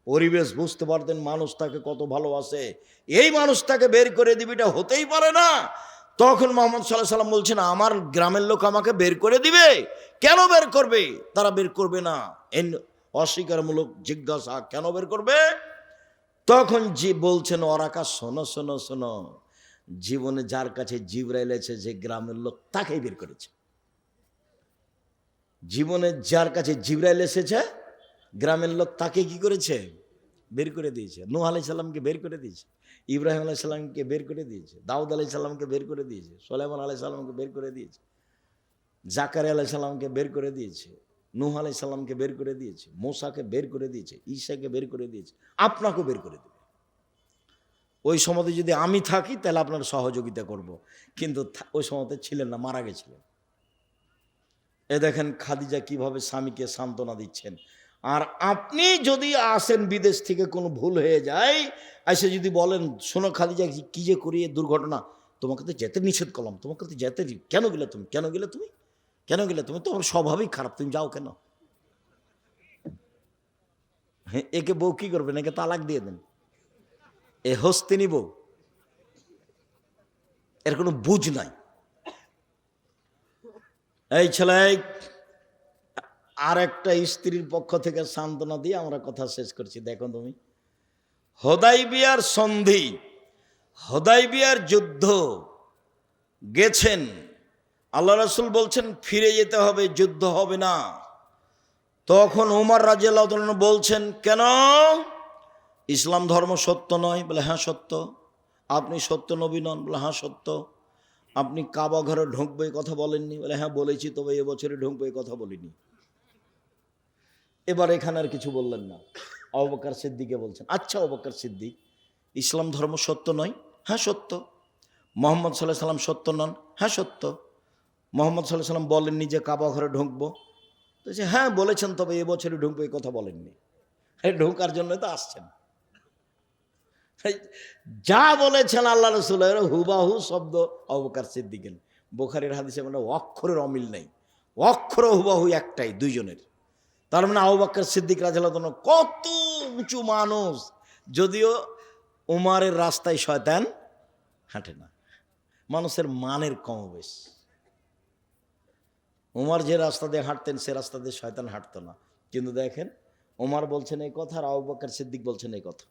পরিবেশ বুঝতে পারতেন মানুষ তাকে কত ভালোবাসে। এই মানুষটাকে বের করে দিবে, এটা হতেই পারে না। তখন মোহাম্মদ সাল্লাল্লাহু আলাইহি ওয়াসাল্লাম বলছেন, আমার গ্রামের লোক আমাকে বের করে দিবে? কেন বের করবে? তারা বের করবে না। অস্বীকারমূলক জিজ্ঞাসা, কেন বের করবে? তখন জি বলছেন, ওরাকা শোনো শোনো শোনো, জীবনে যার কাছে জিবরাইল এসেছে, যে গ্রামের লোক, তাকেই বের করেছে। জীবনে যার কাছে জিবরাইল এসেছে গ্রামের লোক, তাকে কি করেছে? বের করে দিয়েছে। নূহ আলাইহিস সালামকে বের করে দিয়েছে, ইব্রাহিম আলাইহিস সালামকে বের করে দিয়েছে, দাউদ আলাইহিস সালামকে বের করে দিয়েছে, সুলাইমান আলাইহিস সালামকে বের করে দিয়েছে, জাকারিয়া আলাইহিস সালামকে বের করে দিয়েছে, নূহ আলাইহিস সালামকে বের করে দিয়েছে, মূসাকে বের করে দিয়েছে, ঈসাকে বের করে দিয়েছে, আপনাকেও বের করে দেবে। ওই সময়তে যদি আমি থাকি তাহলে আপনার সহযোগিতা করব, কিন্তু ওই সময়তে ছিলেন না, মারা গেছিলেন। এ দেখেন খাদিজা কিভাবে স্বামীকে সান্ত্বনা দিচ্ছেন। আর আপনি যদি আসেন বিদেশ থেকে, কোনো ভুল হয়ে যায়, এসে যদি বলেন, শোনো খাদিজা কি যে করি দুর্ঘটনা, তোমাকে তো যেতে নিষেধ করলাম, তোমাকে তো যেতে, কেন গেলে তুমি, কেন গেলে তুমি, কেন গেলে তুমি, তোমার স্বভাবই খারাপ, তুমি যাও কেন? হ্যাঁ, একে বউ কি করবেন? একে তালাক দিয়ে দেন। এ হস্তিনী বউ, এর কোনো বুঝ নাই। এই ছেলে, আর একটা স্ত্রীর পক্ষ থেকে সান্ত্বনা দিয়ে আমরা কথা শেষ করছি। দেখো তুমি, হুদায়বিয়ার সন্ধি, হুদায়বিয়ার যুদ্ধ গেছেন, আল্লাহ রাসূল বলছেন ফিরে যেতে হবে, যুদ্ধ হবে না। তখন ওমর রাদিয়াল্লাহু তাআলা বলছেন, কেন? ইসলাম ধর্ম সত্য নয়? বলে হ্যাঁ সত্য। আপনি সত্য নবী নন? বলে হ্যাঁ সত্য। আপনি কাবা ঘরে ঢুকবে কথা বলেননি? বলে হ্যাঁ বলেছি, তবে এবছরে ঢুকবে কথা বলিনি। এবার এখানে আর কিছু বললেন না। আবু বকর সিদ্দিককে বলছেন, আচ্ছা আবু বকর সিদ্দিক, ইসলাম ধর্ম সত্য নয়? হ্যাঁ সত্য। মুহাম্মদ সাল্লাল্লাহু আলাইহি সাল্লাম সত্য নন? হ্যাঁ সত্য। মুহাম্মদ সাল্লাল্লাহু আলাইহি সাল্লাম বলেননি যে কাবা ঘরে ঢুকবো? তো হ্যাঁ বলেছেন, তবে এবছরে ঢুকবো এই কথা বলেননি। ঢোকার জন্য তো আসছেন। যা বলেছেন আল্লাহ রাসূলের হুবাহু শব্দ আবু বকর সিদ্দিকের। বুখারীর হাদিসে মানে অক্ষরের অমিল নেই, অক্ষর হুবাহু একটাই দুইজনের। তার মানে আবু বকর সিদ্দিক রাদিয়াল্লাহু আনহু কত উঁচু মানুষ, যদিও উমারের রাস্তায় শয়তান হাঁটে না। মানুষের মানের কম বেশ। উমার যে রাস্তা দিয়ে হাঁটতেন সে রাস্তা দিয়ে শয়তান হাঁটতো না। কিন্তু দেখেন, উমার বলছেন এই কথা আর আবু বকর সিদ্দিক বলছেন এই কথা।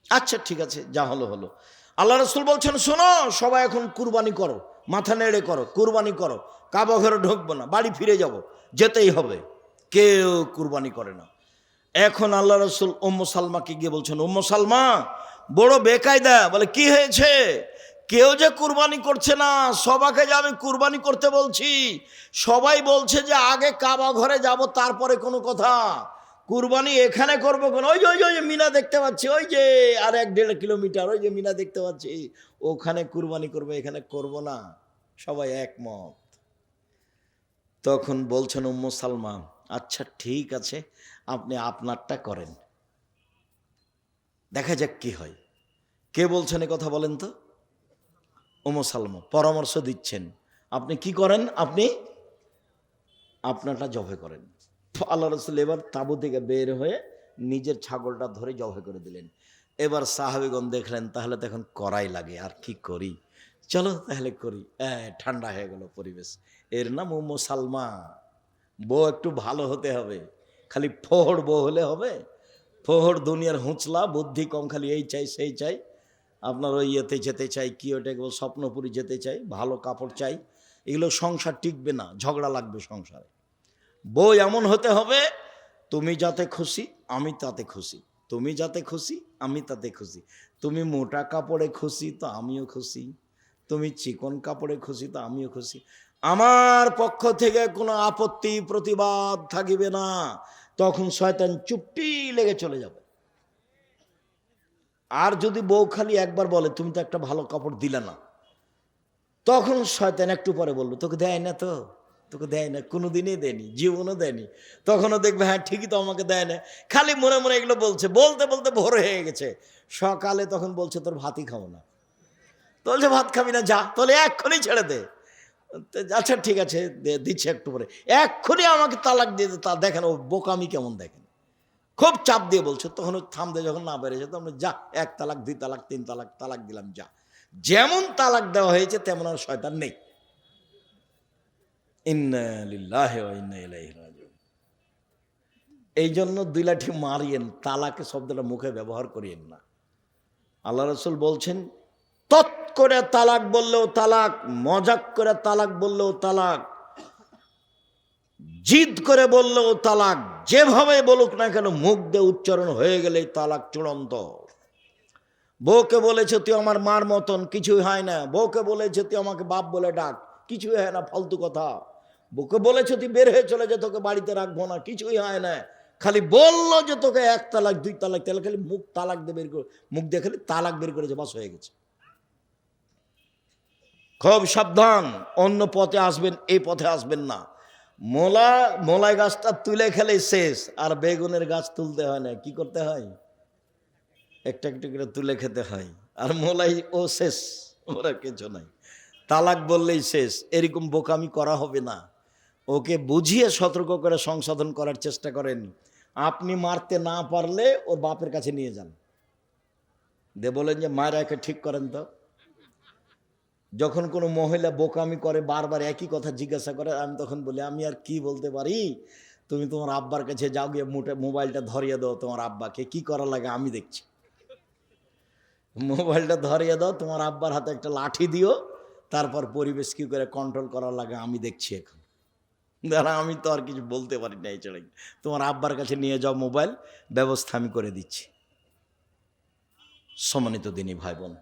আচ্ছা ঠিক আছে, যা হলো হলো। আল্লাহ রাসূল বলছেন, শোনো সবাই এখন কুরবানি করো, মাথা নেড়ে করো, কুরবানি করো, কাবা ঘরে ঢুকবো না, বাড়ি ফিরে যাব, যেতেই হবে। কেউ কুরবানি করে না। এখন আল্লাহ রাসূল উম্মু সালমাকে গিয়ে বলছেন, উম্মু সালমা বড় বেকায়দা। বলে কি হয়েছে? কেউ যে কুরবানি করছে না, সবাইকে যে আমি কুরবানি করতে বলছি, সবাই বলছে যে আগে কাবা ঘরে যাব, তারপরে কোনো কথা। কুরবানি এখানে করবো কেন? ওই যে ওই যে মিনা দেখতে পাচ্ছি, ওই যে আর 1-1.5 কিলোমিটার, ওই যে মিনা দেখতে পাচ্ছি, ওখানে কুরবানি করবো, এখানে করব না। সবাই একমত। তখন বলছেন উম্মু সালমা, আচ্ছা ঠিক আছে, আপনি আপনারটা করেন, দেখা যাক কি হয়। কে বলছেন এ কথা বলেন তো? উম্মু সালমা পরামর্শ দিচ্ছেন, আপনি কি করেন, আপনি আপনারটা জবে করেন। আল্লাহ রাসূল এবার তাঁবু থেকে বের হয়ে নিজের ছাগলটা ধরে জবে করে দিলেন। এবার সাহাবীগণ দেখলেন তাহলে তো এখন করাই লাগে, আর কি করি, চলো তাহলে করি। ঠান্ডা হয়ে গেল পরিবেশ। এর নাম উম্মু সালমা। বউ একটু ভালো হতে হবে, খালি ফোহর বউ হলে হবে? ফোহর দুনিয়ার হুঁচলা, বুদ্ধি কম, খালি এই চাই সেই চাই, আপনার ওই ইয়েতে যেতে চাই, কি ওটা স্বপ্নপুরি যেতে চাই, ভালো কাপড় চাই, এগুলো সংসার টিকবে না, ঝগড়া লাগবে সংসারে। বউ এমন হতে হবে, তুমি যাতে খুশি আমি তাতে খুশি, তুমি যাতে খুশি আমি তাতে খুশি, তুমি মোটা কাপড়ে খুশি তো আমিও খুশি, তুমি চিকন কাপড়ে খুশি তো আমিও খুশি, আমার পক্ষ থেকে কোনো আপত্তি প্রতিবাদ থাকিবে না। তখন শয়তান চুপটি লেগে চলে যাবে। আর যদি বউ খালি একবার বলে তুমি তো একটা ভালো কাপড় দিলে না, তখন শয়তান একটু পরে বললো তোকে দেয় না, তো তোকে দেয় না, কোনোদিনই দেয়নি, জীবনও দেয়নি। তখনও দেখবে হ্যাঁ ঠিকই তো আমাকে দেয় না, খালি মনে মনে এগুলো বলছে, বলতে বলতে ভোর হয়ে গেছে। সকালে তখন বলছে তোর ভাতই খাবো না। তো বলছে ভাত খাবি না, যা তাহলে এক্ষুনি ছেড়ে দে। আচ্ছা ঠিক আছে দিচ্ছে একটু পরে, এক্ষুনি আমাকে তালাক দিয়ে দে। তা দেখেন ও বোকামি কেমন, দেখেন খুব চাপ দিয়ে বলছে। তখন থামতে যখন না বেড়েছে তখন যা, 1 তালাক 2 তালাক 3 তালাক, তালাক দিলাম যা। যেমন তালাক দেওয়া হয়েছে তেমন আর শয়তান নেই। ইন্না লিল্লাহি ওয়া ইন্না ইলাইহি রাজিউন। এই জন্য 2 লাঠি মারিয়েন, তালাকে শব্দটা মুখে ব্যবহার করিয়েন না। আল্লাহ রাসূল বলছেন তৎ করে তালাক বললেও তালাক, মজাক করে তালাক বললেও তালাক, জিদ করে বললেও তালাক, যেভাবে বলুক না কেন মুখ দিয়ে উচ্চারণ হয়ে গেলে তালাক চূড়ান্ত। বউকে বলেছে তুই আমার মার মতন, কিছুই হয় না। বউকে বলেছে তুই আমাকে বাপ বলে ডাক, কিছুই হয় না, ফালতু কথা। বউকে বলেছে তুই বের হয়ে চলে যে তোকে বাড়িতে রাখবো না, কিছুই হয় না। খালি বললো যে তোকে 1 তালাক 2 তালাক, তাহলে খালি মুখ তালাক দিয়ে বের করে, মুখ দিয়ে খালি তালাক বের করেছে, বাস হয়ে গেছে। খুব সাবধান, অন্য পথে আসবেন, এই পথে আসবেন না। মোলাই গাছটা তুলে খেলে শেষ, আর বেগুনের গাছ তুলতে হয় না, কি করতে হয়, একটা একটু করে তুলে খেতে হয়। আর মোলাই ও শেষ, ওরা কিছু নাই, তালাক বললেই শেষ। এরকম বোকামি করা হবে না। ওকে বুঝিয়ে সতর্ক করে সংশোধন করার চেষ্টা করেন। আপনি মারতে না পারলে ওর বাপের কাছে নিয়ে যান, দিয়ে বলেন যে মায়েরা একে ঠিক করেন তো। যখন কোনো মহিলা বোকামি করে, বারবার একই কথা জিজ্ঞাসা করে, আমি তখন বলি আমি আর কি বলতে পারি, তুমি তোমার আব্বার কাছে যাও, গিয়ে মোবাইলটা ধরিয়ে দাও তোমার আব্বাকে, কি করা লাগে আমি দেখছি। মোবাইলটা ধরিয়ে দাও, তোমার আব্বার হাতে একটা লাঠি দিও, তারপর পরিবেশ কি করে কন্ট্রোল করা লাগে আমি দেখছি এখন। দাঁড়া, আমি তো আর কিছু বলতে পারি না, এই ছাড়া তোমার আব্বার কাছে নিয়ে যাও মোবাইল, ব্যবস্থা আমি করে দিচ্ছি। সম্মানিত দিনী ভাই বোন,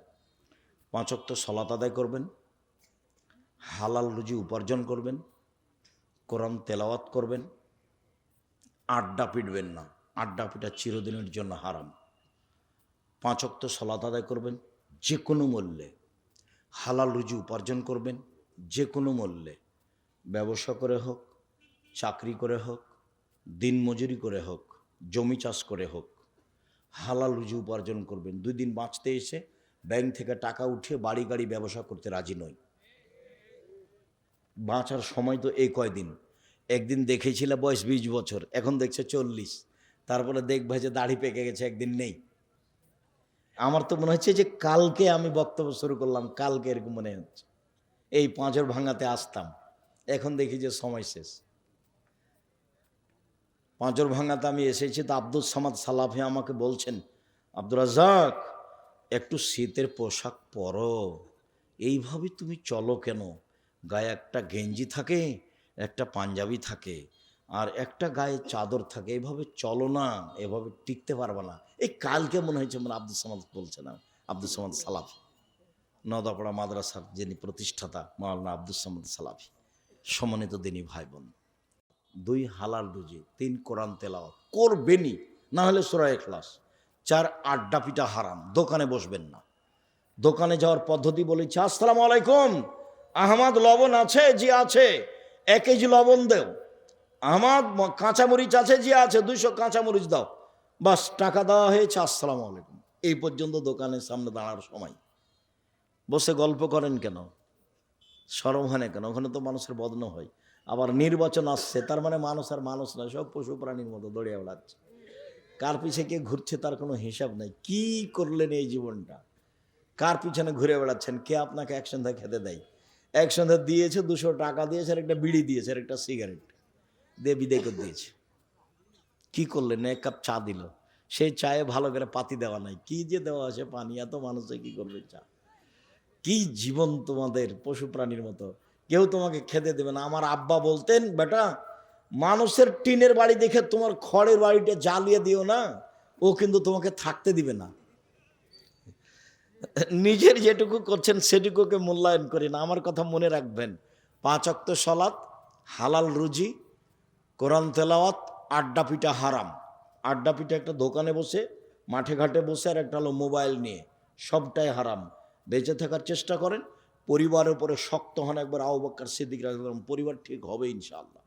5 ওয়াক্ত সালাত আদায় করবেন, হালাল রুজি উপার্জন করবেন, কোরআন তেলাওয়াত করবেন, আড্ডা পিটবেন না, আড্ডা পিটা চিরদিনের জন্য হারাম। 5 ওয়াক্ত সালাত আদায় করবেন যে কোনো মূল্যে, হালাল রুজি উপার্জন করবেন যে কোনো মূল্যে, ব্যবসা করে হোক, চাকরি করে হোক, দিনমজুরি করে হোক, জমি চাষ করে হোক, হালাল রুজি উপার্জন করবেন। 2 দিন বাঁচতে এসে ব্যাংক থেকে টাকা উঠিয়ে বাড়ি গাড়ি ব্যবসা করতে রাজি নই। বাঁচার সময় তো এই কয়দিন। একদিন দেখেছিল বয়স 20 বছর, এখন দেখছে 40, তারপরে দেখবে যে দাড়ি পেকে গেছে, একদিন নেই। আমার তো মনে হচ্ছে যে কালকে আমি বক্তব্য শুরু করলাম, কালকে এরকম মনে হচ্ছে। এই 5 ভাঙাতে আসতাম, এখন দেখি যে সময় শেষ। 5 ভাঙাতে আমি এসেছি, তো আব্দুল সামাদ সালাফি আমাকে বলছেন, আব্দুর রাজ্জাক একটু শীতের পোশাক পরো, এইভাবে তুমি চলো কেন? গায়ে একটা গেঞ্জি থাকে, একটা পাঞ্জাবি থাকে, আর একটা গায়ে চাদর থাকে, এইভাবে চলো না, এভাবে টিকতে পারবে না। এই কালকে মনে হয়েছে মানে আব্দুল সামাদ বলছেন, আব্দুল সামাদ সালাফি, নদাপাড়া মাদ্রাসার যিনি প্রতিষ্ঠাতা মাওলানা আব্দুল সামাদ সালাফি। সম্মানিত দিনী ভাই বোন, 2 হালাল রুজি, 3 কোরআন তেলাওয়াত করবেনই, না হলে সূরা ইখলাস। 4 আড্ডা পিটা হারাম, দোকানে বসবেন না। দোকানে যাওয়ার পদ্ধতি বলেছি, আসসালামু আলাইকুম, আহমদ লবণ আছে? জি আছে। 1 কেজি লবণ দেও। আহমদ কাঁচামরিচ আছে? জি আছে, 200 কাঁচামরিচ দাও। বাস, টাকা দেওয়া হয়েছে, আসসালামু আলাইকুম। এই পর্যন্ত দোকানের সামনে দাঁড়ার সময়। বসে গল্প করেন কেন? শরম হয় না কেন? ওখানে তো মানুষের বদনা হয়। আবার নির্বাচন আসছে, তার মানে মানুষ আর মানুষ না, সব পশু প্রাণীর মতো দৌড়িয়ে বেড়াচ্ছে। কার পিছে কে ঘুরছে তার কোনো হিসাব নাই। কি করলেন এই জীবনটা? কার পিছনে ঘুরে বেড়াচ্ছেন? কে আপনাকে এক সন্ধ্যা খেতে দেয়? এক সন্ধ্যা দিয়েছে, 200 টাকা দিয়েছে, আর একটা বিড়ি দিয়েছে, আর একটা সিগারেট দিয়ে বিদায় করে দিয়েছে। কি করলেন? 1 কাপ চা দিল, সেই চায়ে ভালো করে পাতি দেওয়া নাই, কি যে দেওয়া আছে পানি, এত মানুষে কি করবে চা? কি জীবন তোমাদের, পশু প্রাণীর মতো। কেউ তোমাকে খেতে দেবে না। আমার আব্বা বলতেন, বেটা মানুষের টিনের বাড়ি দেখে তোমার খড়ের বাড়িটা জ্বালিয়ে দিও না, ও কিন্তু তোমাকে থাকতে দিবে না। নিজের যেটুকু করছেন সেটুকুকে মূল্যায়ন করি না। আমার কথা মনে রাখবেন, 5 ওয়াক্ত সালাত, হালাল রুজি, কোরআন তেলাওয়াত, আড্ডা পিটা হারাম। আড্ডা পিটা একটা দোকানে বসে, মাঠে ঘাটে বসে, আর একটা হলো মোবাইল নিয়ে, সবটাই হারাম। বেঁচে থাকার চেষ্টা করেন, পরিবারের উপরে শক্ত হন। একবার আবু বকর সিদ্দিক রাদিয়াল্লাহু আনহু, পরিবার ঠিক হবে ইনশাআল্লাহ।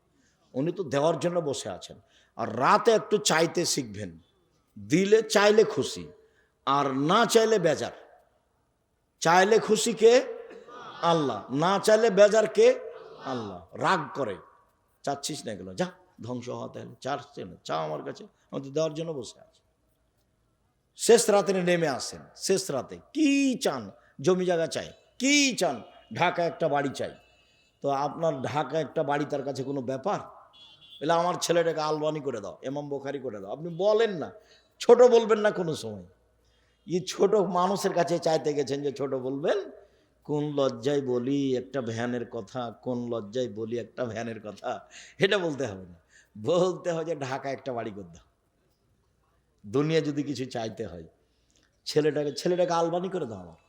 উনি তো দেওয়ার জন্য বসে আছেন। আর রাতে একটু চাইতে শিখবেন, দিলে চাইলে খুশি, আর না চাইলে বেজার। চাইলে খুশি কে? আল্লাহ। না চাইলে বেজার কে? আল্লাহ। রাগ করে, চাচ্ছিস না এগুলো, যা ধ্বংস হওয়া, তাহলে চাচ্ছে না, চা আমার কাছে, আমি তো দেওয়ার জন্য বসে আছি। শেষ রাতে নেমে আসেন, শেষ রাতে কি চান? জমি জায়গা চাই, কি চান? ঢাকা একটা বাড়ি চাই। তো আপনার ঢাকা একটা বাড়ি তার কাছে কোনো ব্যাপার? বলে আমার ছেলেটাকে আলবানি করে দাও, ইমাম বুখারী করে দাও। আপনি বলেন না, ছোট বলবেন না কোনো সময়। ছোট মানুষের কাছে চাইতে গেছেন যে ছোট বলবেন? কোন লজ্জায় বলি একটা ভ্যানের কথা, কোন লজ্জায় বলি একটা ভ্যানের কথা, এটা বলতে হবে না। বলতে হয় যে ঢাকা একটা বাড়ি করে দাও। দুনিয়া যদি কিছু চাইতে হয়, ছেলেটাকে আলবানি করে দাও, আমার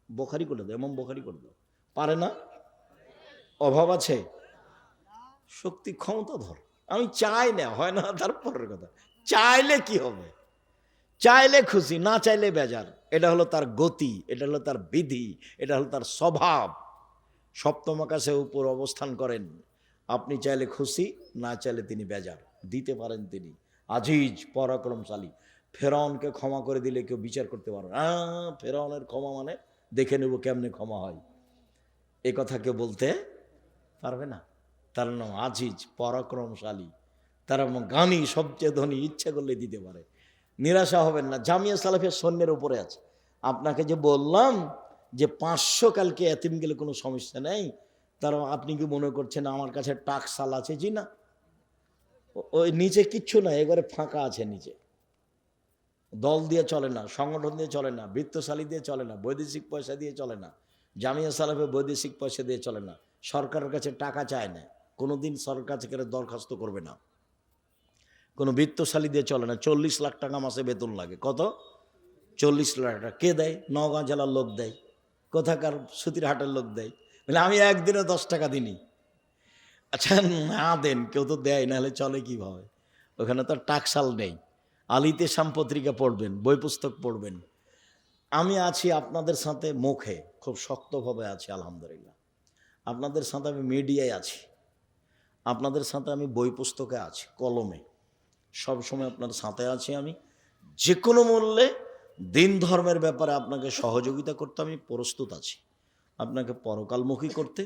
বুখারী করে দাও, ইমাম বুখারী করে দাও। পারে না? অভাব আছে? শক্তি ক্ষমতা ধর। আমি চাই না, হয় না তারপরের কথা। চাইলে কি হবে? চাইলে খুশি, না চাইলে বেজার। এটা হলো তার গতি, এটা হলো তার বিধি, এটা হলো তার স্বভাব। সপ্তম আকাশে উপর অবস্থান করেন। আপনি চাইলে খুশি, না চাইলে তিনি বেজার। দিতে পারেন তিনি আজিজ, পরাক্রমশালী। ফেরাউনকে ক্ষমা করে দিলে কেউ বিচার করতে পারে না। ফেরাউনের ক্ষমা মানে দেখে নেব কেমনে ক্ষমা হয়, এ কথা কেউ বলতে পারবে না। তার নাম আজিজ, পরাক্রমশালী। তারা গানি, সবচেয়ে ধনী, ইচ্ছে করলে দিতে পারে। নিরাশা হবেন না, জামিয়া সালাফিয়া সৈন্যের উপরে আছে। আপনাকে যে বললাম যে 500 কালকে এতিম গেলে কোনো সমস্যা নেই, তার আপনি কি মনে করছেন আমার কাছে টাকশাল আছে? জি না, ওই নিচে কিচ্ছু না, এবারে ফাঁকা আছে নিচে। দল দিয়ে চলে না, সংগঠন দিয়ে চলে না, বৃত্তশালী দিয়ে চলে না, বৈদেশিক পয়সা দিয়ে চলে না। জামিয়া সালাফে বৈদেশিক পয়সা দিয়ে চলে না। সরকারের কাছে টাকা চায় না, কোনোদিন সরকার থেকে দরখাস্ত করবে না। কোনো বৃত্তশালী দিয়ে চলে না। 40 লাখ টাকা মাসে বেতন লাগে। কত? 40 লাখ টাকা। কে দেয়? নওগাঁ জেলার লোক দেয়। কোথাকার? সুতিরহাটের লোক দেয়। বলে আমি একদিনে 10 টাকা দিনি। আচ্ছা না দেন, কেউ তো দেয়, নাহলে চলে কিভাবে? ওখানে তো টাকশাল নেই। আলিতে শাম পত্রিকা পড়বেন, বই পুস্তক পড়বেন। আমি আছি আপনাদের সাথে মুখে, খুব শক্তভাবে আছি আলহামদুলিল্লাহ। আপনাদের সাথে আমি মিডিয়ায় আছি, আপনাদের সাথে আমি বই পুস্তকে আছি, কলমে সব সময় আপনার সাথে আছি। আমি যে কোনো মূল্যে দিন ধর্মের ব্যাপারে আপনাকে সহযোগিতা করতে আমি প্রস্তুত আছি, আপনাকে পরকালমুখী করতে,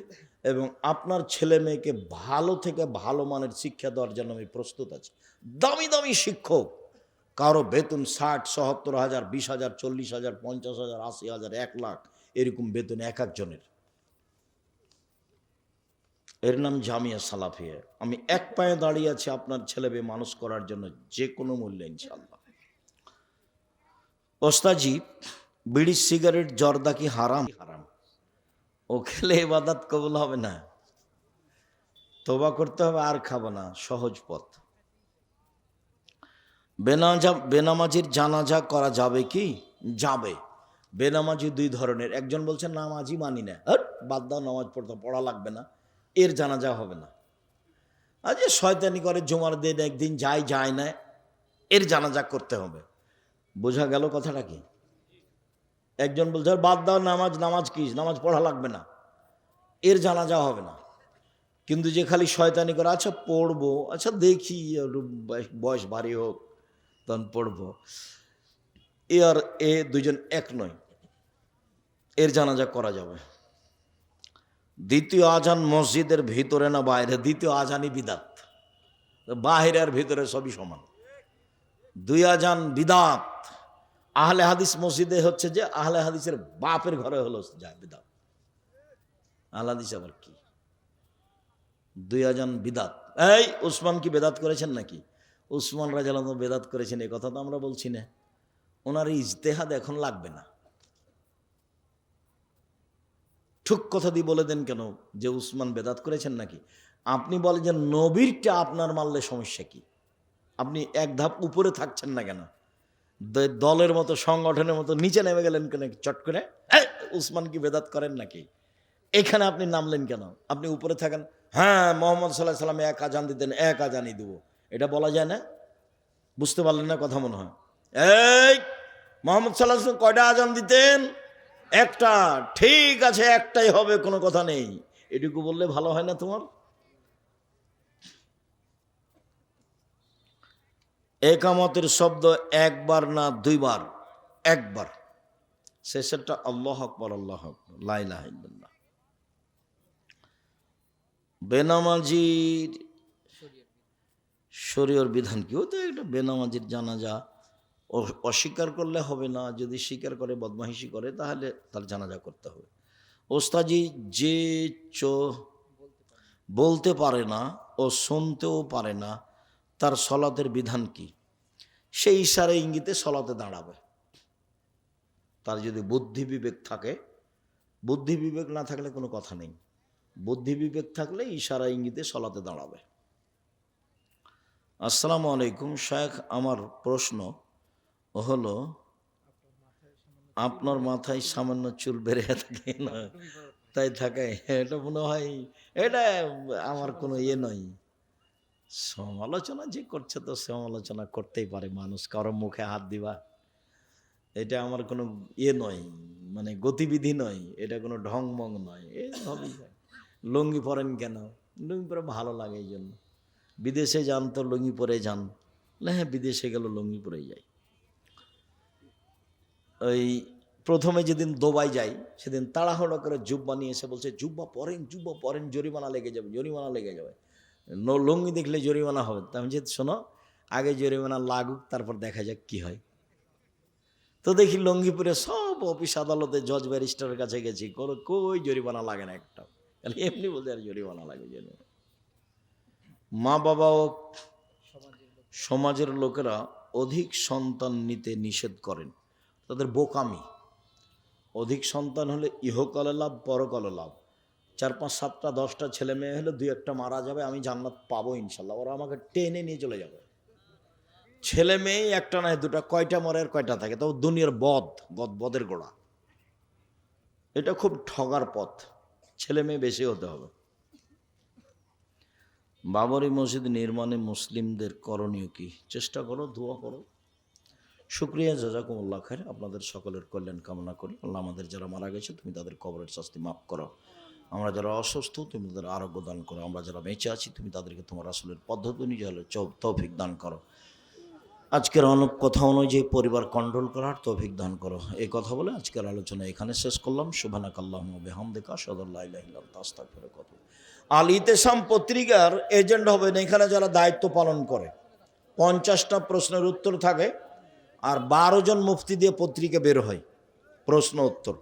এবং আপনার ছেলে মেয়েকে ভালো থেকে ভালো মানের শিক্ষা দেওয়ার জন্য আমি প্রস্তুত আছি। দামি দামি শিক্ষক, কারো বেতন 60-70 হাজার, 20,000, 40,000, 50,000, 80,000, 1 লাখ, এরকম বেতন এক একজনের। এর নাম জামিয়া সালাফিয়া। আমি এক পায়ে দাঁড়িয়ে আছি আপনার ছেলে মেয়ে মানুষ করার জন্য, যে কোনো মূল্যে ইনশাআল্লাহ। ওস্তাজি, বিড়ি সিগারেট জর্দা কি হারাম? হারাম। ও খেলে ইবাদত কবুল হবে না, তওবা করতে হবে, আর খাবো না, সহজ পথ। বেনামাজির জানাজা করা যাবে কি? যাবে। বেনামাজি 2 ধরনের। একজন বলছেন নামাজি মানি না, বাদ দাও, নামাজ পড়া লাগবে না, এর জানাজা হবে না। আজ শয়তানি করে, জুমার দিন একদিন যায় না, এর জানাজা করতে হবে। বোঝা গেল কথাটা কি? একজন বলছে বাদ দাও, নামাজ কি, নামাজ পড়া লাগবে না, এর জানাজা হবে না। কিন্তু যে খালি শয়তানি করে, আচ্ছা পড়বো, আচ্ছা দেখি বয়স ভারী হোক তখন পড়বো, আর এ দুজন এক নয়, এর জানাজা করা যাবে। দ্বিতীয় আজান মসজিদের ভিতরে না বাইরে? দ্বিতীয় আজানই বিদাত, বাহিরে আর ভিতরে সবই সমান। 2 আজান বিদাত। আহলে হাদিস মসজিদে হচ্ছে যে আহলে হাদিসের বাপের ঘরে হলো যায় বিদাত। আহলে হাদিস আবার কি? 2 আজান বিদাত। এই উসমান কি বেদাত করেছেন নাকি? উসমান রাদিয়াল্লাহু আনহু বেদাত করেছেন এই কথা তো আমরা বলছি না। ওনার ইজতেহাদ এখন লাগবে না। ঠুক কথা দিয়ে বলে দেন কেন যে উসমান বেদাত করেছেন নাকি? আপনি বলেন যে নবীরটা আপনার মানলে সমস্যা কি? আপনি এক ধাপ উপরে থাকছেন না কেন? দলের মতো সংগঠনের মতো নিচে নেমে গেলেন কেন চট করে? উসমান কি বেদাত করেন নাকি? এখানে আপনি নামলেন কেন? আপনি উপরে থাকেন, হ্যাঁ মোহাম্মদ সাল্লাহ সাল্লাম এক আজান দিতেন, এক আজানই দেবো, এটা বলা যায় না? বুঝতে পারলেন না কথা মনে হয়? এই মোহাম্মদ সাল্লাহ সাল্লাম কয়টা আজান দিতেন? একটা। ঠিক আছে, একটাই হবে, কোনো কথা নেই। এটুকু বললে ভালো হয় না তোমার? একামতের শব্দ একবার না দুইবার? একবার। শেষেরটা আল্লাহু আকবার, আল্লাহু আকবার, লা ইলাহা ইল্লাল্লাহ। বেনামাজির শরীয়র বিধান কি? ও তো একটা বেনামাজির জানাজা অস্বীকার করলে হবে না, যদি স্বীকার করে বদমাইশি করে তাহলে তার জানাজা করতে হবে। ওস্তাজি যে বলতে পারে না ও শুনতেও পারে না, তার সলাতের বিধান কি? সেই ইশারা ইঙ্গিতে সলাতে দাঁড়াবে। তার যদি বুদ্ধি বিবেক থাকে, বুদ্ধি বিবেক না থাকলে কোনো কথা নেই। বুদ্ধি বিবেক থাকলে ইশারা ইঙ্গিতে সলাতে দাঁড়াবে। আসসালামু আলাইকুম শেখ, আমার প্রশ্ন হলো, আপনার মাথায় সামান্য চুল বেড়ে থাকে না? তাই থাকে? এটা মনে হয় এটা আমার কোনো ইয়ে নয়। সমালোচনা যে করছে তো সমালোচনা করতেই পারে মানুষ, কারো মুখে হাত দিবা এটা আমার কোনো ইয়ে নয়, মানে গতিবিধি নয়, এটা কোনো ঢংমং নয়। এইভাবেই লুঙ্গি পরেন কেন? লুঙ্গি পরে ভালো লাগে, এই জন্য। বিদেশে যান তো লুঙ্গি পরে যান? হ্যাঁ, বিদেশে গেল লুঙ্গি পরেই যাই। ওই প্রথমে যেদিন দুবাই যাই সেদিন তাড়াহুড়ো করে জুব্বা নিয়ে এসে বলছে জুব্বা পরেন, জরিমানা লেগে যাবে, জরিমানা লেগে যাবে, লুঙ্গি দেখলে জরিমানা হবে। তা আমি যে শোনো, আগে জরিমানা লাগুক, তারপর দেখা যাক কি হয়। তো দেখি লুঙ্গি পরে সব অফিস আদালতে জজ ব্যারিস্টারের কাছে গেছি, কই জরিমানা লাগে না একটা, এমনি বলতে আর জরিমানা লাগে। মা বাবা ও সমাজের লোকেরা অধিক সন্তান নিতে নিষেধ করেন, তাদের বোকামি। অধিক সন্তান হলে ইহকালে লাভ, পরকালে লাভ। 4, 5, 7টা 10টা ছেলে মেয়ে হলে 2-1টা মারা যাবে, আমি জান্নাত পাবো ইনশাল্লাহ, ওরা আমাকে টেনে নিয়ে চলে যাবে। ছেলে মেয়ে একটা নয় দুটা, কয়টা মরে আর কয়টা থাকে, তো দুনিয়ার বদের গোড়া। এটা খুব ঠগার পথ, ছেলে মেয়ে বেশি হতে হবে। বাবরি মসজিদ নির্মাণে মুসলিমদের করণীয় কি? চেষ্টা করো, দোয়া করো। শুকরিয়া, জাযাকুমুল্লাহ খাইর। আপনাদের সকলের কল্যাণ কামনা করি। আল্লাহ আমাদের যারা মারা গেছে তুমি তাদের কবরের শাস্তি মাফ করো। আমরা যারা অসুস্থ তুমি তাদের আরোগ্য দান করো। আমরা যারা বেঁচে আছি তুমি তাদেরকে তোমার রাসূলের পদ্ধতি অনুযায়ী তৌফিক দান করো। আজকের অনেক কথা অনুযায়ী পরিবার কন্ট্রোল করার তৌফিক দান করো। এই কথা বলে আজকের আলোচনা এখানে শেষ করলাম। সুবহানাকাল্লাহুম্মা ওয়া বিহামদিকা আশহাদু আল্লা ইলাহা ইল্লা আনতা আস্তাগফিরুকা ওয়া আতুবু ইলাইক। আল ইতিসাম পত্রিকার এজেন্ট হবেন এখানে যারা দায়িত্ব পালন করে। 50টা প্রশ্নের উত্তর থাকে, আর 12 জন মুফতি দিয়ে পত্রিকা বের হয়, প্রশ্ন উত্তর।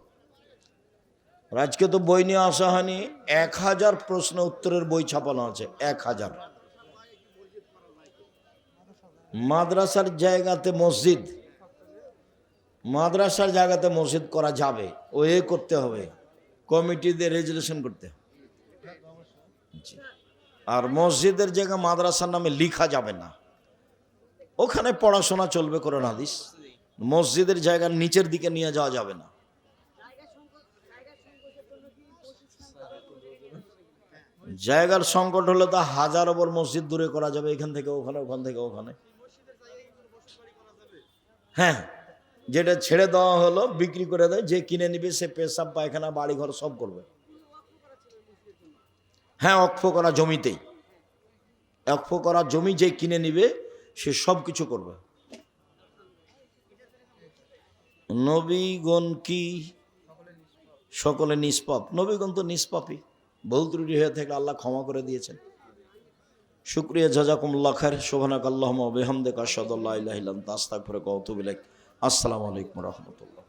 আজকে তো বই নিয়ে আসা হয়নি, 1000 প্রশ্ন উত্তরের বই ছাপানো আছে, 1000। মাদ্রাসার জায়গাতে মসজিদ, মাদ্রাসার জায়গাতে মসজিদ করা যাবে, ও করতে হবে, কমিটিদের রেজুলেশন করতে হবে। আর মসজিদের জায়গা মাদ্রাসার নামে লিখা যাবে না, ওখানে পড়াশোনা চলবে কোরআন হাদিস। মসজিদের জায়গার নিচের দিকে নিয়ে যাওয়া যাবে না। জায়গার সংকট হলে তো 1000 ওপর মসজিদ দূরে করা যাবে, এখান থেকে ওখানে, ওখান থেকে ওখানে। হ্যাঁ, যেটা ছেড়ে দেওয়া হলো বিক্রি করে দেয়, যে কিনে নিবে সে পেশাব পায়খানা বাড়িঘর সব করবে। হ্যাঁ, অক্ষ করা জমিতেই, অক্ষ করা জমি যে কিনে নিবে সে সব কিছু করবে। নবীগণ কি সকলে নিষ্পাপ? নবীগণ তো নিষ্পাপী, ভুল ত্রুটি হয়ে থাকলে আল্লাহ ক্ষমা করে দিয়েছেন। শুকরিয়া, জাযাকুমুল্লাহ খাইর। সুবহানাকাল্লাহুম্মা ওয়া বিহামদিকা আশহাদু আল্লা ইলাহা ইল্লা আনতা আস্তাগফিরুকা ওয়া আতুবু ইলাইক। আসসালামু আলাইকুম ওয়া রাহমাতুল্লাহ।